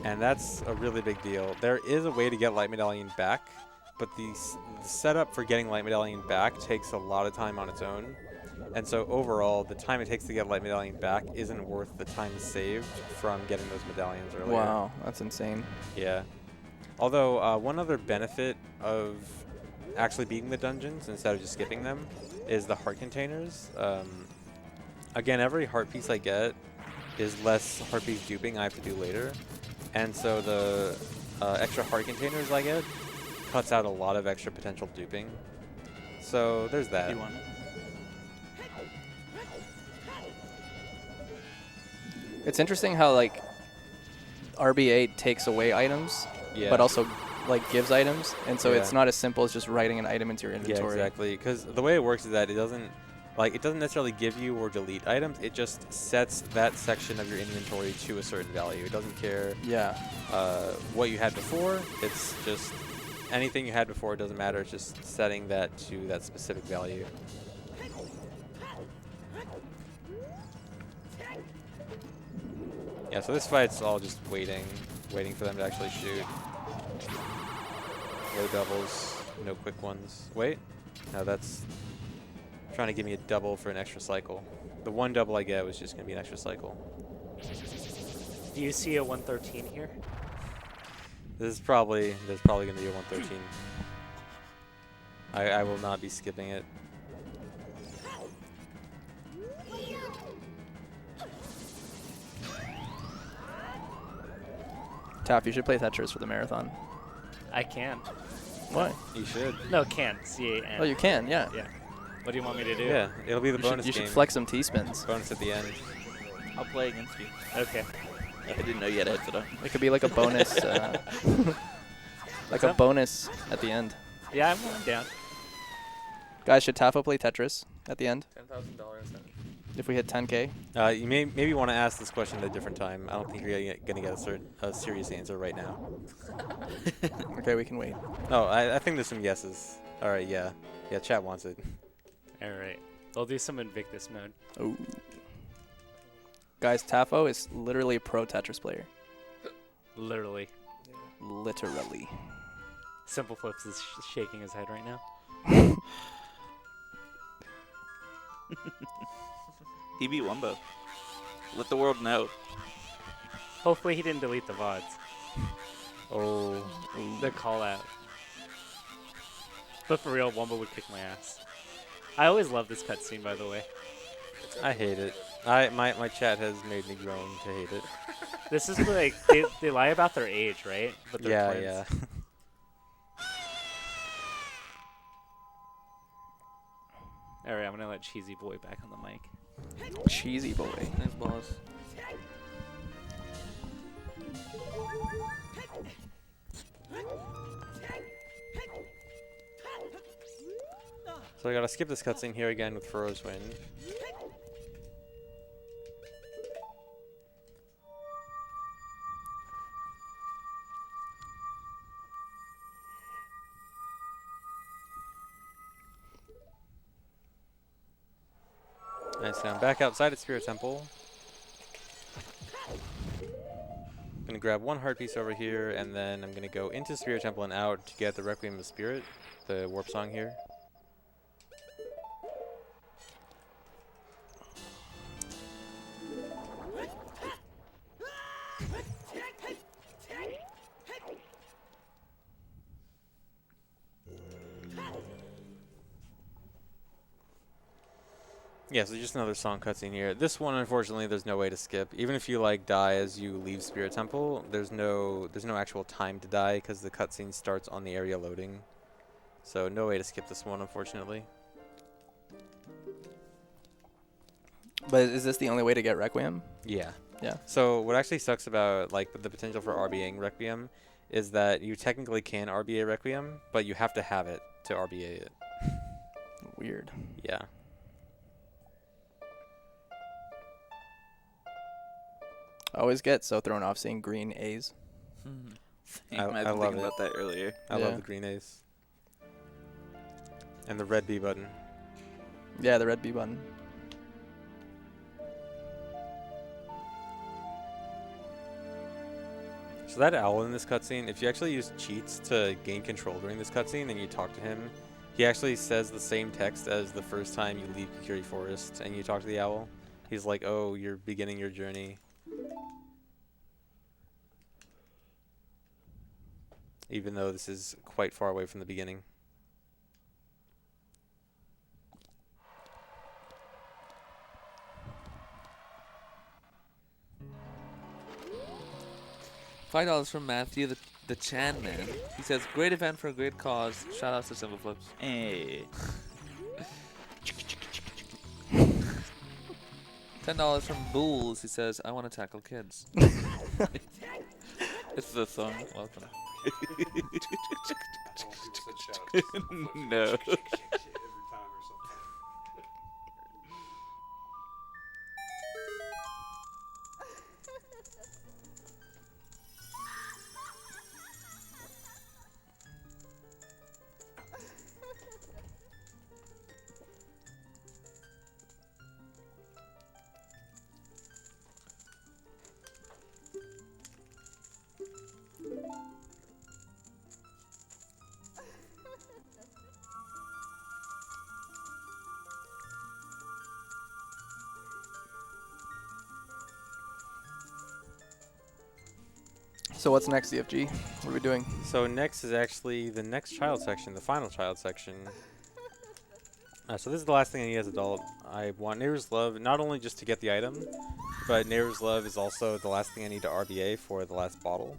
And that's a really big deal. There is a way to get Light Medallion back, but the setup for getting Light Medallion back takes a lot of time on its own. And so overall, the time it takes to get Light Medallion back isn't worth the time saved from getting those medallions earlier. Wow, that's insane. Yeah. Although, one other benefit of actually beating the dungeons instead of just skipping them is the heart containers. Again, every heart piece I get is less heart piece duping I have to do later. And so the extra heart containers I get cuts out a lot of extra potential duping. So there's that. Do you want it? It's interesting how like RBA takes away items, Yeah. but also like gives items, and so it's Yeah. not as simple as just writing an item into your Yeah, inventory. exactly. Because the way it works is that it doesn't necessarily give you or delete items. It just sets that section of your inventory to a certain value. It doesn't care Yeah. what you had before. It's just anything you had before. It doesn't matter. It's just setting that to that specific value. Yeah, so this fight's all just waiting for them to actually shoot. Low doubles, no quick ones. Wait, no, that's trying to give me a double for an extra cycle. The one double I get was just gonna be an extra cycle. Do you see a 113 here? There's probably gonna be a 113. I will not be skipping it. Tap, you should play Tetris for the marathon. I can. Why? You should. No, can. C-A-N. Oh, you can, yeah. Yeah. What do you want me to do? Yeah, it'll be the You bonus should, you game. should flex some T-spins. Bonus at the end. I'll play against you. Okay. I didn't know you had heads it up. It could be like a bonus, like a up? bonus at the end. Yeah, I'm down. Guys, should Tafo play Tetris at the end $10,000. if we hit 10K? You maybe want to ask this question at a different time. I don't think you're gonna get a serious answer right now. Okay, we can wait. Oh, I think there's some yeses. All right, yeah, chat wants it. All right. We'll do some Invictus mode. Oh. Guys, Tafo is literally a pro Tetris player. Literally. Literally. Simple Flips is shaking his head right now. He beat Wumbo. Let the world know. Hopefully he didn't delete the VODs. Oh, The call out. But for real, Wumbo would kick my ass. I always love this cutscene, by the way. I hate it. My chat has made me groan to hate it. This is like, they lie about their age, right? But they're Yeah, twins. yeah. Alright, I'm gonna let Cheesy Boy back on the mic. Cheesy boy. Nice boss. So I gotta skip this cutscene here again with Furrow's Wind. Nice, now I'm back outside at Spirit Temple. Gonna grab one heart piece over here, and then I'm gonna go into Spirit Temple and out to get the Requiem of Spirit, the warp song here. Yeah, so just another song cutscene here. This one, unfortunately, there's no way to skip. Even if you like die as you leave Spirit Temple, there's no actual time to die because the cutscene starts on the area loading. So no way to skip this one, unfortunately. But is this the only way to get Requiem? Yeah. Yeah. So what actually sucks about like the potential for RBAing Requiem is that you technically can RBA Requiem, but you have to have it to RBA it. Weird. Yeah. I always get so thrown off seeing green A's. I I've been love thinking it. about that earlier. I Yeah. love the green A's. And the red B button. Yeah, the red B button. So that owl in this cutscene, if you actually use cheats to gain control during this cutscene and you talk to him, he actually says the same text as the first time you leave Kukuri Forest and you talk to the owl. He's like, oh, you're beginning your journey. Even though this is quite far away from the beginning. $5 from Matthew, the Chan man. He says, great event for a great cause. Shout outs to Simple Flips. Hey. $10 from Bools. He says, I want to tackle kids. It's the song. Welcome. No. So what's next, CFG? What are we doing? So next is actually the next child section, the final child section. So this is the last thing I need as adult. I want Neighbor's Love, not only just to get the item, but Neighbor's Love is also the last thing I need to RBA for the last bottle.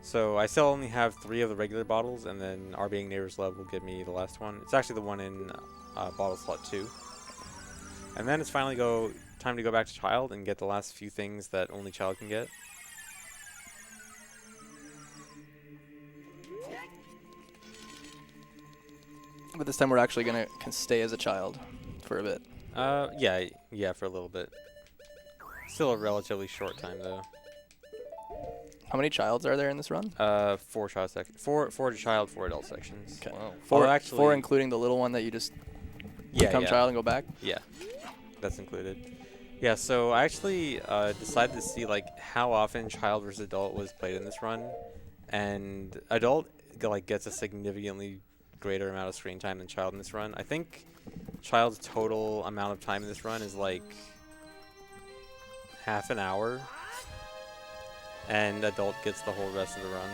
So I still only have 3 of the regular bottles, and then RBing Neighbor's Love will give me the last one. It's actually the one in bottle slot 2. And then it's finally time to go back to Child and get the last few things that only Child can get. But this time we're actually gonna stay as a child for a bit. Yeah, for a little bit. Still a relatively short time though. How many childs are there in this run? 4 child sections. 4 child, 4 adult sections. Okay. Wow. Four, Although actually, four including the little one that you just become child and go back? Yeah, that's included. Yeah, so I actually decided to see like how often child versus adult was played in this run, and adult gets a significantly greater amount of screen time than child in this run. I think child's total amount of time in this run is like half an hour, and adult gets the whole rest of the run.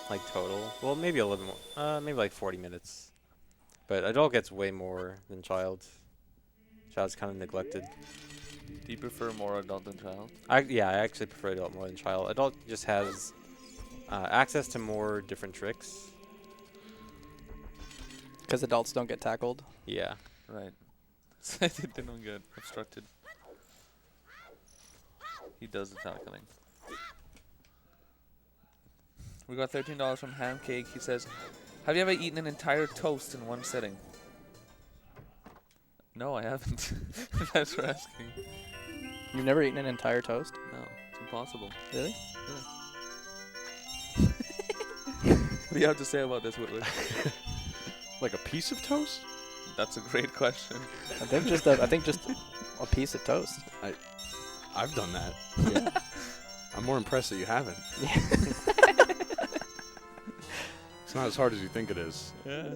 Like total. Well, maybe a little more. Maybe like 40 minutes. But adult gets way more than child. Child's kind of neglected. Do you prefer more adult than child? I actually prefer adult more than child. Adult just has access to more different tricks. Because adults don't get tackled. Yeah. Right. They don't get obstructed. He does the tackling. We got $13 from Hamcake. He says, have you ever eaten an entire toast in one sitting? No, I haven't. Thanks for asking. You've never eaten an entire toast? No, it's impossible. Really? What do you have to say about this, Whitwood? Like a piece of toast? That's a great question. I think just a piece of toast. I've done that. Yeah. I'm more impressed that you haven't. Yeah. It's not as hard as you think it is. Yeah.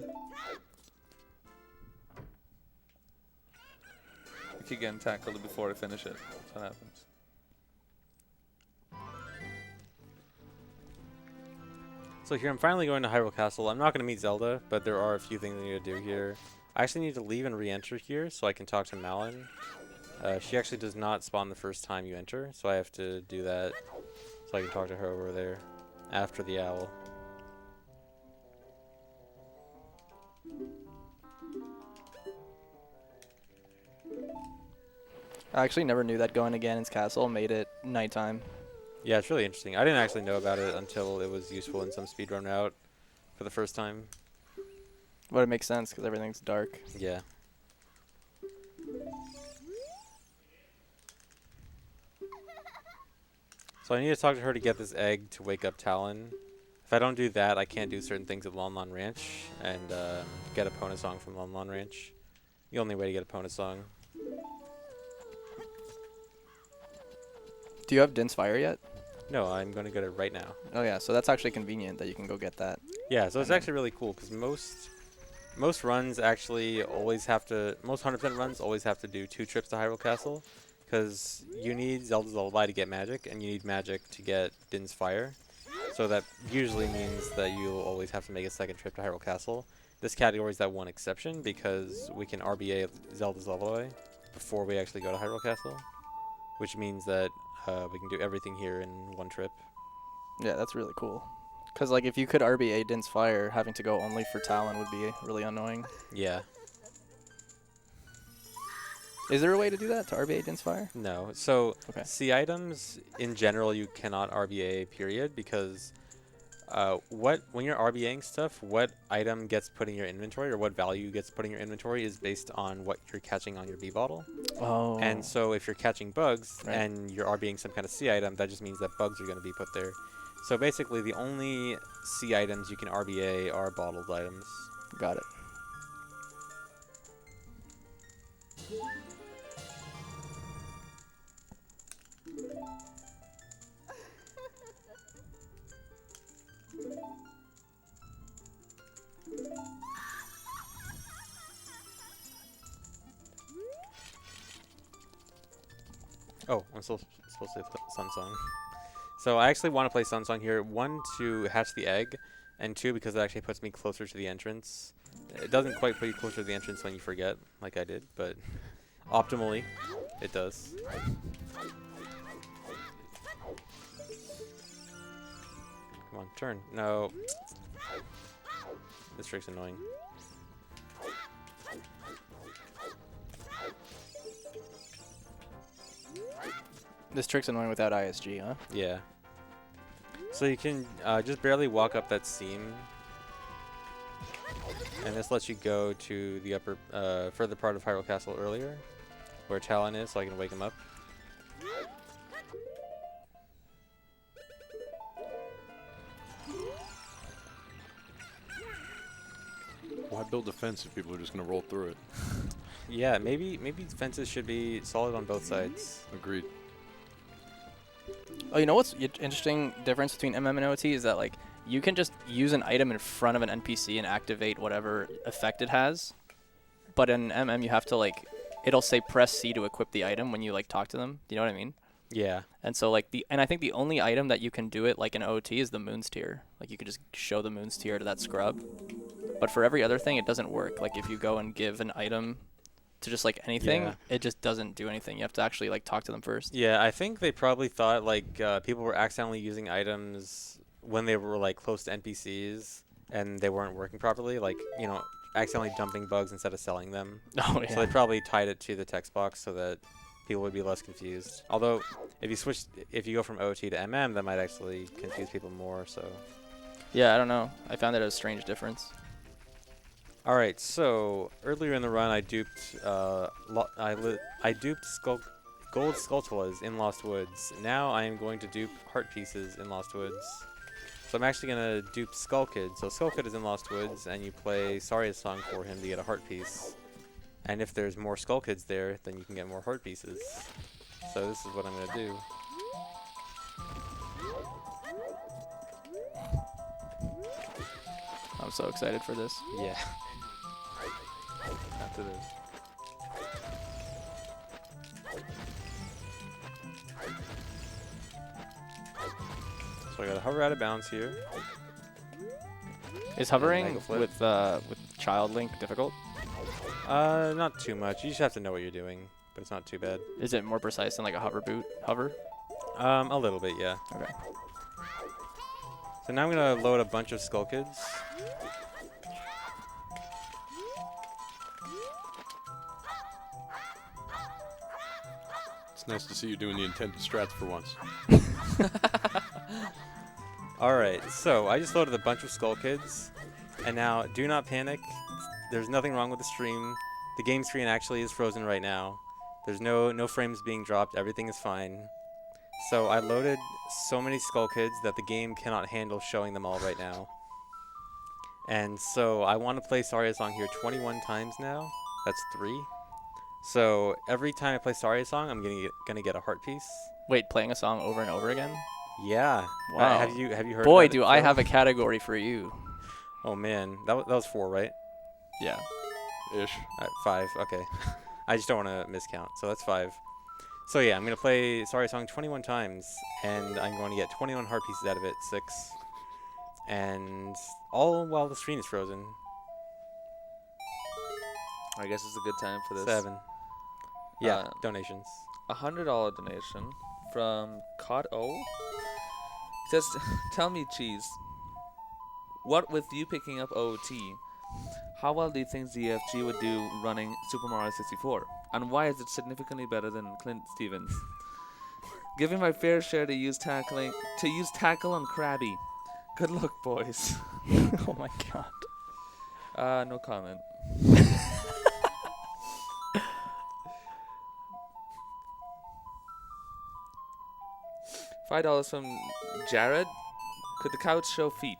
I keep getting tackled before I finish it. That's what happens. So here I'm finally going to Hyrule Castle. I'm not going to meet Zelda, but there are a few things I need to do here. I actually need to leave and re-enter here so I can talk to Malin. She actually does not spawn the first time you enter, so I have to do that so I can talk to her over there after the owl. I actually never knew that going to Ganon's castle made it nighttime. Yeah, it's really interesting. I didn't actually know about it until it was useful in some speedrun route for the first time. But it makes sense because everything's dark. Yeah. So I need to talk to her to get this egg to wake up Talon. If I don't do that, I can't do certain things at Lon Lon Ranch and get a Pona Song from Lon Lon Ranch. The only way to get a Pona Song. Do you have Din's Fire yet? No, I'm going to get it right now. Oh yeah, so that's actually convenient that you can go get that. Yeah, so it's actually really cool because most runs actually always have to, most 100% runs always have to do 2 trips to Hyrule Castle because you need Zelda's Lullaby to get magic and you need magic to get Din's Fire. So that usually means that you'll always have to make a second trip to Hyrule Castle. This category is that one exception because we can RBA Zelda's Lullaby before we actually go to Hyrule Castle, which means that we can do everything here in one trip. Yeah, that's really cool. Because like if you could RBA Din's Fire, having to go only for Talon would be really annoying. Yeah. Is there a way to do that, to RBA Din's Fire? No. So Okay. C items in general you cannot RBA period because when you're RBAing stuff, what item gets put in your inventory or what value gets put in your inventory is based on what you're catching on your B bottle. Oh. And so if you're catching bugs Right. and you're RBAing some kind of C item, that just means that bugs are going to be put there. So basically the only C items you can RBA are bottled items. Got it. Oh, I'm still supposed to play Sun Song. So I actually want to play Sun Song here. 1, to hatch the egg, and 2, because it actually puts me closer to the entrance. It doesn't quite put you closer to the entrance when you forget, like I did, but optimally, it does. Come on, turn. No. This trick's annoying. This trick's annoying without ISG, huh? Yeah. So you can just barely walk up that seam. And this lets you go to the upper, further part of Hyrule Castle earlier, where Talon is, so I can wake him up. Why build a fence if people are just going to roll through it? Yeah, maybe fences should be solid on both sides. Agreed. Oh, you know what's interesting difference between MM and OT is that like you can just use an item in front of an NPC and activate whatever effect it has, but in MM you have to like it'll say press C to equip the item when you like talk to them. Do you know what I mean? Yeah. And so like I think the only item that you can do it like in OT is the Moon's Tear. Like you could just show the Moon's Tear to that scrub. But for every other thing it doesn't work. Like if you go and give an item to just like anything, Yeah. it just doesn't do anything. You have to actually like talk to them first. Yeah, I think they probably thought like people were accidentally using items when they were like close to NPCs and they weren't working properly, like, you know, accidentally dumping bugs instead of selling them. Oh yeah. So they probably tied it to the text box so that people would be less confused. Although if you go from OT to MM, that might actually confuse people more, so. Yeah, I don't know. I found that a strange difference. All right, so earlier in the run, I duped I duped gold Skulltulas in Lost Woods. Now I am going to dupe heart pieces in Lost Woods. So I'm actually gonna dupe Skull Kid. So Skull Kid is in Lost Woods, and you play Saria's song for him to get a heart piece. And if there's more Skull Kids there, then you can get more heart pieces. So this is what I'm gonna do. I'm so excited for this. Yeah. After this. So I gotta hover out of bounds here. Is hovering Mega Flip. with Child Link difficult? Not too much. You just have to know what you're doing, but it's not too bad. Is it more precise than like a hover boot? Hover? A little bit, yeah. Okay. So now I'm gonna load a bunch of Skull Kids. It's nice to see you doing the intended strats for once. Alright, so I just loaded a bunch of Skull Kids, and now do not panic. There's nothing wrong with the stream. The game screen actually is frozen right now. There's no frames being dropped, everything is fine. So I loaded so many Skull Kids that the game cannot handle showing them all right now. And so I want to play Saria's song here 21 times now. That's 3. So every time I play Saria's song, I'm gonna get a heart piece. Wait, playing a song over and over again? Yeah. Wow. Have you heard? Boy, about it, do I Phil? have a category for you. Oh man, that was 4, right? Yeah. Ish. 5. Okay. I just don't want to miscount. So that's 5. So yeah, I'm gonna play Saria's song 21 times, and I'm going to get 21 heart pieces out of it. 6. And all while the screen is frozen. I guess it's a good time for this. 7. Yeah, Uh, donations. $100 donation from Cod O. He says, "Tell me, Cheese, what with you picking up OOT, how well do you think ZFG would do running Super Mario 64? And why is it significantly better than Clint Stevens? Giving my fair share to use tackle on Krabby. Good luck, boys." Oh my god. No comment. $5 from Jared. Could the couch show feet?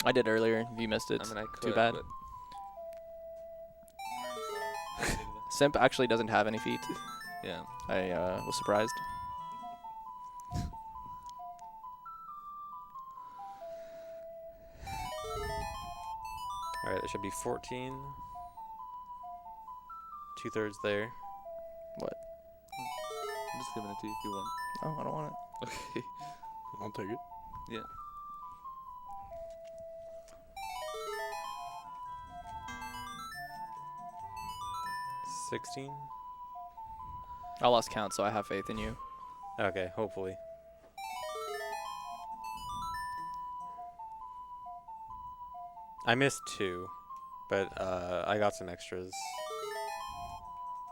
I did earlier. If you missed it, I mean, I could. too bad. But Simp actually doesn't have any feet. yeah. I was surprised. All right, there should be 14. 2/3 there. What? I'm just giving it to you if you want. Oh, I don't want it. Okay. I'll take it. Yeah. $16. I lost count, so I have faith in you. Okay, hopefully. I missed 2, but I got some extras.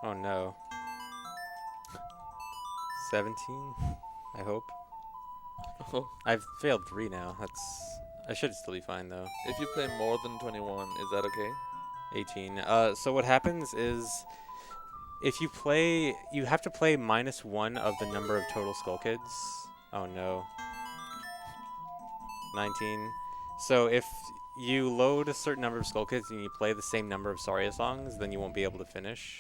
Oh no. 17? I hope. Oh. I've failed 3 now. I should still be fine though. If you play more than 21, is that okay? 18. So what happens is, if you play, you have to play -1 of the number of total Skull Kids. Oh no. 19. So if you load a certain number of Skull Kids and you play the same number of Saria songs, then you won't be able to finish.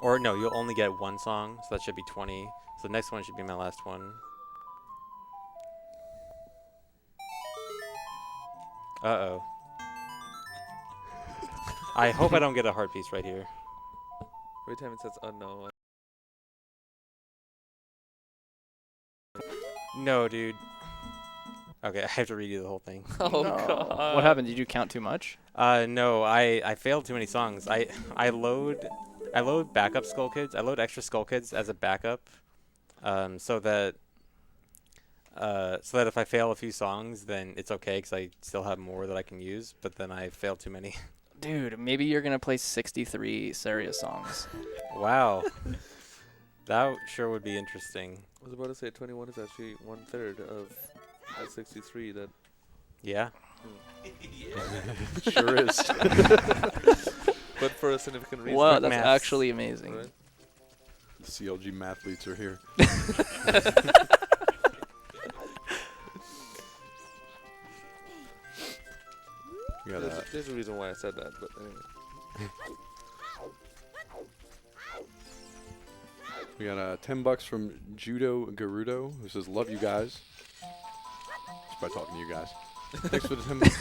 Or no, you'll only get 1 song, so that should be 20. So the next one should be my last one. Uh-oh. I hope I don't get a heart piece right here. Every time it says, oh no. No, dude. Okay, I have to redo the whole thing. Oh, No. God. What happened? Did you count too much? No, I failed too many songs. I load backup Skull Kids. I load extra Skull Kids as a backup, so that if I fail a few songs, then it's okay because I still have more that I can use. But then I failed too many. Dude, maybe you're going to play 63 Saria songs. Wow, that sure would be interesting. I was about to say 21 is actually 1/3 of that 63 that... Yeah. Sure is. But for a significant reason. Wow, that's maths. actually amazing. Right? The CLG mathletes are here. We got There's a reason why I said that, but anyway. we got $10 from Judo Garudo, who says, "Love you guys." Just by talking to you guys. Thanks for the 10 bucks.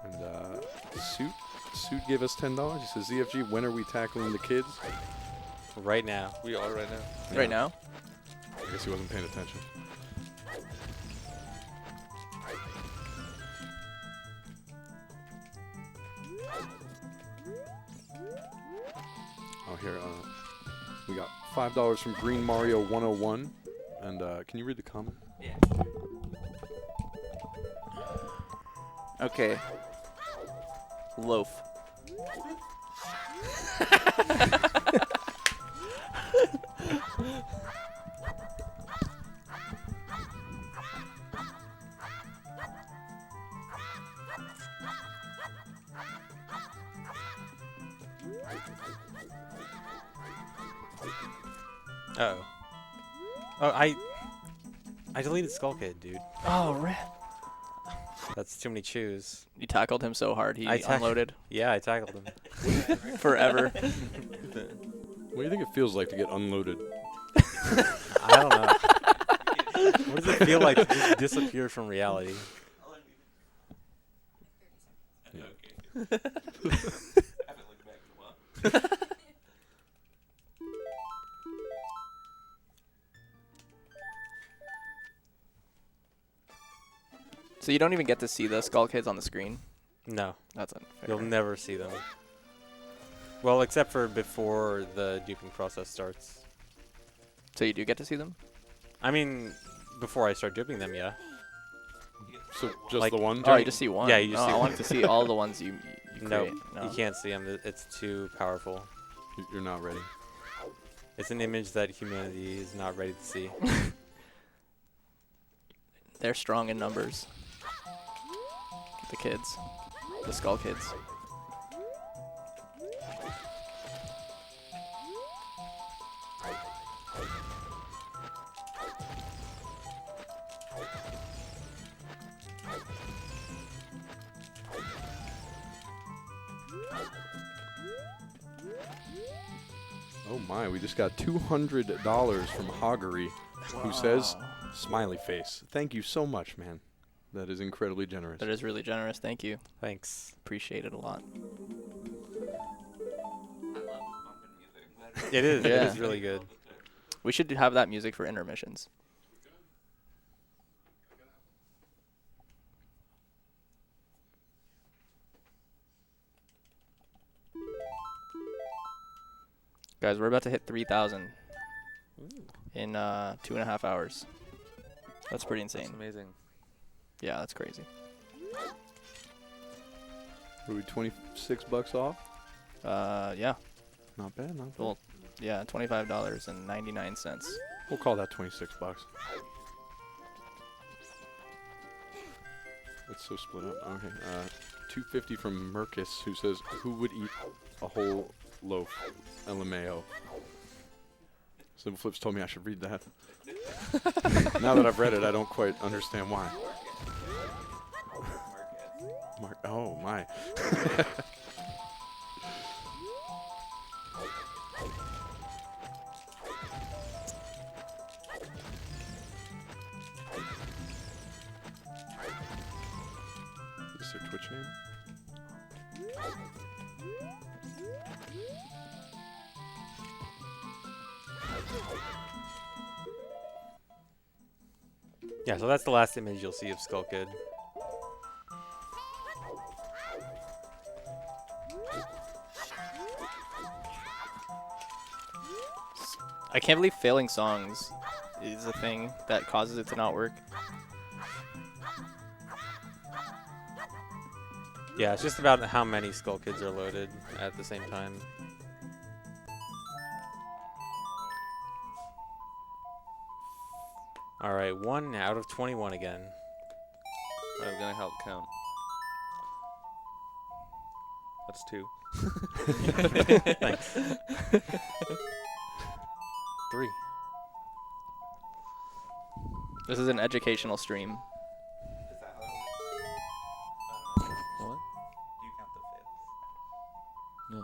And Suit gave us $10. He says, "ZFG, when are we tackling the kids?" Right now. We are right now. Right now? I guess he wasn't paying attention. Oh, here, we got $5 from Green Mario 101. And can you read the comment? Okay. Loaf. Uh-oh. Oh, I deleted Skull Kid, dude. Oh, rip. That's too many chews. You tackled him so hard he I unloaded Yeah, I tackled him. forever. What do you think it feels like to get unloaded? I don't know. What does it feel like to just disappear from reality? So you don't even get to see the Skull Kids on the screen? No, That's unfair. you'll never see them. Well, except for before the duping process starts. So you do get to see them? I mean, before I start duping them, yeah. So just Like- the one? Oh, you just see one. Yeah, you just No, see I one. wanted to see all the ones you No, create. No, you can't see them. It's too powerful. You're not ready. It's an image that humanity is not ready to see. They're strong in numbers. The kids. The Skull Kids. Oh my, we just got $200 from Hoggery, who says, smiley face. Thank you so much, man. That is incredibly generous. That is really generous. Thank you. Thanks. Appreciate it a lot. It is. It Yeah. is really good. We should have that music for intermissions. Guys, we're about to hit 3,000 in 2.5 hours. That's pretty insane. That's amazing. Yeah, that's crazy. Are we $26 off? Yeah. Not bad, not bad. Well, yeah, $25.99. We'll call that $26. It's so split up. Okay. $2.50 from Mercus, who says, "Who would eat a whole loaf? LMAO." Simple Flips told me I should read that. Now that I've read it, I don't quite understand why. Mark. Oh my. Is this their Twitch name? Yeah, so that's the last image you'll see of Skull Kid. I can't believe failing songs is a thing that causes it to not work. Yeah, it's just about how many Skull Kids are loaded at the same time. Alright, 1 out of 21 again. I'm gonna help count. That's 2. Thanks. 3. This is an educational stream. What? Do you count the fails? No.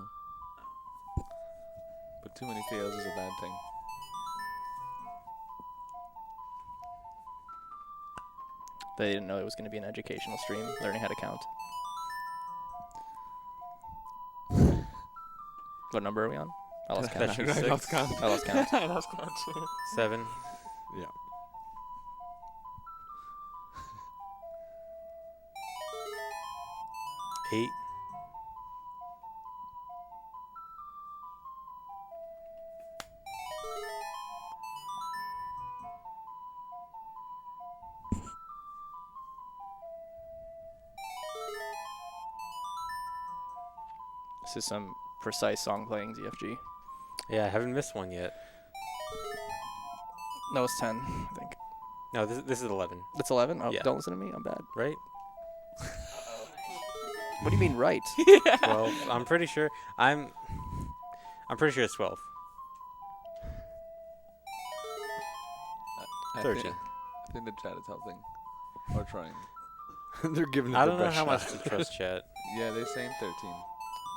But too many fails is a bad thing. They didn't know it was going to be an educational stream, learning how to count. What number are we on? I lost count. Session 6. I lost count. 7. Yeah. 8. This is some precise song playing, ZFG. Yeah, I haven't missed one yet. No, it's 10, I think. No, this is 11, It's 11? Oh, Yeah. don't listen to me. I'm bad. right? What do you mean right? 12. I'm pretty sure. I'm pretty sure it's 12. I 13. think the chat is helping. Or trying. They're giving it I the don't know best how much shot. to trust chat. Yeah, they're saying 13.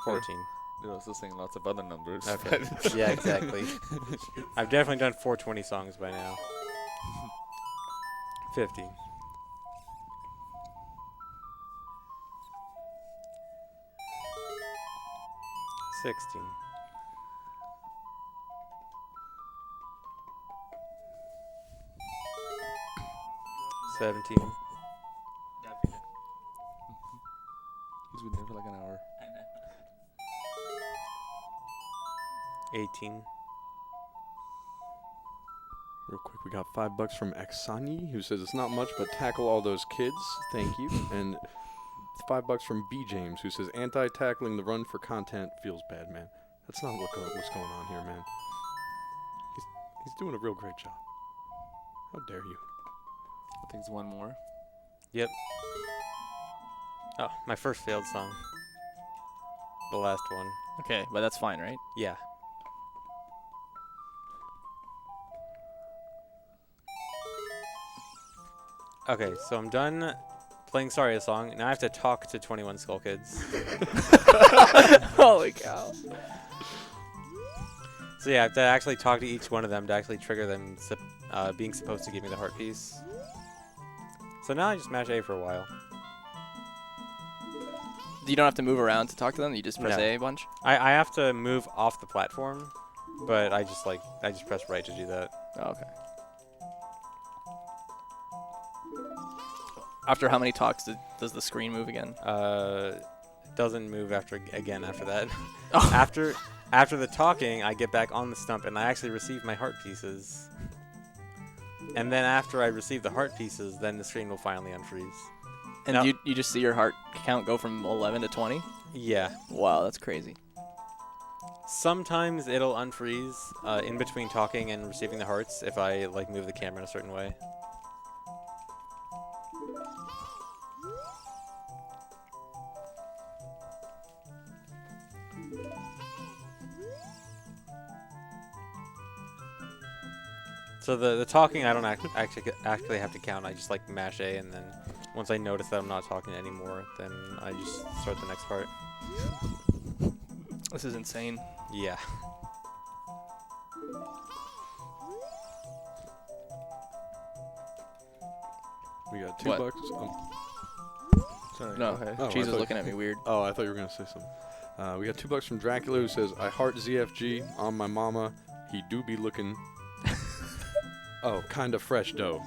14. They're also saying lots of other numbers. Okay. Yeah, exactly. I've definitely done 420 songs by now. 50. 16. 17. He's been there for like an hour. 18. Real quick, we got $5 from Aksani, who says it's not much, but tackle all those kids. Thank you. And $5 from B James, who says anti-tackling the run for content feels bad, man. That's not what's going on here, man. He's doing a real great job. How dare you? I think it's one more. Yep. Oh, my first failed song. The last one. Okay, but that's fine, right? Yeah. Okay, so I'm done playing Sorry a song. Now I have to talk to 21 Skull Kids. Holy cow. So yeah, I have to actually talk to each one of them to actually trigger them being supposed to give me the heart piece. So now I just mash A for a while. You don't have to move around to talk to them? You just press No. A a bunch? I have to move off the platform but I just press right to do that. Oh, okay. After how many talks does the screen move again? It doesn't move after that. Oh. After the talking, I get back on the stump and I actually receive my heart pieces. And then after I receive the heart pieces, then the screen will finally unfreeze. And Now- you just see your heart count go from 11 to 20? Yeah. Wow, that's crazy. Sometimes it'll unfreeze in between talking and receiving the hearts if I like move the camera in a certain way. So the talking I don't actually have to count. I just like mash A, and then once I notice that I'm not talking anymore, then I just start the next part. This is insane. Yeah. We got $2. What? Sorry, No, go ahead. Oh, I Cheese is thought- looking at me weird. Oh, I thought you were gonna say something. We got $2 from Dracula, who says, "I heart ZFG on my mama. He do be looking." Oh, kinda fresh dough.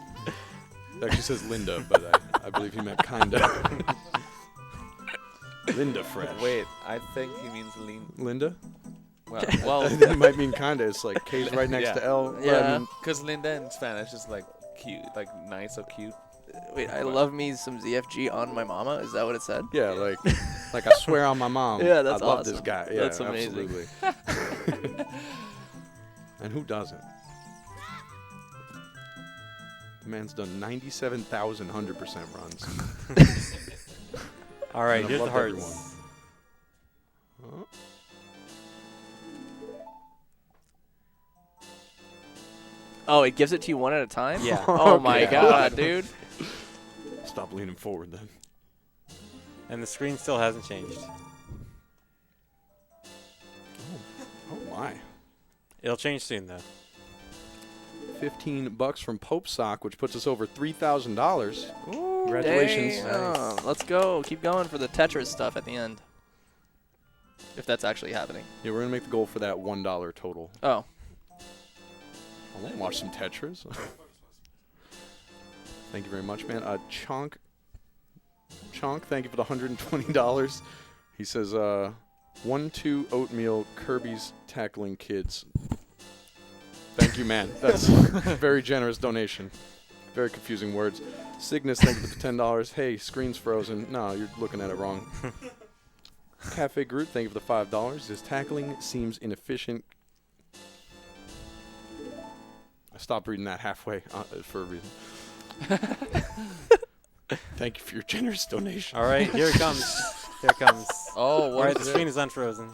It actually says Linda, but I believe he meant kinda. Linda fresh. Wait, I think he means lean. Linda? Well, I think it might mean kinda. It's like K's right next Yeah. to L. But Yeah. I mean, because Linda in Spanish is like cute, like nice or cute. Wait, I love me some ZFG on my mama. Is that what it said? yeah, like I swear on my mom. Yeah, that's I love this awesome. guy. Yeah, That's amazing. absolutely. And who doesn't? The man's done 97,100% runs. All right, And I've here's the loved hearts. everyone. Oh. Oh, it gives it to you one at a time? Yeah. Oh my Okay. god, dude. Stop leaning forward then. And the screen still hasn't changed. Oh my. It'll change soon though. $15 from Pope Sock, which puts us over $3,000. Congratulations. Damn. Let's go. Keep going for the Tetris stuff at the end. If that's actually happening. Yeah, we're gonna make the goal for that $1 total. Oh. I want to watch some Tetris. Thank you very much, man. Chonk, thank you for the $120. He says, 1-2 oatmeal, Kirby's tackling kids. Thank you, man. That's a very generous donation. Very confusing words. Cygnus, thank you for the $10. Hey, screen's frozen. No, you're looking at it wrong. Cafe Groot, thank you for the $5. His tackling seems inefficient. I stopped reading that halfway for a reason. Thank you for your generous donation. All right, here it comes. Here it comes. Oh, All what right, is the it? screen is unfrozen.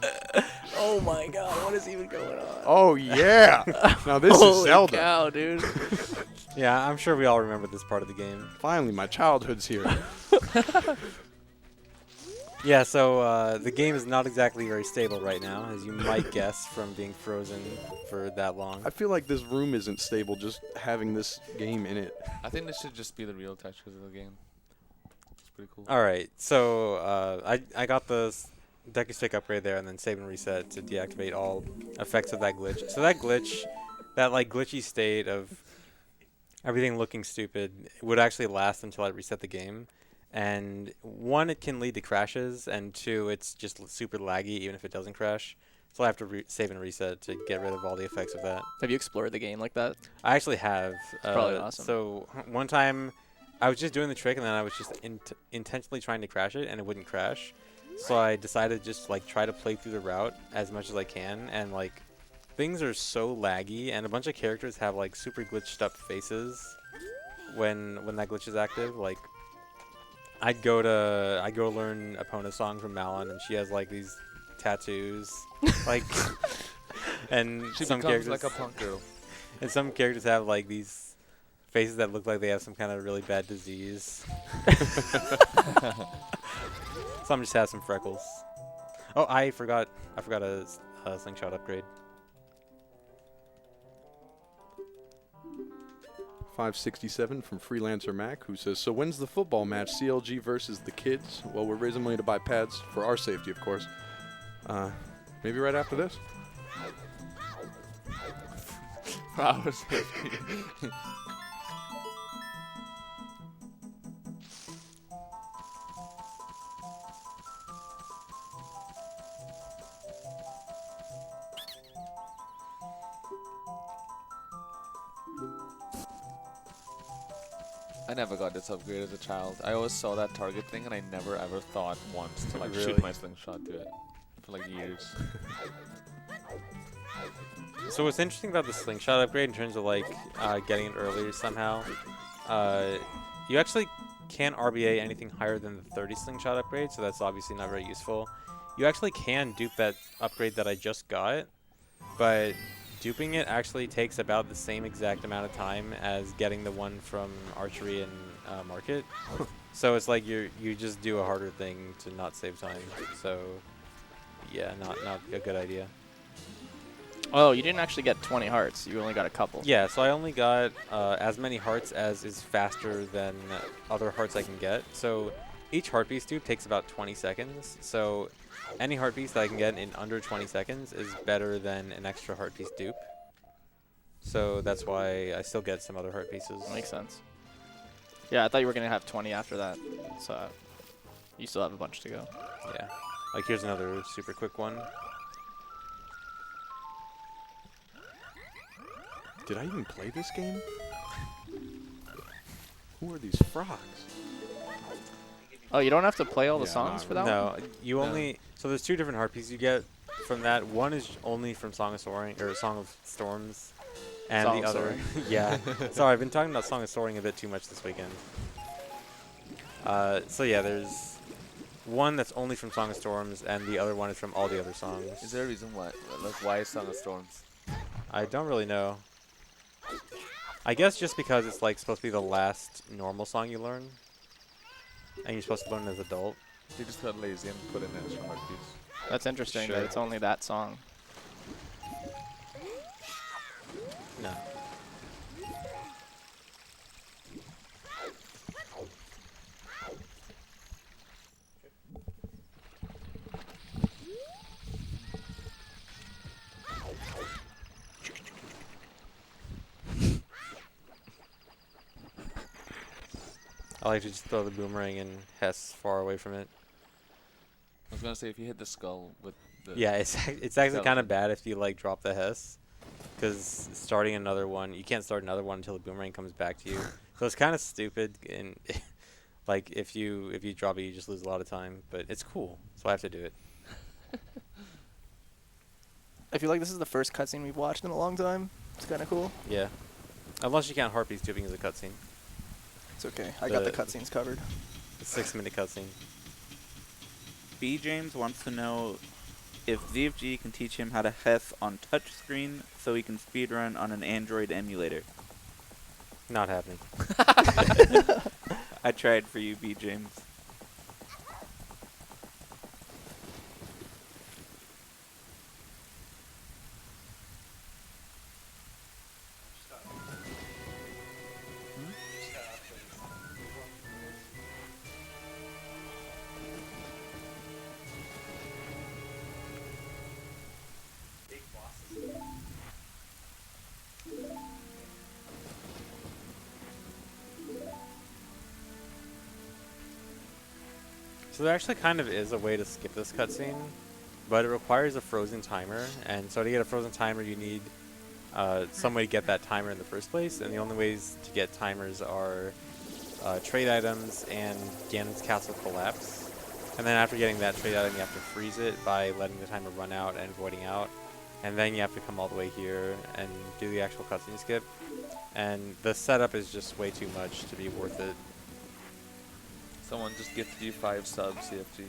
Oh my god, what is even going on? Oh, yeah. Now this is Holy Zelda. cow, dude. Yeah, I'm sure we all remember this part of the game. Finally, my childhood's here. Yeah, so the game is not exactly very stable right now, as you might guess from being frozen for that long. I feel like this room isn't stable just having this game in it. I think this should just be the real Tetris of the game. It's pretty cool. All right, so I got the Deku Stick upgrade there, and then save and reset to deactivate all effects of that glitch. So that glitch, that like glitchy state of everything looking stupid, would actually last until I reset the game. And one, it can lead to crashes, and two, it's just super laggy even if it doesn't crash. So I have to save and reset to get rid of all the effects of that. Have you explored the game like that? I actually have. Probably awesome. So one time, I was just doing the trick, and then I was just intentionally trying to crash it, and it wouldn't crash. So I decided to just like try to play through the route as much as I can, and like things are so laggy, and a bunch of characters have like super glitched up faces when that glitch is active. Like I'd go learn Epona's song from Malon, and she has like these tattoos, like, and She some becomes characters like a punk girl. and some characters have like these faces that look like they have some kind of really bad disease. Some just have some freckles. Oh, I forgot a slingshot upgrade. 567 from Freelancer Mac, who says, so when's the football match, CLG versus the kids? Well, we're raising money to buy pads for our safety, of course. Maybe right after this. 4 hours. I never got this upgrade as a child. I always saw that target thing and I never ever thought once to like shoot Really? my slingshot to it for like years. So what's interesting about the slingshot upgrade in terms of like getting it earlier somehow, you actually can't RBA anything higher than the 30 slingshot upgrade, so that's obviously not very useful. You actually can dupe that upgrade that I just got, but duping it actually takes about the same exact amount of time as getting the one from archery and market. So it's like you just do a harder thing to not save time. So yeah, not a good idea. Oh, you didn't actually get 20 hearts. You only got a couple. Yeah, so I only got as many hearts as is faster than other hearts I can get. So each heart piece dupe takes about 20 seconds. So any heart piece that I can get in under 20 seconds is better than an extra heart piece dupe. So that's why I still get some other heart pieces. Makes sense. Yeah, I thought you were going to have 20 after that. So you still have a bunch to go. Yeah. Like here's another super quick one. Did I even play this game? Who are these frogs? Oh, you don't have to play all the Yeah, songs not for that No, one? you only. So there's two different heart pieces you get from that. One is only from Song of Soaring or Song of Storms, and Song the of other. Soaring. Yeah. Sorry, I've been talking about Song of Soaring a bit too much this weekend. So yeah, there's one that's only from Song of Storms, and the other one is from all the other songs. Is there a reason why? Like why Song of Storms? I don't really know. I guess just because it's like supposed to be the last normal song you learn, and you're supposed to learn as an adult. They just got lazy and put in an extra heart piece. That's interesting Sure. that it's only that song. No. I like to just throw the boomerang and Hess far away from it. I was gonna say if you hit the skull with the Yeah, it's actually kind skeleton. of bad if you like drop the Hess, because starting another one, you can't start another one until the boomerang comes back to you. So it's kind of stupid, and like if you drop it, you just lose a lot of time. But it's cool, so I have to do it. I feel like this is the first cutscene we've watched in a long time. It's kind of cool. Yeah, unless you count Harpies duping as a cutscene. It's okay. I got the The- cutscenes covered. A 6-minute cutscene. B. James wants to know if ZFG can teach him how to Hess on touchscreen so he can speedrun on an Android emulator. Not happening. I tried for you, B. James. So there actually kind of is a way to skip this cutscene, but it requires a frozen timer, and so to get a frozen timer you need some way to get that timer in the first place, and the only ways to get timers are trade items and Ganon's Castle Collapse. And then after getting that trade item you have to freeze it by letting the timer run out and voiding out, and then you have to come all the way here and do the actual cutscene skip, and the setup is just way too much to be worth it. Someone just gifted you 5 subs, CFG.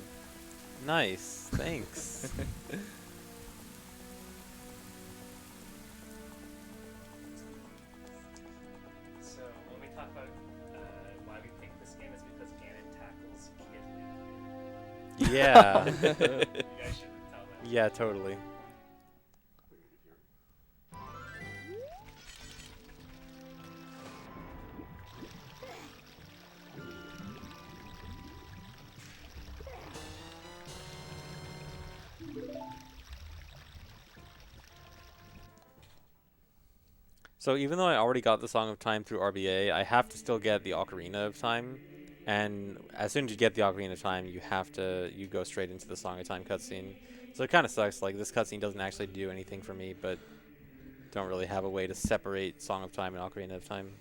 Nice, thanks. So when we talk about why we picked this game, it's because Ganon tackles Kid. Yeah. You guys should tell that. Yeah, totally. So even though I already got the Song of Time through RBA, I have to still get the Ocarina of Time. And as soon as you get the Ocarina of Time, you go straight into the Song of Time cutscene. So it kind of sucks. Like, this cutscene doesn't actually do anything for me, but don't really have a way to separate Song of Time and Ocarina of Time. Oh,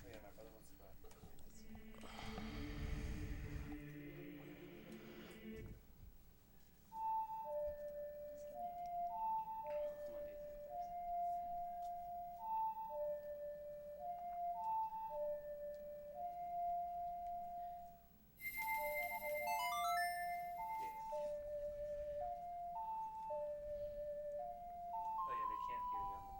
yeah, my brother wants to go out. Come on, dude. Oh yeah, they can't hear you on the mic.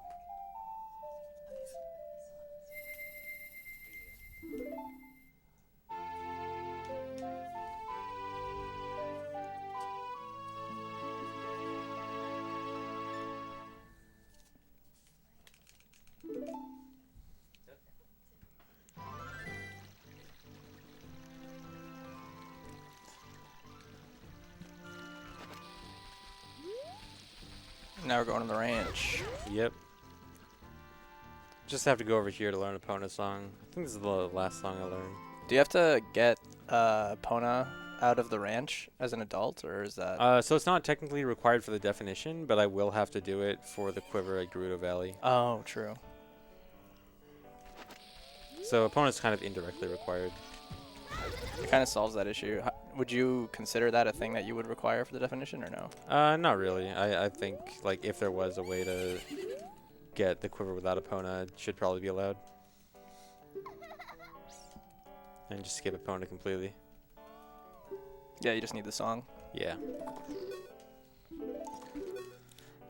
Now we're going to the ranch. Yep. Just have to go over here to learn a Epona song. I think this is the last song I learned. Do you have to get Epona out of the ranch as an adult, or is that? So it's not technically required for the definition, but I will have to do it for the quiver at Gerudo Valley. Oh, true. So Epona's kind of indirectly required. It kind of solves that issue. Would you consider that a thing that you would require for the definition, or no? Not really. I think, like, if there was a way to get the quiver without Epona, it should probably be allowed. And just skip Epona completely. Yeah, you just need the song. Yeah.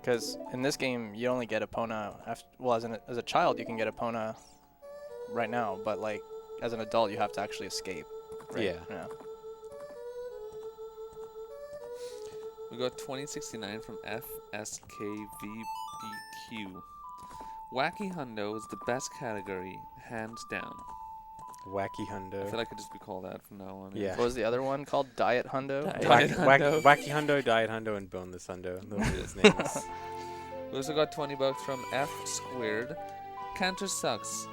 Because in this game, you only get Epona after. Well, as a child, you can get Epona right now, but like as an adult, you have to actually escape. Right? Yeah. We got 2069 from FSKVBQ. Wacky Hundo is the best category, hands down. Wacky I Hundo. feel like I could just be called that from now on. Yeah. What was the other one called? Diet Hundo? Diet Hundo. Wacky Hundo, Diet Hundo, and Boneless Hundo. Those are his names. We also got 20 bucks from F Squared. Canter sucks.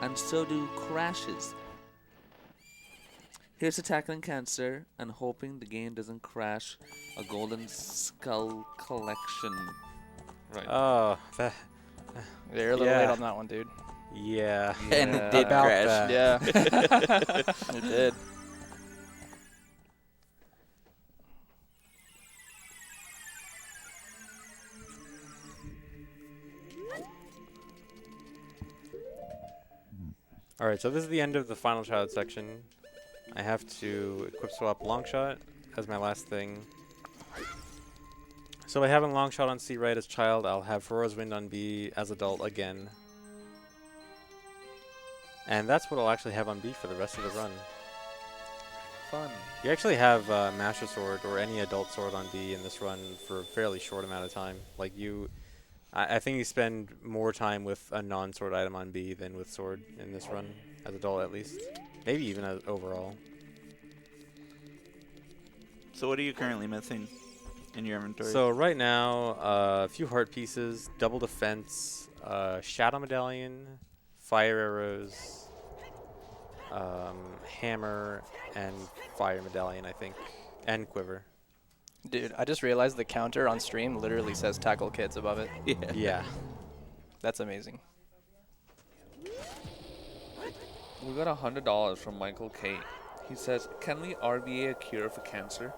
And so do crashes. Here's to tackling cancer and hoping the game doesn't crash. A golden skull collection. Right. Oh, You're a little Yeah. late on that one, dude. yeah. And it did About crash. that. Yeah. It did. Alright, so this is the end of the final child section. I have to equip swap Longshot as my last thing. So by having Longshot on C right as child, I'll have Ferora's Wind on B as adult again. And that's what I'll actually have on B for the rest of the run. Fun. You actually have Master Sword or any adult sword on B in this run for a fairly short amount of time. Like I think you spend more time with a non-sword item on B than with sword in this run, as adult at least. Maybe even as overall. So what are you currently missing in your inventory? So right now, a few heart pieces, double defense, shadow medallion, fire arrows, hammer, and fire medallion, I think, and quiver. Dude, I just realized the counter on stream literally says tackle kids above it. yeah. Yeah. That's amazing. We got $100 from Michael K. He says, "Can we RBA a cure for cancer?"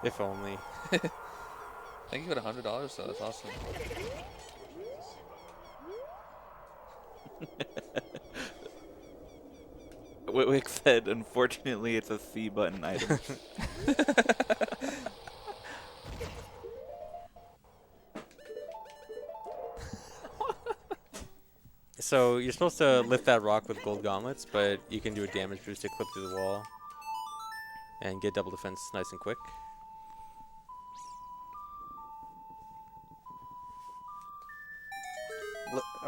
If only. Thank you for $100, so that's awesome. Witwick said, unfortunately, it's a C button item. So you're supposed to lift that rock with gold gauntlets, but you can do a damage boost to clip through the wall and get double defense nice and quick.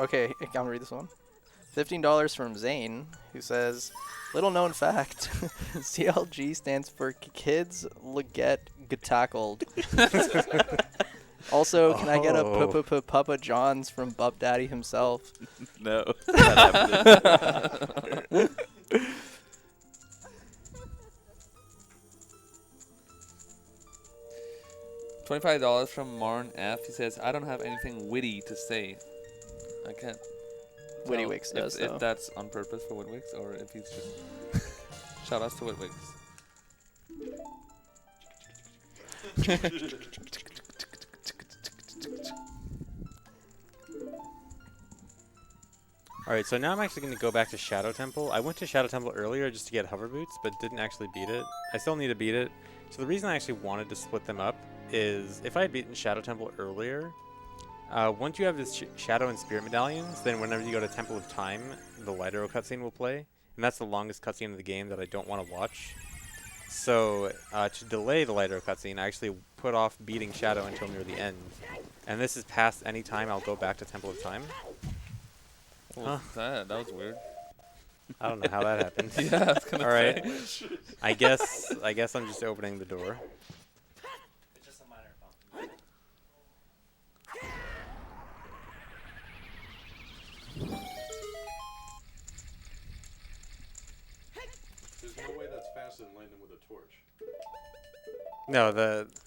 Okay, I'm gonna read this one. $15 from Zane, who says, "Little known fact: CLG stands for Kids Get Tackled." Also, can I get a Oh. Papa John's from Bub Daddy himself? No. Not happening. $25 from Marn F. He says, I don't have anything witty to say. I can't Witty tell Wicks does, though. if that's on purpose for Witwix or if he's just... Shout outs to Witwix. Alright, so now I'm actually going to go back to Shadow Temple. I went to Shadow Temple earlier just to get hover boots, but didn't actually beat it. I still need to beat it. So the reason I actually wanted to split them up is if I had beaten Shadow Temple earlier, once you have this Shadow and Spirit medallions, then whenever you go to Temple of Time, the Light Arrow cutscene will play. And that's the longest cutscene of the game that I don't want to watch. So to delay the Light Arrow cutscene, I actually put off beating Shadow until near the end. And this is past any time I'll go back to Temple of Time. What was that? That was weird. I don't know how that happened. Yeah, I was gonna All right. say. I guess I'm just opening the door. It's just a minor bump. There's no way that's faster than lighting them with a torch. No,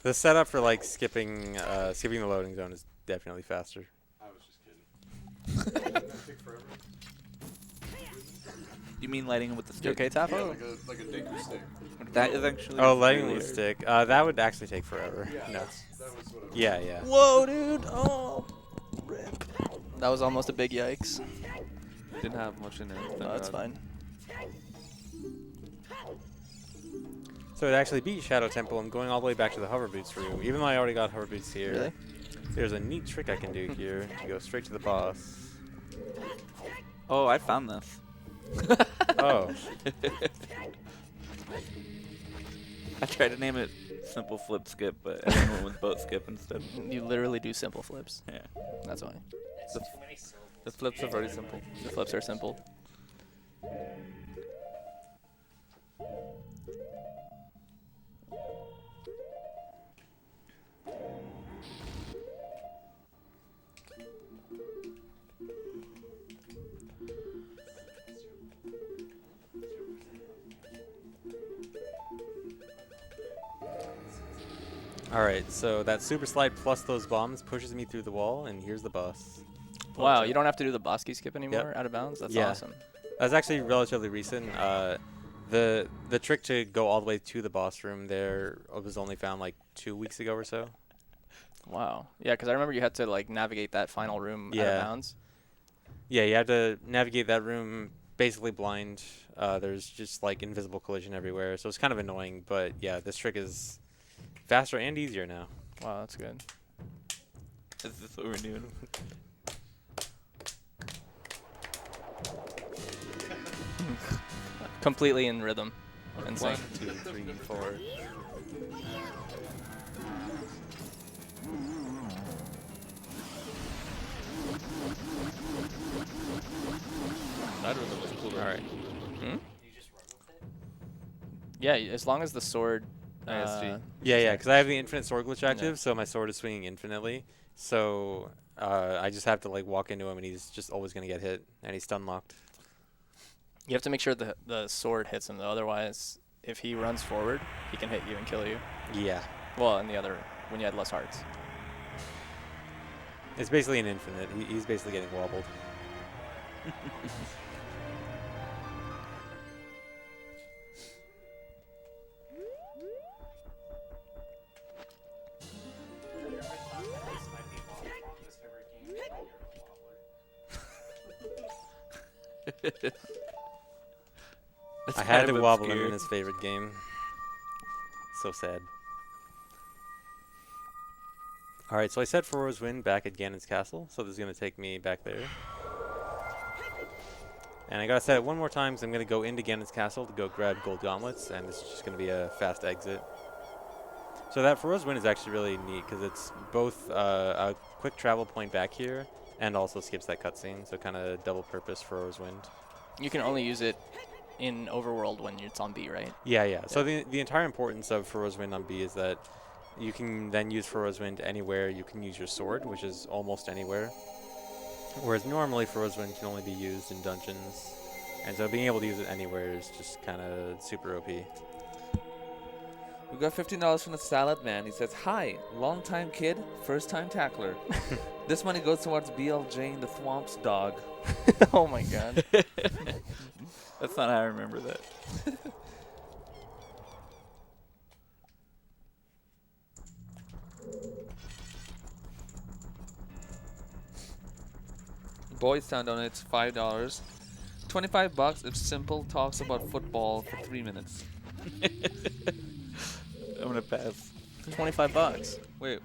the setup for like skipping the loading zone is definitely faster. I was just kidding. Doesn't that take forever? You mean lighting them with the You stick? okay, Taffo? Yeah, like a Deku stick. That is actually. Oh, lighting really with weird. stick. That would actually take forever. Yeah, No. that was what I was Yeah, yeah. Whoa, dude! Oh, rip. That was almost a big yikes. Didn't have much in it. thank No, that's God. fine. So to actually beat Shadow Temple, I'm going all the way back to the hover boots room, even though I already got hover boots here. Really? There's a neat trick I can do here to go straight to the boss. Oh, I found this. Oh. I tried to name it Simple Flip Skip, but everyone went with Boat Skip instead. You literally do simple flips. Yeah. That's why. It's The too many syllables. The flips are very simple. The flips are simple. Alright, so that super slide plus those bombs pushes me through the wall, and here's the boss. Wow, you don't have to do the Bosky skip anymore Yep. out of bounds? That's Yeah. awesome. That's actually relatively recent. The trick to go all the way to the boss room there was only found like 2 weeks ago or so. Wow. Yeah, because I remember you had to like navigate that final room out Yeah. of bounds. Yeah, you have to navigate that room basically blind. There's just like invisible collision everywhere, so it's kind of annoying. But yeah, this trick is faster and easier now. Wow, that's good. Is this what we're doing? Completely in rhythm. And 1, sync. 2, 3, 4. That rhythm was cooler. All right. Hmm? You just run with it? Yeah, as long as the sword. ISG. Yeah, because I have the infinite sword glitch active, so my sword is swinging infinitely. So I just have to like walk into him, and he's just always gonna get hit, and he's stun locked. You have to make sure the sword hits him, though. Otherwise, if he runs forward, he can hit you and kill you. Yeah, Well, in the other, when you had less hearts. it's basically an infinite. He's basically getting wobbled. Have you ever thought that this might be Bonga's favorite game? You're a wobbler. That's I had kind to of wobble him obscure. in his favorite game. So sad. Alright, so I set Foro's Wind back at Ganon's castle, so this is going to take me back there. And I gotta set it one more time, because I'm going to go into Ganon's castle to go grab gold gauntlets, and this is just going to be a fast exit. So that Foro's Wind is actually really neat, because it's both a quick travel point back here, and also skips that cutscene, so kind of double purpose Foro's Wind. You can only use it in Overworld when it's on B, right? Yeah. So the entire importance of Foro's Wind on B is that You can then use Furrow's Wind anywhere. You can use your sword, which is almost anywhere. Whereas normally Furrow's Wind can only be used in dungeons. And so being able to use it anywhere is just kind of super OP. We got $15 from the Salad Man. He says, "Hi, long time kid, first time tackler. This money goes towards BLJ the Thwomp's dog." Oh my god. That's not how I remember that. Boys Town donates $5. $25 if Simple talks about football for 3 minutes. I'm gonna pass. $25. Wait,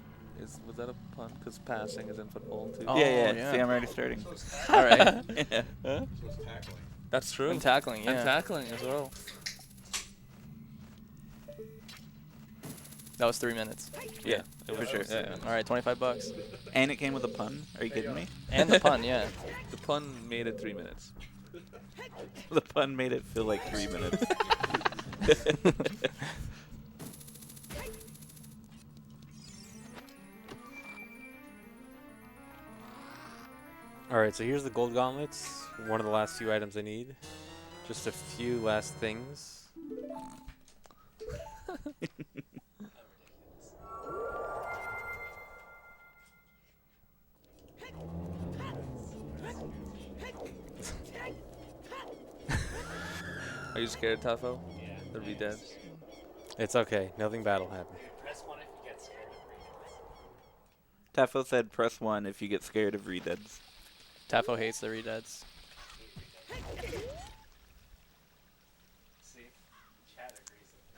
was that a pun? Because passing is in football too. Oh, yeah. yeah. See, I'm already starting. All right. Yeah. So it's tackling. That's true. And tackling, yeah. And tackling as well. That was 3 minutes. Yeah, for sure. Yeah. All right, $25. And it came with a pun. Are you kidding me? And the pun, yeah. The pun made it 3 minutes. The pun made it feel like 3 minutes. Alright, so here's the gold gauntlets. One of the last few items I need. Just a few last things. Are you scared, Tafo? Yeah. The Redead? It's okay. Nothing bad will happen. Press 1 if you get scared of readings. Tafo said press 1 if you get scared of redeads. Tafo hates the redeads. See? Chat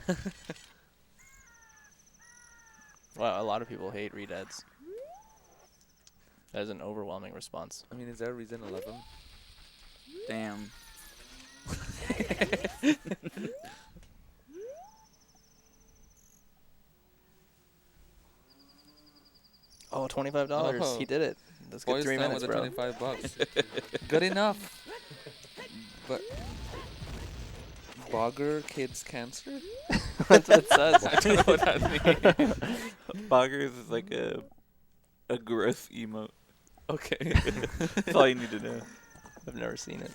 agrees. Wow, a lot of people hate redeads. That is an overwhelming response. I mean, is there a reason to love him? Damn. Oh, $25. Oh. He did it. Let's get Boys 3 Town minutes, with the bro. $25. Good enough. But Bogger Kids Cancer? That's what it says. I don't know what that means. Boggers is like a gross emote. Okay. That's all you need to know. I've never seen it.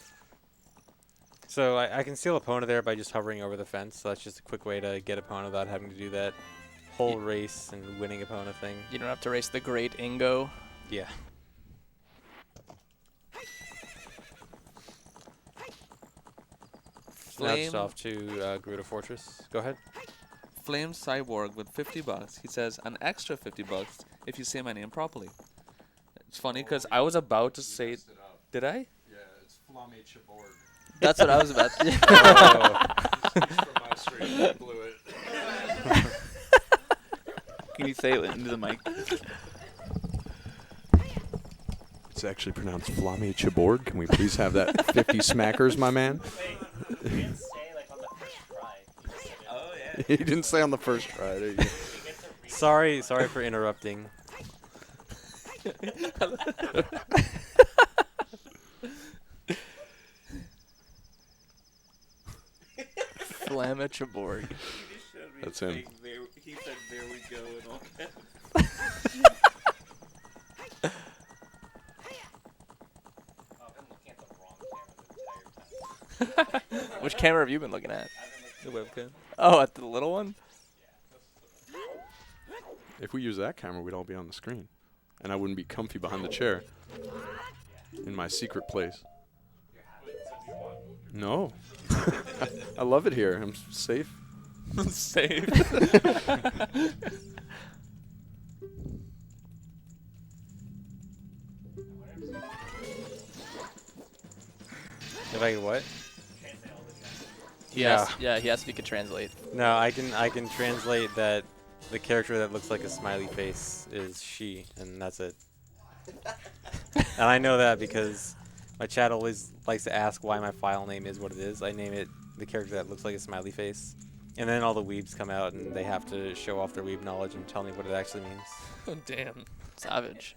So I can steal Epona there by just hovering over the fence. So that's just a quick way to get Epona without having to do that whole race and winning Epona thing. You don't have to race the Great Ingo. Yeah. Now Flame, just off to Gerudo Fortress. Go ahead. Flame Cyborg with $50. He says, an extra $50 if you say my name properly. It's funny because I was about to say... Did I? Yeah, it's Flame Chaborg. That's what I was about to Oh. From my stream, I blew it. Can you say it into the mic? It's actually pronounced Flame Chaborg. Can we please have that 50 smackers, my man? Wait, you didn't say like on the first try. You just said it. Oh, yeah. He didn't say on the first try. There you go. You get to read Sorry for interrupting. Flamachaborg. That's him. He said, "There we go," and all that. Oh, I've been looking at the wrong camera the entire time. Which camera have you been looking at? The webcam. Oh, at the little one? If we use that camera, we'd all be on the screen. And I wouldn't be comfy behind the chair. In my secret place. No. I love it here. I'm safe. Safe. If I could what? Yes. Yeah, he asked if he could translate. No, I can translate that the character that looks like a smiley face is she, and that's it. And I know that because my chat always likes to ask why my file name is what it is. I name it the character that looks like a smiley face. And then all the weebs come out and they have to show off their weeb knowledge and tell me what it actually means. Oh, damn. Savage.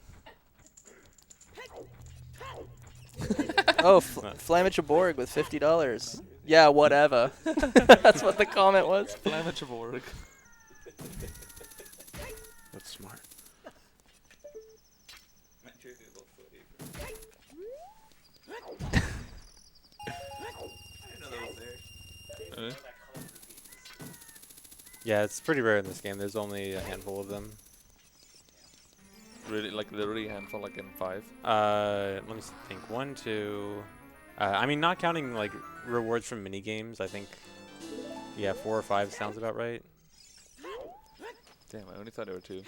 Oh, Flamachaborg with $50. Yeah, whatever. That's what the comment was. Flamachaborg. Smart. Eh? Yeah, it's pretty rare in this game. There's only a handful of them. Really, like literally a handful, like in 5. Let me think. 1, 2. I mean, not counting like rewards from mini games. I think, yeah, 4 or 5 sounds about right. Damn, I only thought there were 2.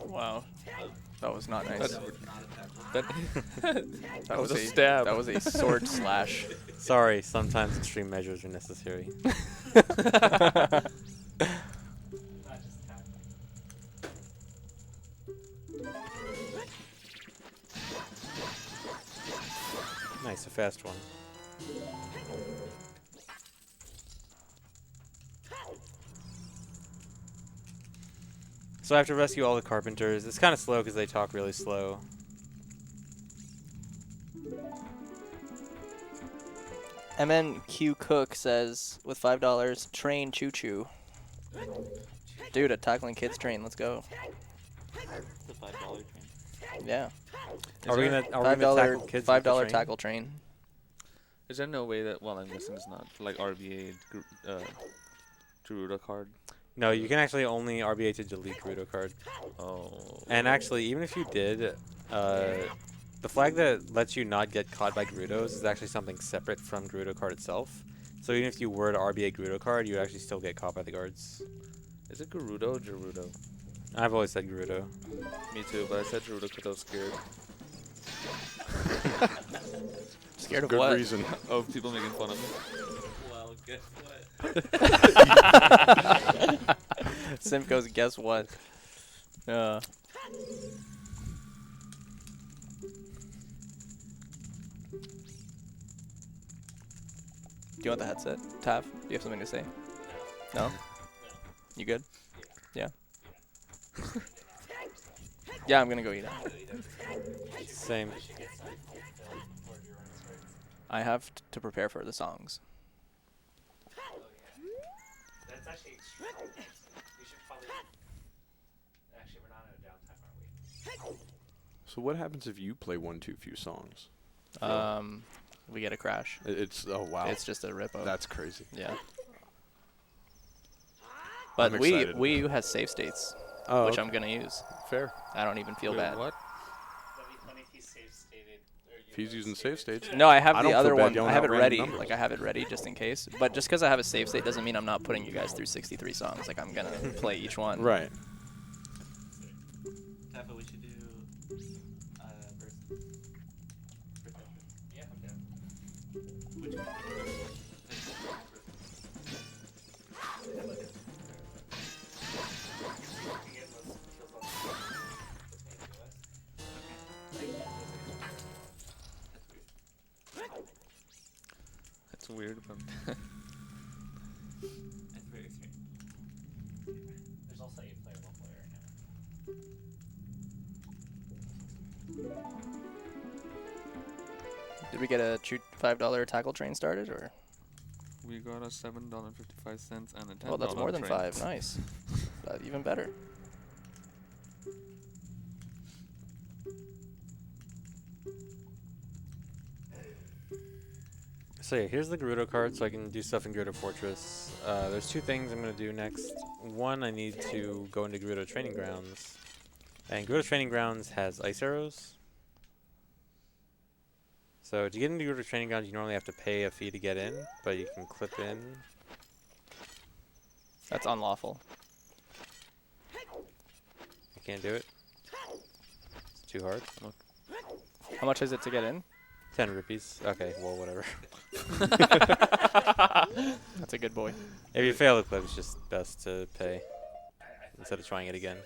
Wow. That was not nice. That, That was a stab. That was a sword slash. Sorry, sometimes extreme measures are necessary. Not just tackling. Nice, a fast one. So I have to rescue all the carpenters. It's kind of slow because they talk really slow. MNQ Cook says, with $5, train choo choo. Dude, a tackling kids train. Let's go. It's a $5 train. Yeah. Are we gonna tackle $5 kids with the $5 train? tackle train. Is there no way that? Well, I'm guessing it's not like RBA Gerudo card. No, you can actually only RBA to delete Gerudo card. Oh. And actually, even if you did, the flag that lets you not get caught by Gerudos is actually something separate from Gerudo card itself. So even if you were to RBA Gerudo card, you would actually still get caught by the guards. Is it Gerudo or Gerudo? I've always said Gerudo. Me too, but I said Gerudo because I was scared. Scared of Good what? reason. Of people making fun of me. Well, guess what? Simp goes, guess what? Do you want the headset? Tav, do you have something to say? No? You good? Yeah. Yeah, I'm gonna go eat out. Same. I have to prepare for the songs. That's actually extreme. We should probably. Actually, we're not in a downtime, are we? So what happens if you play one too few songs? We get a crash. It's oh wow. It's just a rippo. That's crazy. Yeah. But I'm Wii excited. U has save states, Oh, which okay. I'm gonna use. Fair. I don't even feel Wait, bad. What? That'd be funny if he save stated. If he's using save states. No, I have I the don't other feel bad one. yelling I have out it random ready. numbers. Like I have it ready just in case. But just because I have a save state doesn't mean I'm not putting you guys through 63 songs. Like I'm gonna play each one. Right. Taffy, we should do versus. Yeah, I'm down. Which one? You get most kills on That's weird. But That's very strange. There's also 8-player, 1-player right Did we get a $5 tackle train started or? we got a $7.55 and a $10. Oh, that's more than train. 5. Nice. Even better. So yeah, here's the Gerudo card, so I can do stuff in Gerudo Fortress. There's 2 things I'm going to do next. One, I need to go into Gerudo Training Grounds. And Gerudo Training Grounds has ice arrows. So to get into Gerudo Training Grounds, you normally have to pay a fee to get in, but you can clip in. That's unlawful. You can't do it. It's too hard. How much is it to get in? 10 rupees. Okay, well, whatever. That's a good boy. If you fail the clip, it's just best to pay instead of trying it again.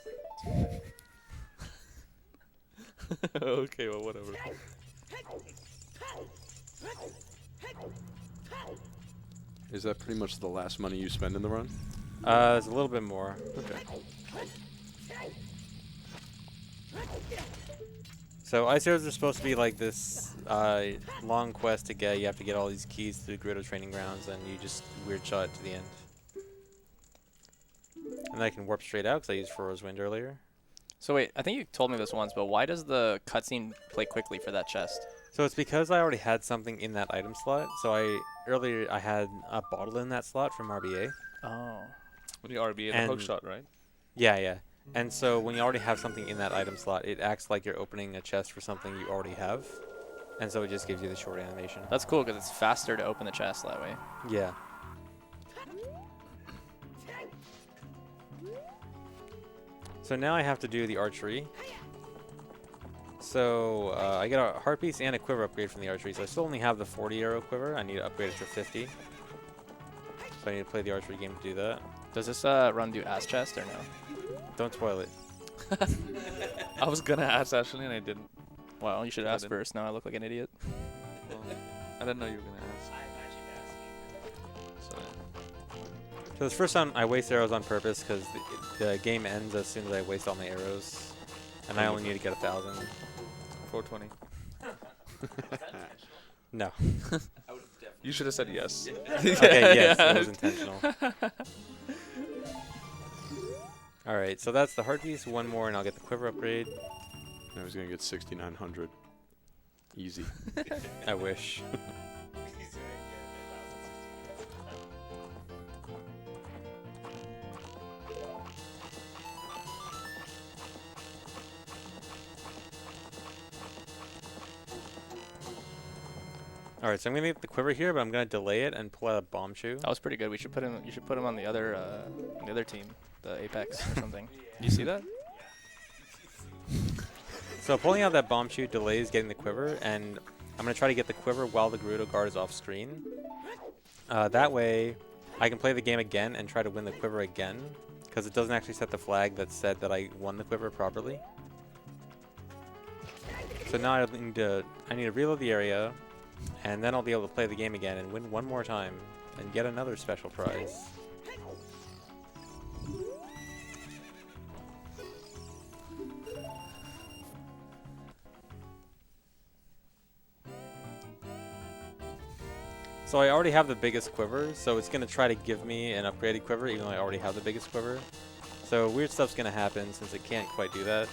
Okay, well, whatever. Is that pretty much the last money you spend in the run? It's a little bit more. Okay. So ice arrows are supposed to be like this long quest to get. You have to get all these keys to the Gerudo training grounds, and you just weird shot it to the end. And I can warp straight out because I used Furrow's Wind earlier. So wait, I think you told me this once, but why does the cutscene play quickly for that chest? So it's because I already had something in that item slot. So earlier I had a bottle in that slot from RBA. Oh. When you RB the hook shot, right? Yeah, yeah. And so when you already have something in that item slot, it acts like you're opening a chest for something you already have. And so it just gives you the short animation. That's cool because it's faster to open the chest that way. Yeah. So now I have to do the archery. So I get a heart piece and a quiver upgrade from the archery. So I still only have the 40 arrow quiver. I need to upgrade it to 50. So I need to play the archery game to do that. Does this run do ass chest or no? Don't spoil it. I was gonna ask actually, and I didn't. Well, you should I ask didn't. first. Now I look like an idiot. Well, I didn't know you were gonna ask. I'm actually asking. So So this first time I waste arrows on purpose because the game ends as soon as I waste all my arrows. And I only need to get 1,000. 420. No. You should have said yes. Okay, yes, that was intentional. Alright, so that's the heart piece. One more and I'll get the quiver upgrade. I was gonna get 6,900. Easy. I wish. He's doing it. Alright, so I'm gonna get the quiver here, but I'm gonna delay it and pull out a bomb shoe. That was pretty good. We should put him. You should put him on the other team, the Apex or something. Do you see that? So pulling out that bomb shoe delays getting the quiver, and I'm gonna try to get the quiver while the Gerudo guard is off screen. That way, I can play the game again and try to win the quiver again, because it doesn't actually set the flag that said that I won the quiver properly. So now I need to reload the area, and then I'll be able to play the game again and win one more time and get another special prize. So I already have the biggest quiver, so it's going to try to give me an upgraded quiver even though I already have the biggest quiver. So weird stuff's going to happen since it can't quite do that.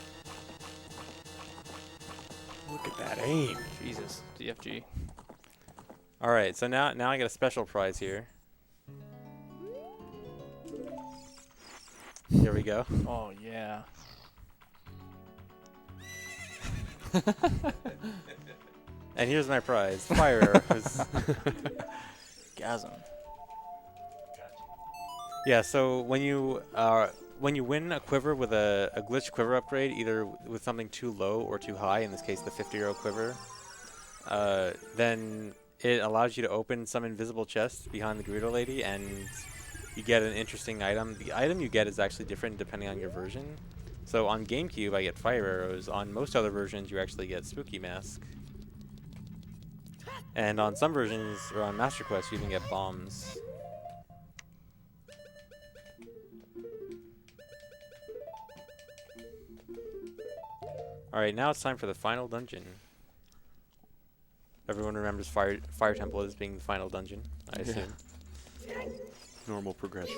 Look at that aim. Jesus, DFG. Alright, so now I get a special prize here. Here we go. Oh yeah. And here's my prize. Fire arrows. Gasm. Yeah, so when you win a quiver with a glitch quiver upgrade, either with something too low or too high, in this case the 50-euro quiver, then it allows you to open some invisible chests behind the Gerudo lady, and you get an interesting item. The item you get is actually different depending on your version. So on GameCube, I get fire arrows. On most other versions, you actually get Spooky Mask. And on some versions, or on Master Quest, you even get bombs. Alright, now it's time for the final dungeon. Everyone remembers Fire Temple as being the final dungeon, I assume. Normal progression.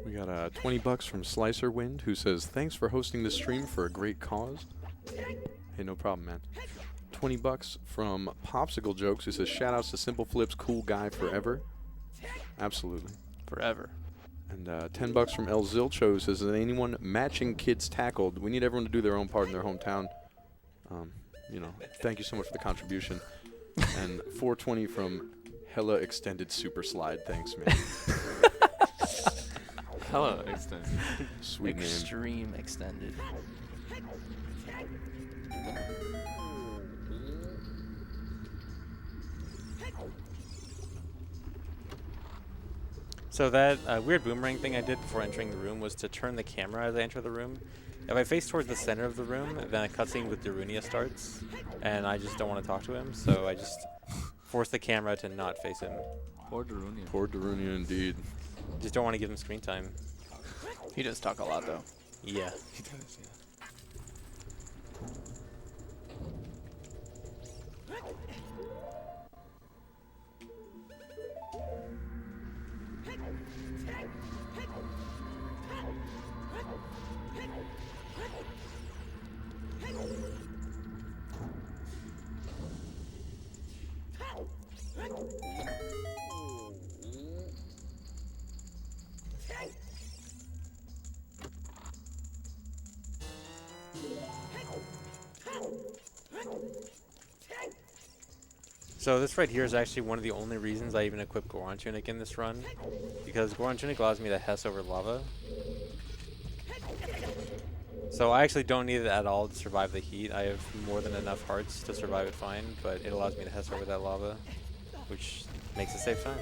We got 20 bucks from Slicer Wind, who says, thanks for hosting the stream for a great cause. Hey, no problem, man. 20 bucks from Popsicle Jokes, who says, shout outs to Simple Flips, cool guy forever. Absolutely. Forever. And 10 bucks from El Zilcho, who says, is anyone matching kids tackled? We need everyone to do their own part in their hometown. You know, thank you so much for the contribution. And 420 from Hella Extended Super Slide. Thanks, man. Hella extended. Sweet name. Extreme extended. So that weird boomerang thing I did before entering the room was to turn the camera as I enter the room. If I face towards the center of the room, then a cutscene with Darunia starts, and I just don't want to talk to him, so I just force the camera to not face him. Poor Darunia. Poor Darunia indeed. Just don't want to give him screen time. He does talk a lot though. Yeah. He does, yeah. So this right here is actually one of the only reasons I even equip Goron Tunic in this run, because Goron Tunic allows me to Hess over lava. So I actually don't need it at all to survive the heat. I have more than enough hearts to survive it fine, but it allows me to Hess over that lava, which makes it save time.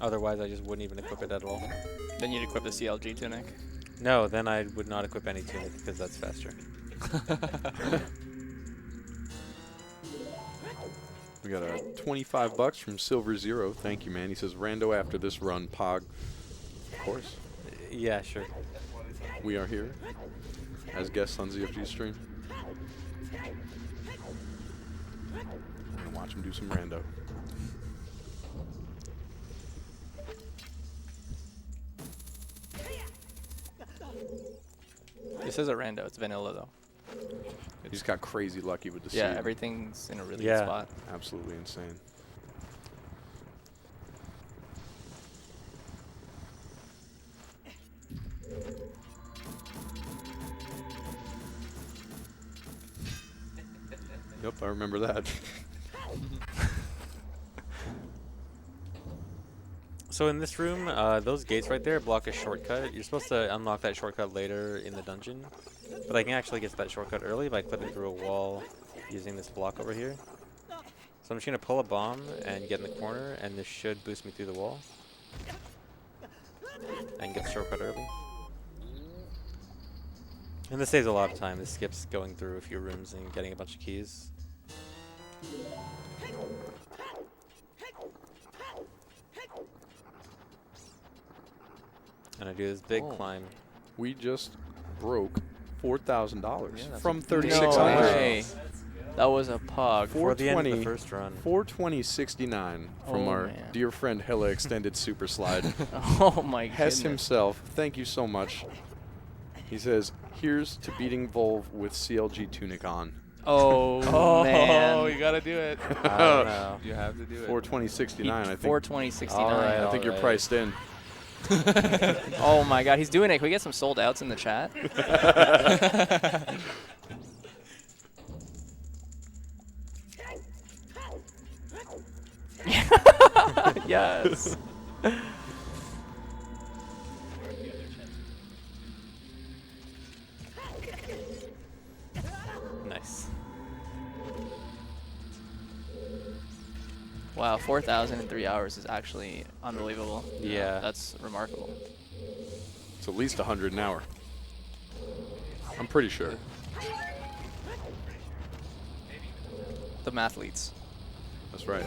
Otherwise, I just wouldn't even equip it at all. Then you'd equip the CLG tunic. No, then I would not equip any tunic because that's faster. We got a $25 from Silver Zero. Thank you, man. He says, Rando after this run, Pog. Of course. Yeah, sure. We are here as guests on ZFG stream. We're going to watch him do some Rando. This is a rando. It's vanilla though. He just got crazy lucky with the Yeah, seed. everything's in a really Yeah. good spot. Absolutely insane. Yep, I remember that. So in this room, those gates right there block a shortcut. You're supposed to unlock that shortcut later in the dungeon, but I can actually get to that shortcut early by clipping through a wall using this block over here. So I'm just gonna pull a bomb and get in the corner, and this should boost me through the wall and get the shortcut early. And this saves a lot of time. This skips going through a few rooms and getting a bunch of keys. And I do this big Oh. climb. We just broke $4,000 Yeah, that's from a- No 3,600. way. That was a pog. For the end of the 420. first run. 420.69 from Oh, our man. dear friend Hella Extended Super Slide. Oh my Hess goodness. himself, thank you so much. He says, here's to beating Volv with CLG Tunic on. Oh, man. you gotta do it. I don't know. You have to do it. 420.69, I think. 420.69. Alright. I think you're Alright. priced in. Oh my god, he's doing it. Can we get some sold outs in the chat? Yes. Nice. Wow, 4,000 in 3 hours is actually unbelievable. Yeah. That's remarkable. It's at least 100 an hour. I'm pretty sure. The mathletes. That's right.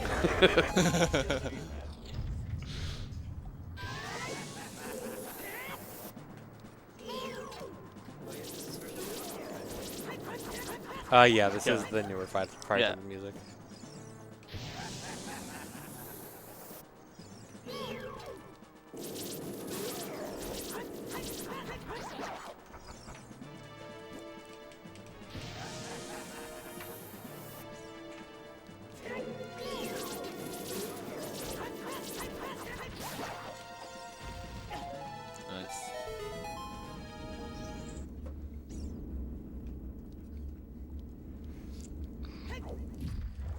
Yeah, this is the newer part Yeah. of the music. Nice.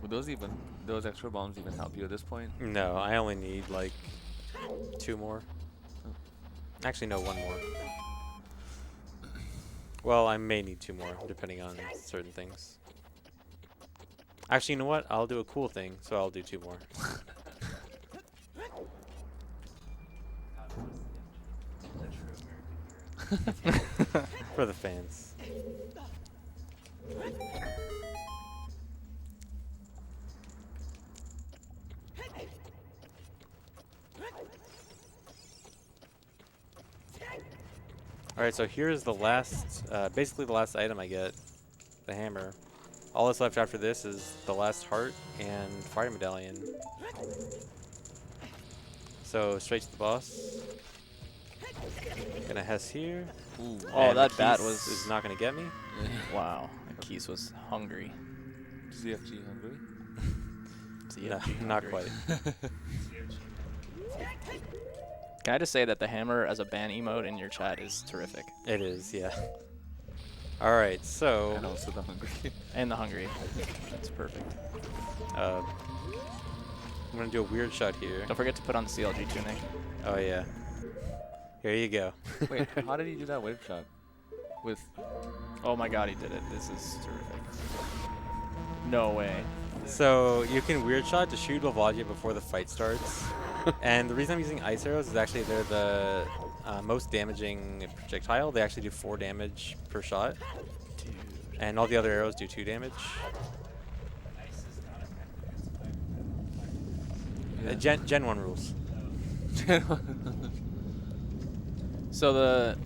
Would those extra bombs even help you at this point? No, I only need like 2 more. Actually, no, 1 more. Well, I may need 2 more, depending on certain things. Actually, you know what? I'll do a cool thing, so I'll do 2 more. For the fans. All right, so here's the last, basically the last item I get, the hammer. All that's left after this is the last heart and fire medallion. So straight to the boss. Gonna Hess here. Ooh. Oh, and that bat Keith was- is not gonna get me. Wow. Keys was hungry. ZFG hungry? No, ZFG not hungry. quite. Can I just say that the hammer as a ban emote in your chat is terrific. It is, yeah. All right, so And also the hungry. And the hungry. That's perfect. I'm gonna do a weird shot here. Don't forget to put on the CLG tuning. Oh yeah. Here you go. Wait, how did he do that wave shot? With Oh my god, he did it. This is terrific. No way. So you can weird shot to shoot Volvagia before the fight starts. And the reason I'm using ice arrows is actually they're the most damaging projectile. They actually do 4 damage per shot. Dude. And all the other arrows do 2 damage. Gen 1 rules. So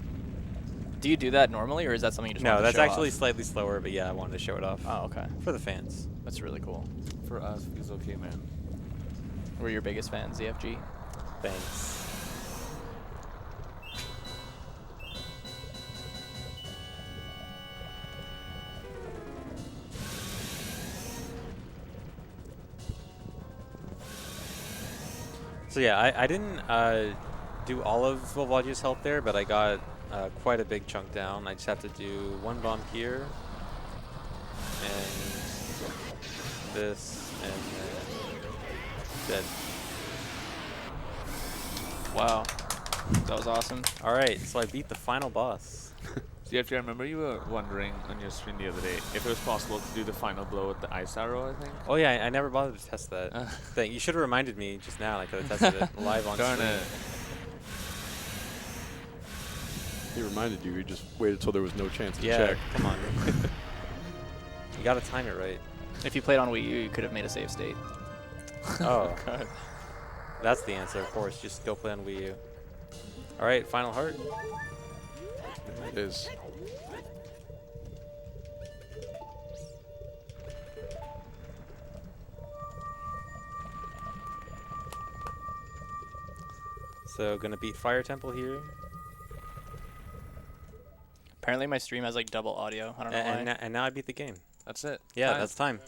do you do that normally, or is that something you just No, want to that's show actually off? slightly slower, but yeah, I wanted to show it off. Oh, okay. For the fans. That's really cool. For us, he's okay, man. We're your biggest fans, ZFG. Thanks. So yeah, I didn't do all of Volvagia's health there, but I got quite a big chunk down. I just have to do 1 bomb here, and this, and then dead. Wow. That was awesome. All right, so I beat the final boss. ZFG, I remember you were wondering on your stream the other day if it was possible to do the final blow with the ice arrow, I think. Oh yeah, I never bothered to test that thing. You should have reminded me just now. I could have tested it live on Darn stream. it. He reminded you. He just waited till there was no chance to Yeah, check. come on. You gotta time it right. If you played on Wii U, you could have made a save state. Oh, that's the answer, of course. Just go play on Wii U. All right, final heart. It is. So gonna beat Fire Temple here, Apparently my stream has like double audio. I don't know why. and now I beat the game. That's it. Yeah, Time. that's time.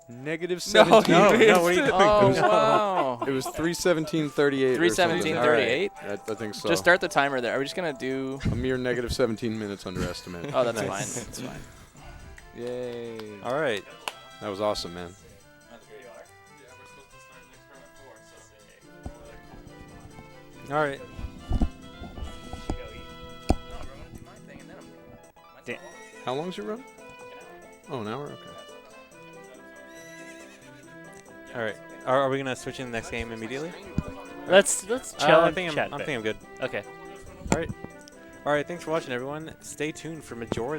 Negative No, 17. No, what are you doing? Oh, was- wow. It was 3:17:38. 3:17:38? I think so. Just start the timer there. Are we just going to do... a mere negative 17 minutes underestimate. Oh, that's Nice. fine. That's fine. Yay. All right. That was awesome, man. All right. How long's your run? Oh, an hour? Okay. All right. Are we gonna switch in the next game immediately? Let's chill I and think chat. I'm thinking I'm good. Okay. All right. All right. Thanks for watching, everyone. Stay tuned for Majora's